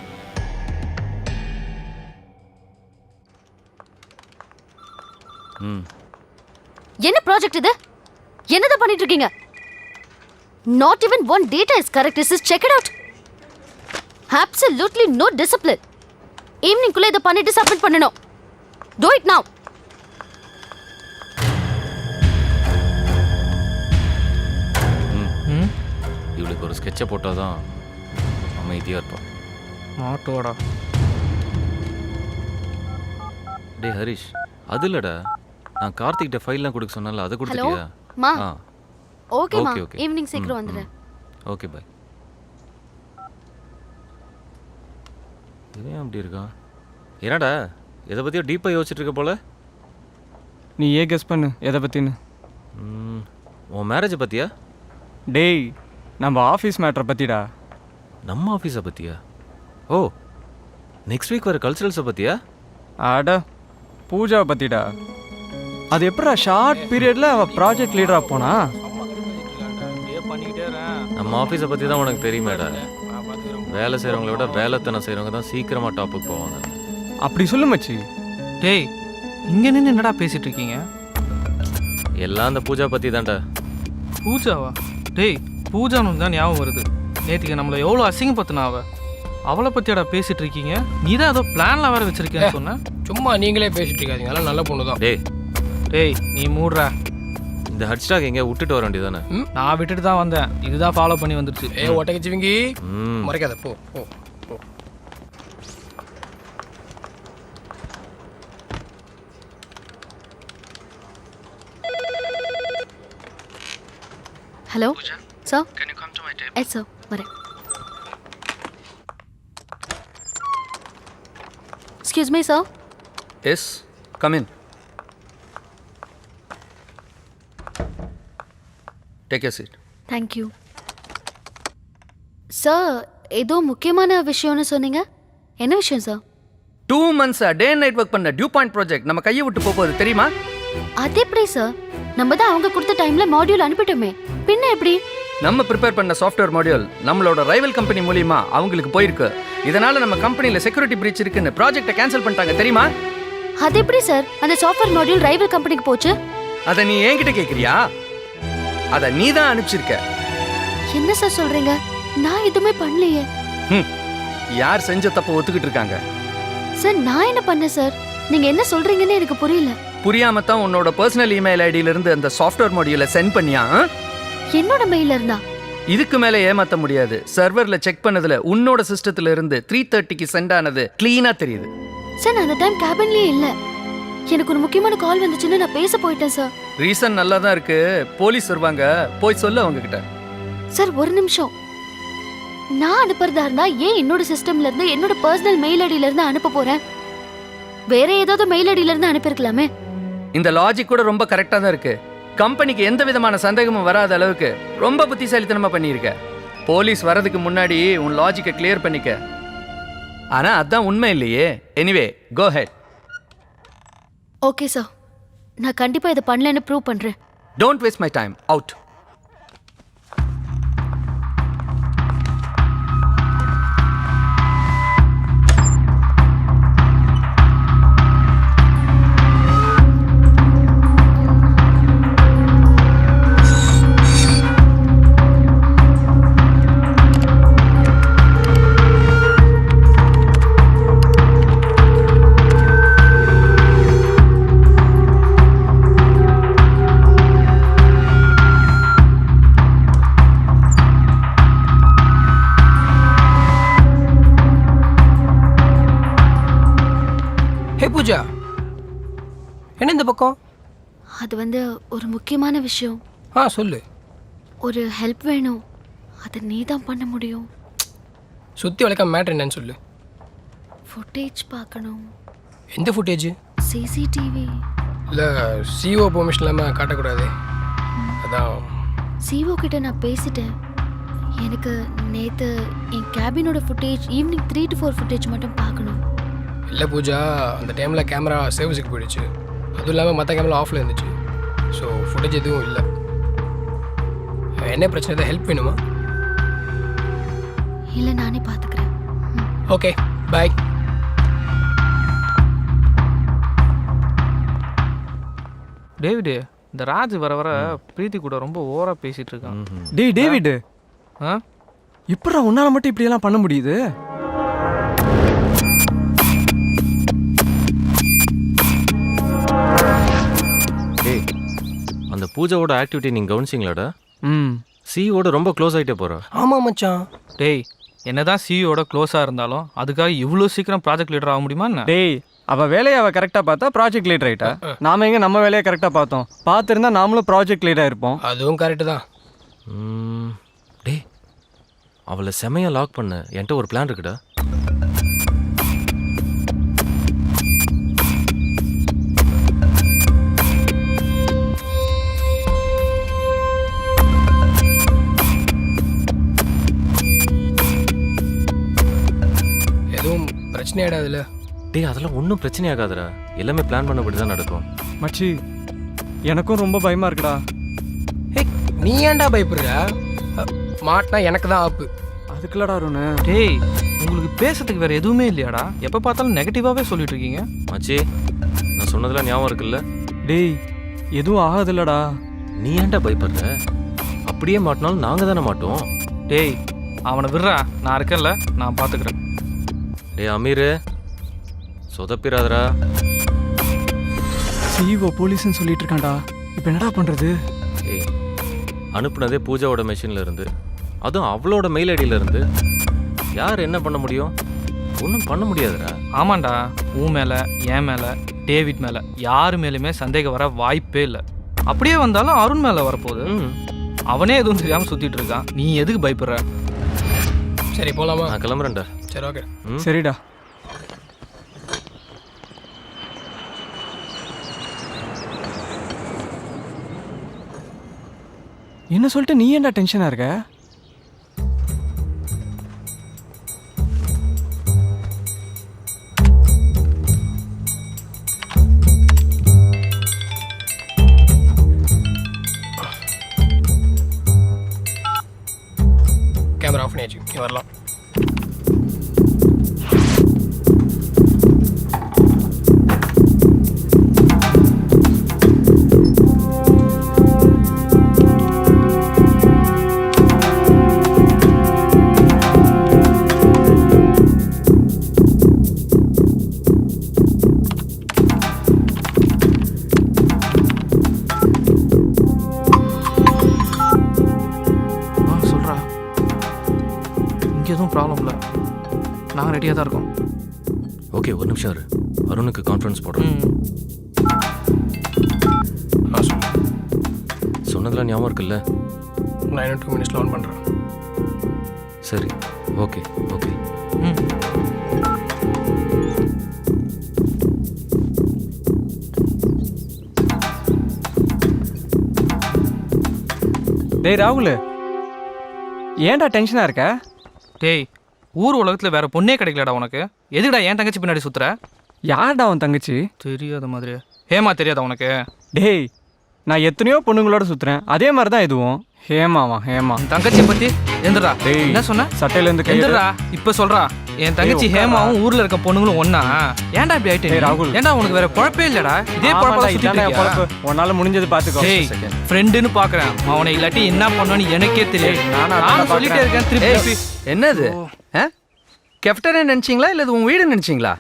என்ன ப்ராஜெக்ட் இது? என்னதான் பண்ணிட்டு இருக்கீங்க? Not even one data is correct. Just check it out. Absolutely no discipline. Evening குள்ள இத பண்ணிட்டு சப்மிட் பண்ணனும். Do it now. இவளுக்கு ஒரு ஸ்கெட்சை போட்டால் தான் அமைதியாக இருப்பான். மாட்டோடா. டே ஹரிஷ், அது இல்லைடா, நான் கார்த்திகிட்ட ஃபைல்லாம் கொடுக்க சொன்னால அதை கொடுத்துட்டியா? மா. ஆ ஓகேமா, ஓகே. ஈவினிங் சீக்கிரம் வந்துடுறேன். Okay bye. இவன் அப்படி இருக்கான்? என்னடா எதை பற்றியோ டீப்பாக யோசிச்சுட்டு இருக்க போல? நீ ஏன் கெஸ் பண்ணு எதை பற்றின்னு. உன் மேரேஜை பற்றியா? டேய், நம்ம ஆஃபீஸ் மேட்ரை பற்றிடா. நம்ம ஆஃபீஸை பற்றியா? ஓ, நெக்ஸ்ட் வீக் வர கல்ச்சுரல்ஸை பற்றியா? அட, பூஜாவை பற்றிடா. அது எப்படா ஷார்ட் பீரியடில் அவள் ப்ராஜெக்ட் லீடராக போனா? நம்ம ஆஃபீஸை பற்றி தான் உனக்கு தெரியுமேடா. வேலை செய்கிறவங்கள விட வேலைத்தனம் செய்கிறவங்க தான் சீக்கிரமாக டாப்புக்கு போவாங்க. அப்படி சொல்லு மச்சி. டேய், இங்கே நின்று என்னடா பேசிட்டு இருக்கீங்க? எல்லாம் அந்த பூஜா பற்றி தான்டா. பூஜாவா? டேய், பூஜான்னு தான் ஞாபகம் வருது. நேற்றுக்கு நம்மளை எவ்வளோ அசிங்கப்படுத்தினா அவளை பற்றியாடா பேசிட்டு இருக்கீங்க? நீ தான் ஏதோ பிளான்ல வேற வச்சிருக்கேன்னு சொன்ன. சும்மா நீங்களே பேசிட்டு இருக்காதீங்க, அதெல்லாம் நல்ல பொண்ணு தான். டேய் நீ மூடுறா. இந்த ஹட்ஸ்டாக் எங்கே விட்டுட்டு வர வேண்டியதானே? நான் விட்டுட்டு தான் வந்தேன், இதுதான் ஃபாலோ பண்ணி வந்துருச்சு. ஒட்டக்கச்சிவிங்கி மறைக்காத, போ போ போ. Hello sir. Can you come to my table? Yes sir, வரேன். Excuse me sir. Yes, come in. Take you seat. Thank you sir. ஏதோ முக்கியமான விஷயம்னு சொன்னீங்க, என்ன விஷயம் sir? 2 months day and night work பண்ண டியூ பாயிண்ட் ப்ராஜெக்ட் நம்ம கையை விட்டு போகுது தெரியுமா? அது எப்படி சார்? நம்ம தான் அவங்க கொடுத்த டைம்ல மாடியூல் அனுப்பிட்டோமே, பின்ன எப்படி? நம்ம ப்ரிப்பேர் பண்ண சாஃப்ட்வேர் மாடியூல் நம்மளோட ரைவல் கம்பெனி மூலியமா அவங்களுக்கு போயிருக்கு. இதனால நம்ம கம்பெனில செக்யூரிட்டி பிரீச் இருக்குன்னு ப்ராஜெக்ட்டை கேன்சல் பண்ணிட்டாங்க தெரியுமா? அது எப்படி சார் அந்த சாஃப்ட்வேர் மாடியூல் ரைவல் கம்பெனிக்கு போச்சு? அதை நீ என்கிட்ட கேக்குறியா? அதை நீ தான் அனுப்பிச்சிருக்க. என்ன சார் சொல்றீங்க? நான் எதுவுமே பண்ணலையே. யார் செஞ்ச தப்ப ஒத்துக்கிட்டு இருக்காங்க? சார் நான் என்ன பண்ணேன் சார்? நீங்க என்ன சொல்றீங்கன்னு எனக்கு புரியல. புரியாம தான் உன்னோட பர்சனல் இமெயில் ஐடியில இருந்து அந்த சாஃப்ட்வேர் மாடியூலை சென்ட் பண்ணியா? என்னோட மெயில இருந்தா? இதுக்கு மேல ஏமாத்த முடியாது. சர்வர்ல செக் பண்ணதுல உன்னோட சிஸ்டத்துல இருந்து 3:30க்கு சென்ட் ஆனது கிளீனா தெரியுது. சார் நான் அந்த டைம் கேபின்லயே இல்ல. எனக்கு ஒரு முக்கியமான கால் வந்துச்சுன்னு நான் பேச போயிட்டேன் சார். ரீசன் நல்லா தான் இருக்கு. போலீஸ் வருவாங்க, போய் சொல்ல அவங்க கிட்ட. சார் ஒரு நிமிஷம். நான் அனுப்புறதா இருந்தா ஏன் என்னோட சிஸ்டம்ல இருந்து என்னோட பர்சனல் மெயில் ஐடியில இருந்து அனுப்ப போறேன்? வேற ஏதாவது மெயில் ஐடியில இருந்து அனுப்பியிருக்கலாமே. இந்த லாஜிக் கூட ரொம்ப கரெக்டா தான் இருக்கு. கம்பெனிக்கு எந்த விதமான சந்தேகமும் வராத அளவுக்கு ரொம்ப புத்திசாலித்தனமா பண்ணியிருக்க. போலீஸ் வரதுக்கு முன்னாடி உன் லாஜிக்கை கிளியர் பண்ணிக்க. ஆனா அதான் உண்மை இல்லையே. Anyway go head. Okay sir, நான் கண்டிப்பா இதை பண்ணலன்னு ப்ரூவ் பண்றேன். Don't waste my time. Out. Pooja, என்ன இந்த பக்கம்? அது வந்து ஒரு முக்கியமான விஷயம். சொல்லு. ஒரு ஹெல்ப் வேணும், அதை நீ தான் பண்ண முடியும். சுற்றி வளைக்க மேட்ரு என்னன்னு சொல்லு. ஃபுட்டேஜ் பார்க்கணும். எந்த ஃபுட்டேஜ்? சிசிடிவி. இல்லை சிஓ பெர்மிஷன் இல்லாமல் காட்டக்கூடாது, அதான். சிஓ கிட்ட நான் பேசிட்டேன். எனக்கு நேற்று என் கேபினோட ஃபுட்டேஜ் ஈவினிங் 3 to 4 ஃபுட்டேஜ் மட்டும் பார்க்கணும். இல்லை பூஜா, அந்த டைமில் கேமரா சர்வீஸுக்கு போயிடுச்சு. அதுவும் இல்லாமல் மற்ற கேமரா ஆஃபில் இருந்துச்சு. ஸோ ஃபுட்டேஜ் எதுவும் இல்லை. என்ன பிரச்சனை? எதாவது ஹெல்ப் வேணுமா? இல்லை, நானே பார்த்துக்கிறேன். ஓகே, பாய். டேவிடு, இந்த ராஜ் வர வர பிரீத்தி கூட ரொம்ப ஓவரா பேசிட்டு இருக்கான். டேய் டேவிடு, இப்படா உன்னால மட்டும் இப்படியெல்லாம் பண்ண முடியுது? டேய், அந்த பூஜாவோட ஆக்டிவிட்டி நீங்கள் கவனிச்சிங்களாடா? சிஓட ரொம்ப க்ளோஸ் ஆகிட்டே போகிறா. ஆமாம் மச்சான். டேய், என்னதான் சிஓட க்ளோஸாக இருந்தாலும் அதுக்காக இவ்வளோ சீக்கிரம் ப்ராஜெக்ட் லீடர் ஆக முடியுமா என்ன? டேய், அவள் வேலையை அவள் கரெக்டாக பார்த்தா ப்ராஜெக்ட் லீடர் ஆகிட்டா. நாம எங்கே நம்ம வேலையை கரெக்டாக பார்த்தோம்? பார்த்துருந்தா நாமளும் ப்ராஜெக்ட் லீடராக இருப்போம். அதுவும் கரெக்டு தான். டேய், அவளை செமையாக லாக் பண்ண என்கிட்ட ஒரு பிளான் இருக்குடா. எதுவும் பிரச்சனை ஆகிடாதுல்ல? டேய், அதெல்லாம் ஒன்றும் பிரச்சனை ஆகாதுடா. எல்லாமே பிளான் பண்ணபடி தான் நடக்கும். மச்சி, எனக்கும் ரொம்ப பயமாக இருக்குடா. நீ ஏன்டா பயப்படுற? மாட்டினா எனக்கு தான் ஆப்பு. அதுக்குள்ளடா அருண். டேய், உங்களுக்கு பேசுறதுக்கு வேற எதுவுமே இல்லையாடா? எப்போ பார்த்தாலும் நெகட்டிவாகவே சொல்லிட்டு இருக்கீங்க. மச்சி, நான் நான் சொன்னதெல்லாம் ஞாபகம் இருக்குல்ல? டேய் எதுவும் ஆகாதுல்லடா. நீ ஏன்டா பயப்படுற? அப்படியே மாட்டினாலும் நாங்கள் தானே மாட்டோம். டேய் அவனை விடுறா, நான் இருக்கேன்ல, நான் பார்த்துக்கிறேன். டேய் அமீர், சொதப்பிராதரா. சிஇஓ போலீஸ்னு சொல்லிட்டு இருக்கான்டா. இப்போ என்னடா பண்ணுறது? ஏய், அனுப்புனதே பூஜாவோட மெஷினில் இருந்து, அதுவும் அவளோட மெயில் ஐடியில் இருந்து. யார் என்ன பண்ண முடியும்? ஒன்றும் பண்ண முடியாதுடா. ஆமாண்டா, உன் மேலே, என் மேலே, டேவிட் மேலே, யார் மேலேயுமே சந்தேகம் வர வாய்ப்பே இல்லை. அப்படியே வந்தாலும் அருண் மேலே வரப்போகுது. அவனே எதுவும் தெரியாமல் சுற்றிட்டு இருக்கான். நீ எதுக்கு பயப்படுற? சரி போகலாமா? நான் கிளம்புறேன்டா. சரி ஓகே. சரிடா. என்ன சொல்லிட்டு நீ ஏன்டா டென்ஷனாக இருக்க? கேமரா ஆஃப் பண்ணியாச்சு, நீ வரலாம். சொல்கிறா, இங்கே எதுவும் ப்ராப்ளம் இல்லை, நாங்கள் ரெடியாக தான் இருக்கோம். ஓகே, ஒரு நிமிஷம் இரு. அருணுக்கு கான்ஃபரன்ஸ் போடுறேன். சொன்னதெல்லாம் ஞாபகம் இருக்குல்ல? நான் இன்னும் 2 மினிட்ஸில் ஆன் பண்ணுறேன். சரி, ஓகே ஓகே. டேய் ராகுல், ஏன்டா டென்ஷனாக இருக்க? டேய், ஊர் உலகத்தில் வேற பொண்ணே கிடைக்கலடா உனக்கு. எதுக்குடா என் தங்கச்சி பின்னாடி சுற்றுற? யார்டா அவன் தங்கச்சி? தெரியாத மாதிரி. ஹேமா தெரியாதா உனக்கு? டேய், நான் எத்தனையோ பொண்ணுங்களோட சுற்றுறேன், அதே மாதிரி தான் இதுவும். ஹேமாவா? ஹேமா தங்கச்சி பற்றி எந்திரா. டேய், என்ன சொன்ன? சட்டையிலேருந்து எந்திரா இப்போ சொல்கிறா. என் தங்கச்சி ஹேமாவும் ஊரில் இருக்க பொண்ணுங்களும் ஒன்னா. ஏன்டா இப்படி ஆயிட்டு ராகுல்? ஏன்டா உனக்கு வேற குழப்பே இல்லடா? இதே குழப்பம். உன்னால முடிஞ்சது பார்த்துக்கோ. டேய், ஃப்ரெண்டுன்னு பார்க்குறேன், அவனை இல்லாட்டி என்ன பண்ணுவான்னு எனக்கே தெரியாது. நான் சொல்லிட்டே இருக்கேன் திருப்பி. என்னது? கெஃப்டரே நினச்சிங்களா இல்லை இது உங்கள் வீடு நினச்சிங்களா?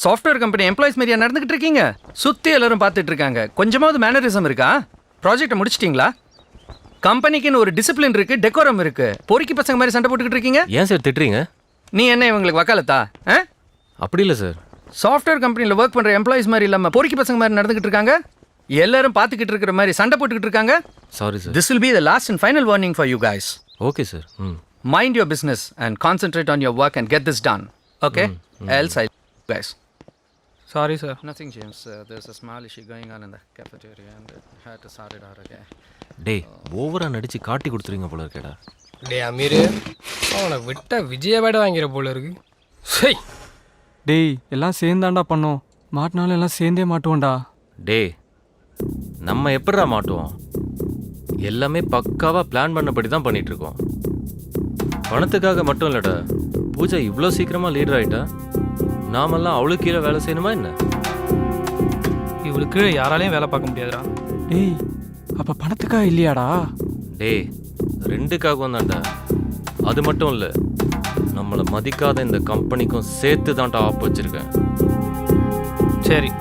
சாஃப்ட்வேர் கம்பெனி எம்ப்ளாயிஸ் மாதிரியா நடந்துக்கிட்டு இருக்கீங்க? சுற்றி எல்லாரும் பார்த்துட்டு இருக்காங்க. கொஞ்சமாவது மேனரிசம் இருக்கா? ப்ராஜெக்டை முடிச்சிட்டிங்களா? கம்பெனிக்குன்னு ஒரு டிசிப்ளின் இருக்கு, டெக்கோரம் இருக்கு. பொறுக்கி பசங்க மாதிரி சண்டை போட்டுக்கிட்டு இருக்கீங்க. ஏன் சார் திட்டுறீங்க? நீ என்ன இவங்களுக்கு வக்காலத்தா? அப்படி இல்லை சார். சாஃப்ட்வேர் கம்பெனியில் ஒர்க் பண்ணுற எம்ப்ளாயிஸ் மாதிரி இல்லாமல் பொறுக்கி பசங்க மாதிரி நடந்துக்கிட்டு இருக்காங்க. எல்லாரும் பார்த்துக்கிட்டு இருக்கிற மாதிரி சண்டை போட்டுக்கிட்டு இருக்காங்க. Sorry sir. This will be the last and final warning for you guys. Okay sir. Mind your business and concentrate on your work and get this done. Okay? Else I guys. Sorry sir. Nothing James. There's a small issue going on in the cafeteria and I had to sort it out again. டேய், ஓவரா நடிச்சு காட்டி கொடுத்துறீங்க போல இருக்கேடா. டேய் அமீர், அவனை விட்டா விஜயவாட வாங்கிற போல இருக்கு. சரி டேய், எல்லாம் சேர்ந்தாண்டா பண்ணோம். மாட்டினாலும் எல்லாம் சேர்ந்தே மாட்டுவோம்டா. டேய், நம்ம எப்படிடா மாட்டுவோம்? எல்லாமே பக்காவாக பிளான் பண்ணபடி தான் பண்ணிட்டு இருக்கோம். பணத்துக்காக மட்டும் இல்லைடா. பூஜா இவ்வளோ சீக்கிரமாக லீடர் ஆகிட்டா, நாமெல்லாம் அவளுக்கு கீழே வேலை செய்யணுமா என்ன? இவளுக்கு யாராலையும் வேலை பார்க்க முடியாதுடா. டேய், அப்போ பணத்துக்காக இல்லையாடா? டேய், ரெண்டுக்காகவும் தான்டா. அது மட்டும் இல்லை, நம்மளை மதிக்காத இந்த கம்பெனிக்கும் சேர்த்து தான்டா ஆப் வச்சுருக்கேன். சரி,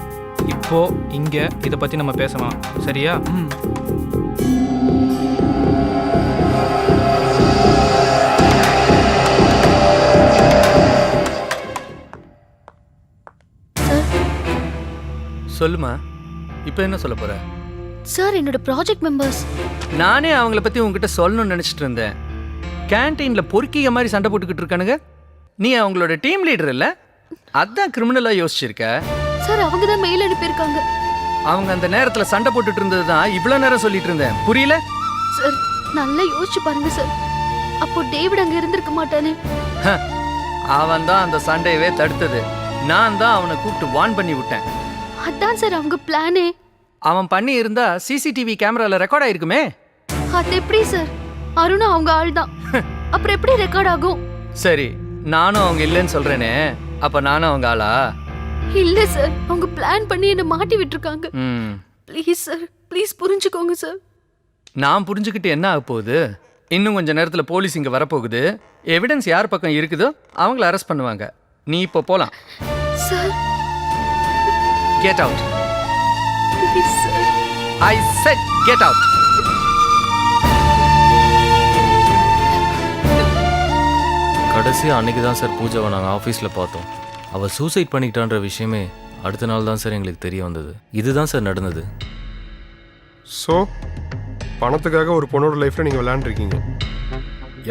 இப்போ இங்கே இதை பற்றி நம்ம பேசலாம், சரியா? சொல்லுமா, இப்போ என்ன சொல்ல போற? சார், என்னோட ப்ராஜெக்ட் மெம்பர்ஸ். நானே அவங்கள பற்றி உங்ககிட்ட சொல்லணும்னு நினச்சிட்டு இருந்தேன். கேன்டீனில் பொறுக்கிய மாதிரி சண்டை போட்டுக்கிட்டு இருக்கானுங்க. நீ அவங்களோட டீம் லீடர் இல்லை, அதான் கிரிமினலாக யோசிச்சிருக்க. சார், அவங்க தான் மெயில் அனுப்பியிருக்காங்க. அவங்க அந்த நேரத்தில் சண்டை போட்டுட்டு இருந்தது தான் இவ்வளோ நேரம் சொல்லிட்டு இருந்தேன். புரியல? சார், நல்லா யோசிச்சு பாருங்க சார். அப்போ டேவிட் அங்கே இருந்திருக்க மாட்டானே. அவன் தான் அந்த சண்டையவே தடுத்தது. நான் தான் அவனை கூப்பிட்டு வார்ன் பண்ணி விட்டேன். அதான் சார் அவங்க பிளானே. அவன் பண்ணி இருந்தா சிசிடிவி கேமரால ரெக்கார்ட் ஆயிருக்குமே. அது எப்படி சார்? அருணும் அவங்க ஆள் தான், அப்புறம் எப்படி ரெக்கார்ட் ஆகும்? சரி, நானும் அவங்க இல்லைன்னு சொல்றேனே, அப்ப நானும் அவங்க ஆளா? இல்ல சார், அவங்க பிளான் பண்ணி என்ன மாட்டி விட்டுருக்காங்க. ம் ப்ளீஸ் சார், ப்ளீஸ் புரிஞ்சுக்கோங்க சார். நான் புரிஞ்சுக்கிட்டு என்ன ஆக போகுது? இன்னும் கொஞ்ச நேரத்தில் போலீஸ் இங்கே வரப்போகுது. எவிடன்ஸ் யார் பக்கம் இருக்குதோ அவங்கள அரெஸ்ட் பண்ணுவாங்க. நீ இப்போ போகலாம். Sir get out. Please sir. I set get out. கடைசியாக அன்றைக்கி தான் சார் பூஜாவை நாங்கள் ஆஃபீஸில் பார்த்தோம். அவள் சூசைட் பண்ணிக்கிட்டான்ற விஷயமே அடுத்த நாள் தான் சார் எங்களுக்கு தெரிய வந்தது. இதுதான் சார் நடந்தது. ஸோ பணத்துக்காக ஒரு பொண்ணோட லைஃப்பில் நீங்கள் விளையாண்டுருக்கீங்க.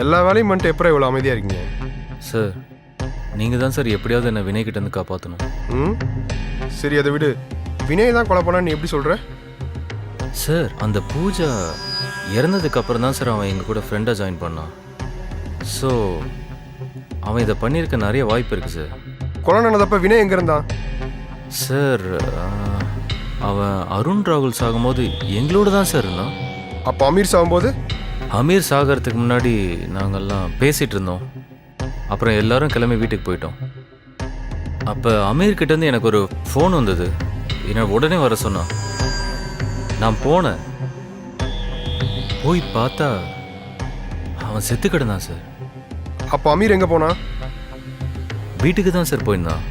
எல்லா வேலையும் பண்ணிட்டு எப்போ இவ்வளோ அமைதியாக இருக்கீங்க? சார் நீங்கள் தான் சார் எப்படியாவது என்னை வினய் கிட்டேருந்து காப்பாற்றணும். ம் சரி, அதை விடு. வினய் தான் கொலை பண்ணான்னு நீ எப்படி சொல்கிற? சார் அந்த பூஜா இறந்ததுக்கு அப்புறம் தான் சார் அவன் எங்கள் கூட ஃப்ரெண்டாக ஜாயின் பண்ணான். ஸோ அவன் இதை பண்ணியிருக்க நிறைய வாய்ப்பு இருக்குது சார். கொலை நடந்தப்ப வினய் எங்கே இருந்தான்? சார் அவன் அருண் ராகுல் சாகும்போது எங்களோட தான் சார் இருந்தான். அப்போ அமீர் சாகும்போது? அமீர் சாகிறதுக்கு முன்னாடி நாங்கள்லாம் பேசிகிட்டு இருந்தோம். அப்புறம் எல்லாரும் கிளம்பி வீட்டுக்கு போயிட்டோம். அப்போ அமீர்கிட்டேருந்து எனக்கு ஒரு ஃபோன் வந்தது. என்னை உடனே வர சொன்னான். நான் போனேன். போய் பார்த்தா அவன் செத்து கிடந்தான் சார். அப்போ அமீர் எங்கே போனான்? வீட்டுக்கு தான் சார் போயிருந்தான்.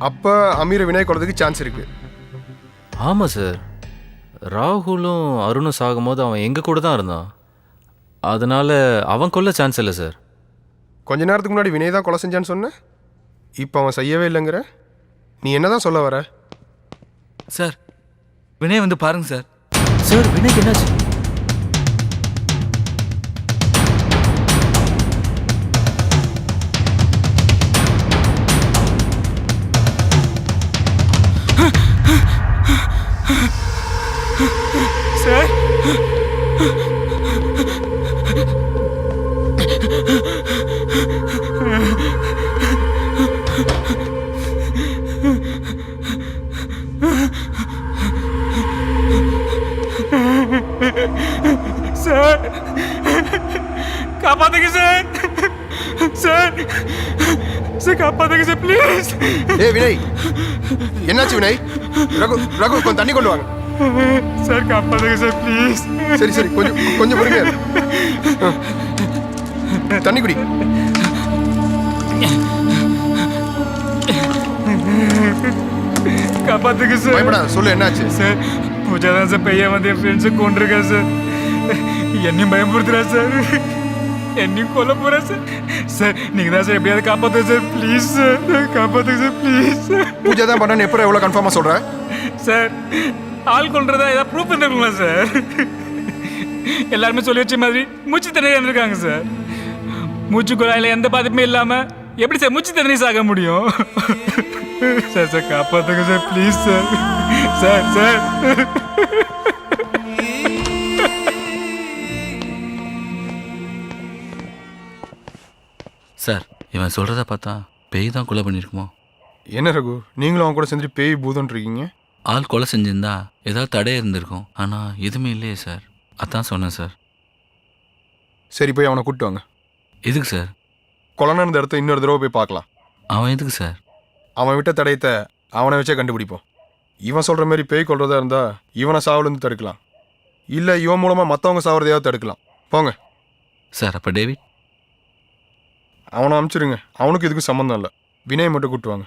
அப்போ அமீரை வினய் கொள்றதுக்கு சான்ஸ் இருக்குது. ஆமாம் சார். ராகுலும் அருணும் சாகும்போது அவன் எங்கள் கூட தான் இருந்தான். அதனால் அவன் கொல்ல சான்ஸ் இல்லை சார். கொஞ்ச நேரத்துக்கு முன்னாடி வினய் தான் கொலை செஞ்சான்னு சொன்னேன். இப்போ அவன் செய்யவே இல்லைங்கிற. நீ என்ன தான் சொல்ல வர? சார் வினய் வந்து பாருங்க சார். சார் வினய்க்கு என்னாச்சு? சார் சார் காப்பாத்துங்க சார். சார் சார் காப்பாத்துங்க சார் ப்ளீஸ். ஏ வினய், என்னாச்சு வினய்? ரகு ரகு கொஞ்சம் தண்ணி கொண்டு வாங்க சார். காப்பாத்துங்க சார் ப்ளீஸ். சரி சரி, கொஞ்சம் கொஞ்சம் பொறுமையா இரு. தண்ணி குடி. காப்பாத்துங்க சார். பயப்படாத, சொல்லு என்னாச்சு? சார் பூஜா தான் சார் பையன் வந்து என் ஃப்ரெண்ட்ஸை கொண்டிருக்கா சார். என்னையும் பயமுறுத்துறா சார். என்னையும் கொல்ல போறா சார். சார் நீங்க தான் சார் எப்படியாவது காப்பாத்துங்க சார் ப்ளீஸ் சார். காப்பாத்துங்க சார் ப்ளீஸ். பூஜா தான் பண்ணான்னு எப்போ எவ்வளோ கன்ஃபார்மாக சொல்ற? சார் ஆள் கொள்றதா ஏதாவது ப்ரூஃப் இருந்துருங்களா சார்? எல்லாருமே சொல்லி வச்ச மாதிரி மூச்சு திணறி இருந்திருக்காங்க சார். மூச்சு குழாயில் எந்த பாதிப்புமே இல்லாம எப்படி சார் மூச்சு திணறி சாக முடியும்? சார் சார் காப்பாத்துங்க sir please sir. Sir sir sir இவன் சொல்கிறத பார்த்தா பேய் தான் கொலை பண்ணியிருக்குமோ? என்ன ரகு, நீங்களும் அவன் கூட சேர்ந்து பேய் பூதன் இருக்கீங்க? ஆள் கொலை செஞ்சிருந்தா ஏதாவது தடையாக இருந்திருக்கும். ஆனால் எதுவுமே இல்லையே சார். அதான் சொன்னேன் சார். சரி, போய் அவனை கூப்பிட்டு வாங்க. எதுக்கு சார்? கொலை நடந்த இடத்த இன்னொரு தடவை போய் பார்க்கலாம். அவன் எதுக்கு சார்? அவன் விட்ட தடயத்தை அவனை வச்சே கண்டுபிடிப்போம். இவன் சொல்கிற மாதிரி பேய் கொள்றதா இருந்தால் இவனை சாவுலேருந்து தடுக்கலாம். இல்லை இவன் மூலமாக மற்றவங்க சாவறதையாவது தடுக்கலாம். போங்க சார். அப்போ டேவிட் அவனை அனுப்பிச்சிருங்க. அவனுக்கு இதுக்கும் சம்மந்தம் இல்லை. வினய் மட்டும் கூப்பிட்டு வாங்க.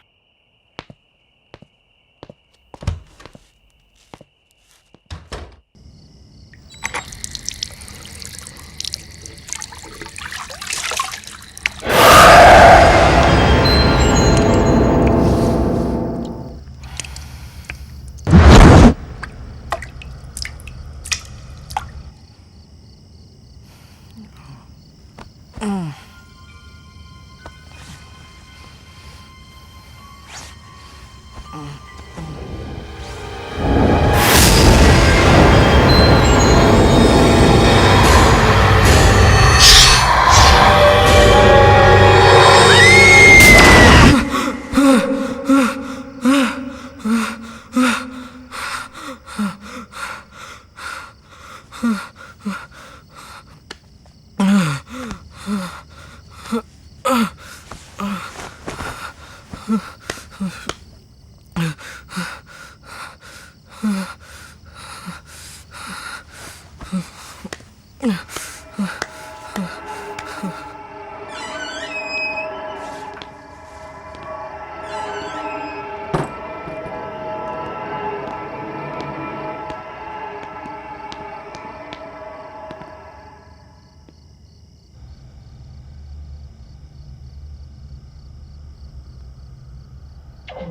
ஹலோ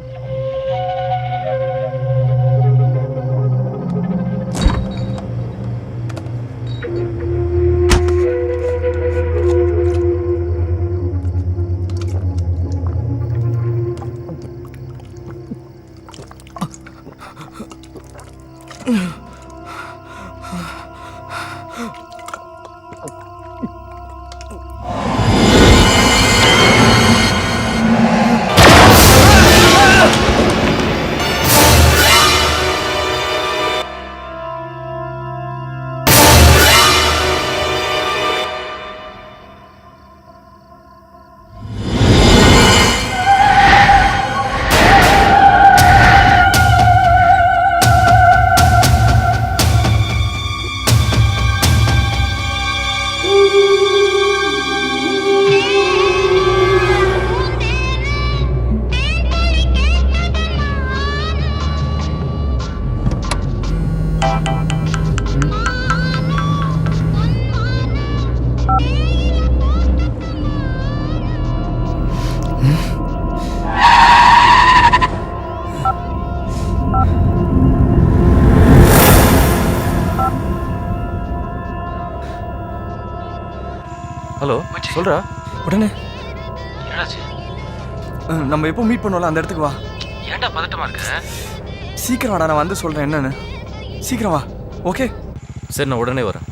சொல்கிறா உடனே என்னாச்சு? நம்ம எப்போ மீட் பண்ணுவோம்ல அந்த இடத்துக்கு வா. ஏன்டா பதட்டமாக இருக்க? சீக்கிரம் வாடா, நான் வந்து சொல்கிறேன் என்னன்னு. சீக்கிரம் வா. ஓகே சரி, நான் உடனே வரேன்.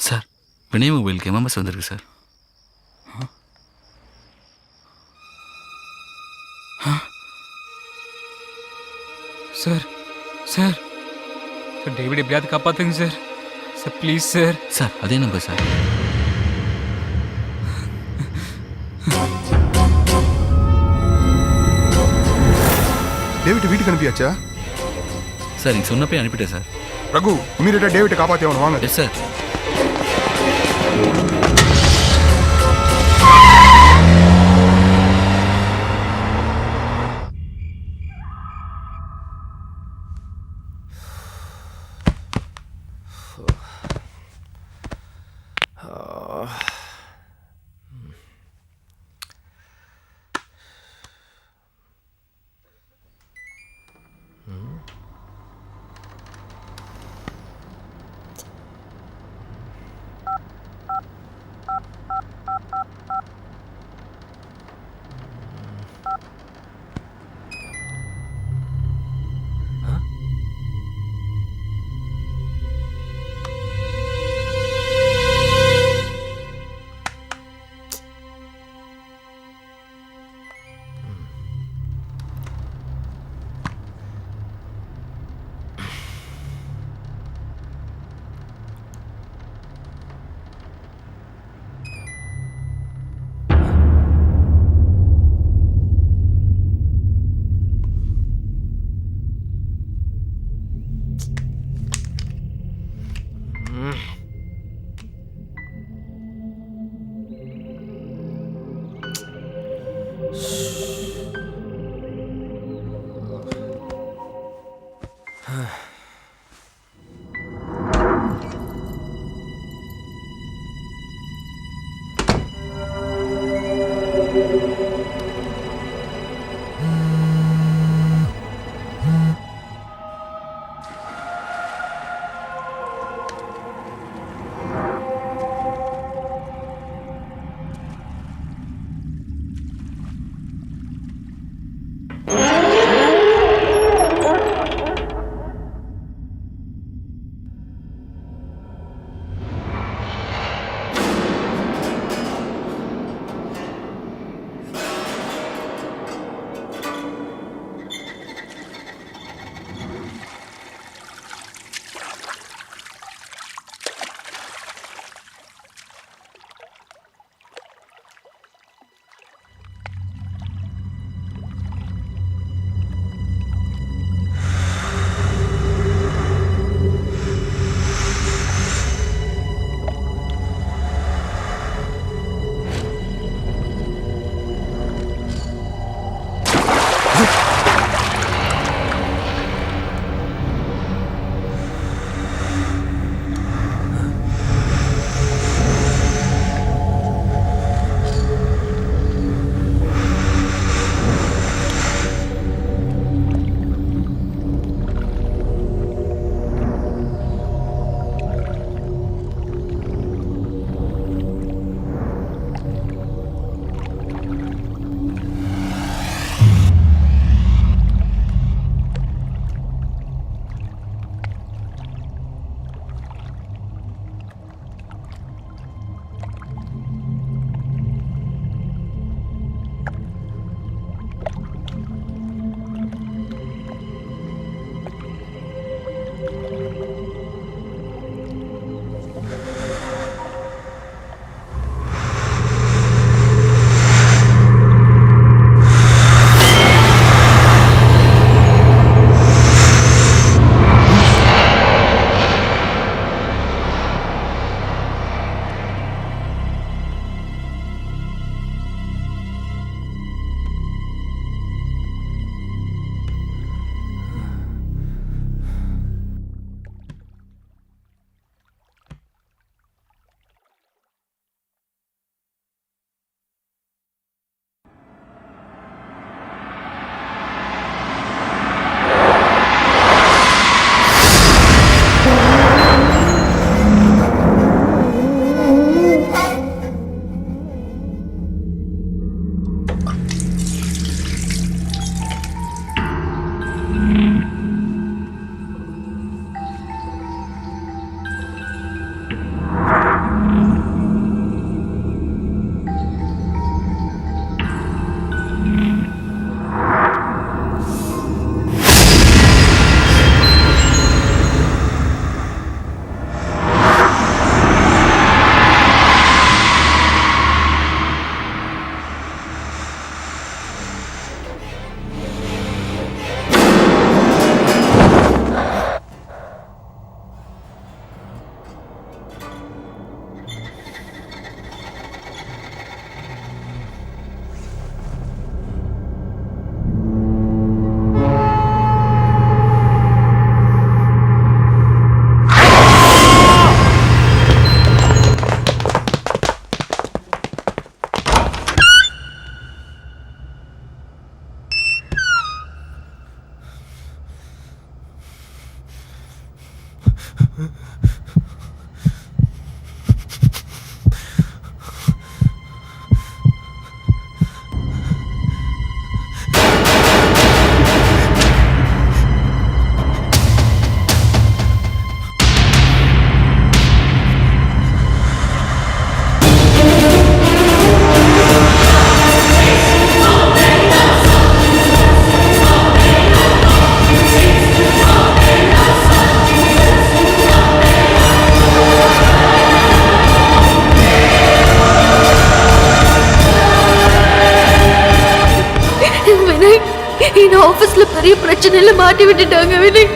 சார், வினய் மொபைலுக்கு எம்எம்எஸ் வந்திருக்கு sir. Sir sir sir David எப்படியாவது காப்பாத்துங்க sir. Sir please sir. Sir அதே நம்பர் சார். டேவிட் வீட்டுக்கு அனுப்பியாச்சா? சார் நீங்கள் சொன்னப்பே அனுப்பிட்டேன் சார். ரகு, இமீடியட்டாக டேவிட்டை காப்பாற்றி அவனை வாங்க. Yes sir. என்ன ஆபீஸ்ல பெரிய பிரச்சனையில மாட்டி விட்டுட்டாங்க வினய்.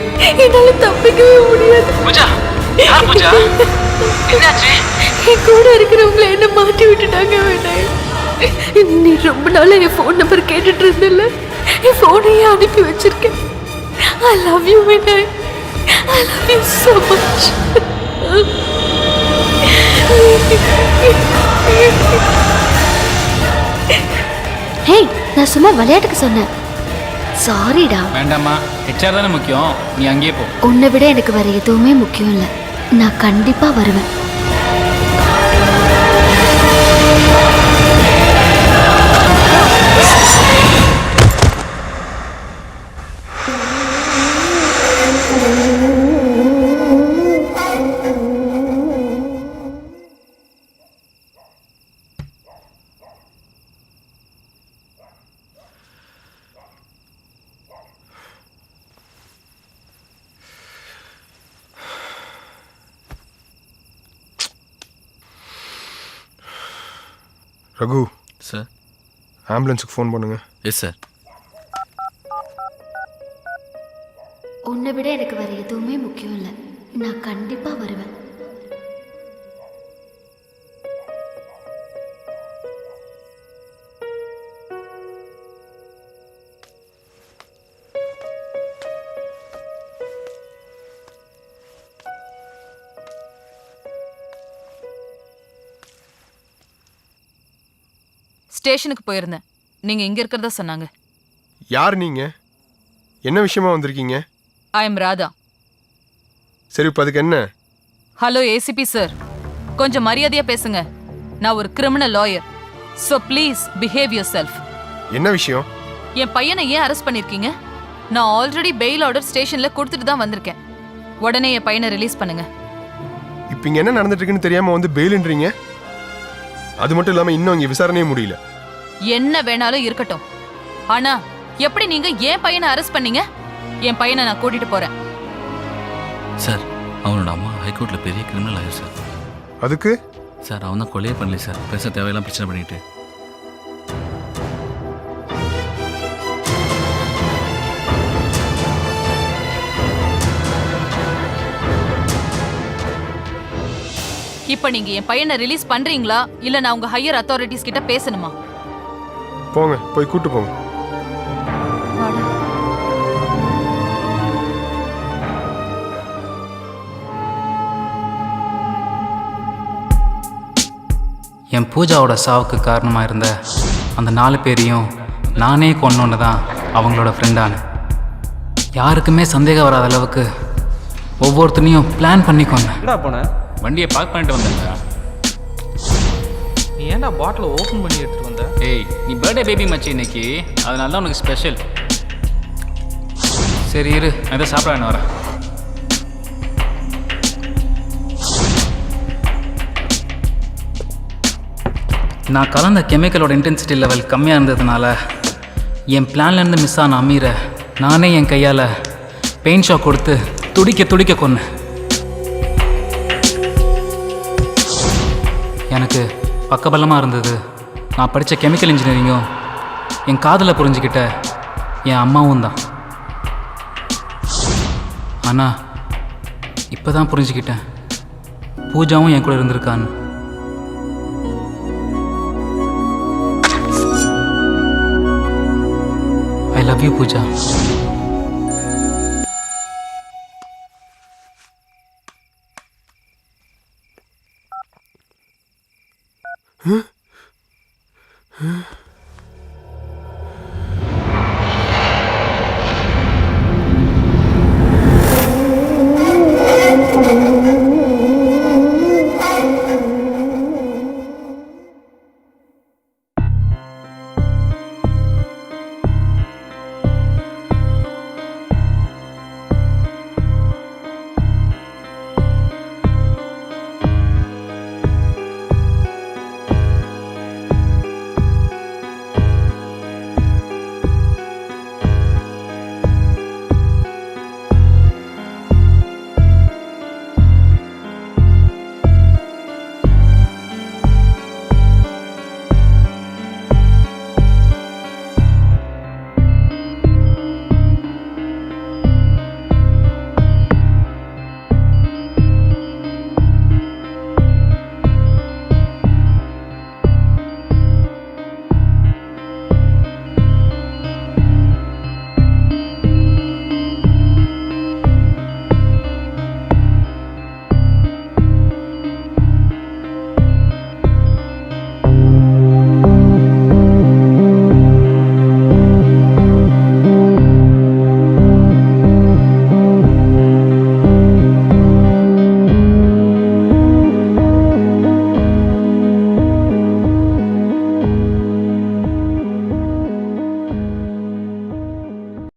என்னால தப்பிக்கவே முடியாது. பூஜா, யார் பூஜா? என்னாச்சு? என் கூட இருக்கிறவங்கள என்ன மாட்டி விட்டுட்டாங்க வினய். நீ ரொம்ப நாளா என் ஃபோன் நம்பர் கேட்டுட்டு இருந்தல, என் ஃபோனையே அனுப்பி வச்சிருக்கேன். I love you Vinay. I love you so much. ஹே, நான் சும்மா விளையாட்டுக்கு சொன்னேன். சாரிடா. வேண்டாம்மா, ஹெச்ஆர் தானே முக்கியம். நீ அங்கேயே போ. உன்னை விட எனக்கு வேற எதுவுமே முக்கியம் இல்லை. நான் கண்டிப்பா வருவேன். ரகு சார், ஆம்புலன்ஸுக்கு ஃபோன் பண்ணுங்க. Yes sir. உன்னை விட எனக்கு வேற எதுவுமே முக்கியம் இல்லை. நான் கண்டிப்பா வருவேன். ஸ்டேஷனுக்கு போயிருந்தேன். நீங்க இங்க இருக்கிறதா சொன்னாங்க. யார் நீங்க? என்ன விஷயமா வந்திருக்கீங்க? I am Radha. சரி, இப்போ அதுக்கு என்ன? ஹலோ ஏசிபி சார், கொஞ்சம் மரியாதையா பேசுங்க. நான் ஒரு criminal lawyer. So please behave your self. என்ன விஷயம்? என் பையனை ஏன் அரெஸ்ட் பண்ணிருக்கீங்க? நான் ஆல்ரெடி பெயில் ஆர்டர் ஸ்டேஷன்ல கொடுத்துட்டு தான் வந்திருக்கேன். உடனே என் பையனை ரிலீஸ் பண்ணுங்க. இப்போ இங்கே என்ன நடந்துட்டு இருக்குன்னு தெரியாம வந்து பெயில்ன்றீங்க. அது மட்டும் இல்லாமல் இன்னும் இங்கே விசாரணையே முடியல. என்ன வேணாலும் இருக்கட்டும், ஆனா எப்படி நீங்க என் பையனை அரெஸ்ட் பண்ணீங்க? என் பையனை நான் கூட்டிட்டு போறேன். சார், அவனோட அம்மா ஹைகோர்ட்ல பெரிய கிரிமினல் ஆயிரு சார். அதுக்கு சார், அவன் தான் கொலையே பண்ணல சார். பெருசாக தேவையெல்லாம் பிரச்சனை பண்ணிட்டு. இப்ப நீங்க என் பையனை ரிலீஸ் பண்றீங்களா இல்ல நான் உங்க ஹையர் அத்தாரிட்டிஸ் கிட்ட பேசணுமா? போங்க, போய் கூட்டு போங்க. என் பூஜாவோட சாவுக்கு காரணமாக இருந்த அந்த 4 பேரையும் நானே கொன்னோன்னு தான் அவங்களோட ஃப்ரெண்டான. யாருக்குமே சந்தேகம் வராத அளவுக்கு ஒவ்வொருத்தனையும் பிளான் பண்ணி கொன்னேன். என்னடா போன? வண்டியை பார்க் பண்ணிட்டு வந்தேன்டா. நீ ஏன்டா பாட்டில் ஓப்பன் பண்ணி எடுத்துட்டு வந்த? ஏய், நீ பர்த்டே பேபி மச்சி இன்னைக்கு, அதனால தான் உனக்கு ஸ்பெஷல். சரி இரு, நான் எதை சாப்பிட வேணும் வரேன். நான் கலந்த கெமிக்கலோட இன்டென்சிட்டி லெவல் கம்மியாக இருந்ததுனால என் பிளான்லேருந்து மிஸ் ஆன அமீரை நானே என் கையால் பெயின் ஷாக் கொடுத்து துடிக்க கொன்னேன். எனக்கு பக்கபலமாக இருந்தது நான் படித்த கெமிக்கல் இன்ஜினியரிங்கும் என் காதில் புரிஞ்சுக்கிட்ட என் அம்மாவும் தான். ஆனால் இப்போ தான் புரிஞ்சுக்கிட்டேன், பூஜாவும் என் கூட இருந்திருக்கான்னு. I love you, Pooja. Huh?